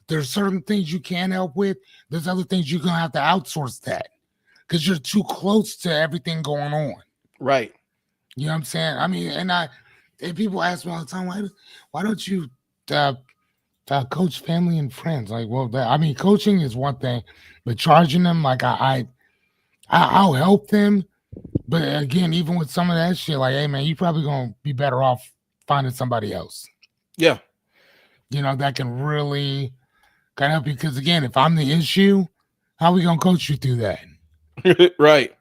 there's certain things you can help with. There's other things you're gonna have to outsource that because you're too close to everything going on. Right. You know what I'm saying? I mean, and people ask me all the time, why don't you uh, coach family and friends? Like, well, I mean, coaching is one thing, but charging them, like, I'll help them. But again, even with some of that shit, like, hey, man, you probably gonna be better off finding somebody else, Yeah. that can really kind of help you. Because again, if I'm the issue, how we gonna coach you through that? Right.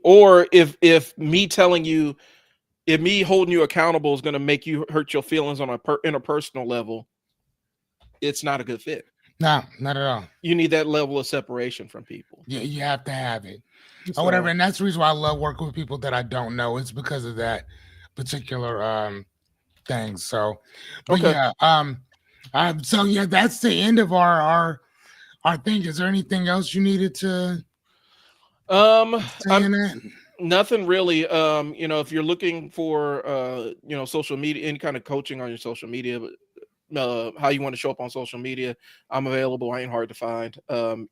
Or if me telling you, if me holding you accountable is going to make you hurt your feelings on a interpersonal level, it's not a good fit. No, not at all. You need that level of separation from people. Yeah, you have to have it. Or whatever. So And that's the reason why I love working with people that I don't know. It's because of that particular things. So, but Okay. yeah, so yeah, that's the end of our thing. Is there anything else you needed to say I'm in that? nothing really. If you're looking for social media, any kind of coaching on your social media, how you want to show up on social media, I'm available. I ain't hard to find.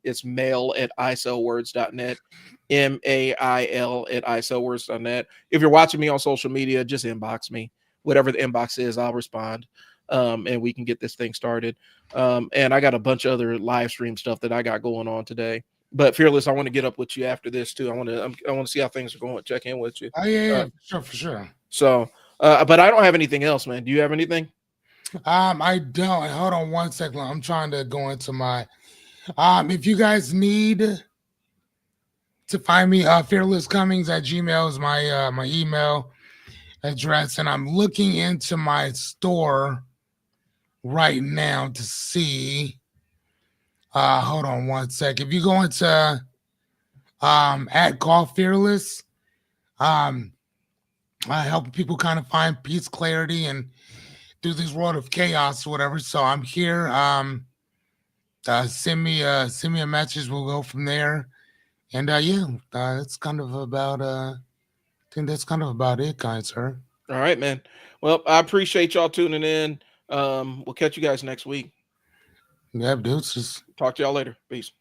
It's mail@isellwords.net, mail@isellwords.net. If you're watching me on social media, just inbox me. Whatever the inbox is, I'll respond. And we can get this thing started. And I got a bunch of other live stream stuff that I got going on today. But Fearless, I want to get up with you after this too. I want to see how things are going. Check in with you. Oh yeah, Uh, yeah, for sure. but I don't have anything else, man. Do you have anything? I don't. Hold on one second. I'm trying to go into my. If you guys need to find me, fearlesscummings@gmail is my email address, and I'm looking into my store right now to see. Hold on one sec. If you go into at Golf Fearless, um, I help people kind of find peace, clarity, and through this world of chaos, or whatever. So I'm here. Send me a message. We'll go from there. And yeah, that's kind of about. I think that's kind of about it, guys, sir. All right, man. Well, I appreciate y'all tuning in. We'll catch you guys next week. Yeah, dudes. Talk to y'all later. Peace.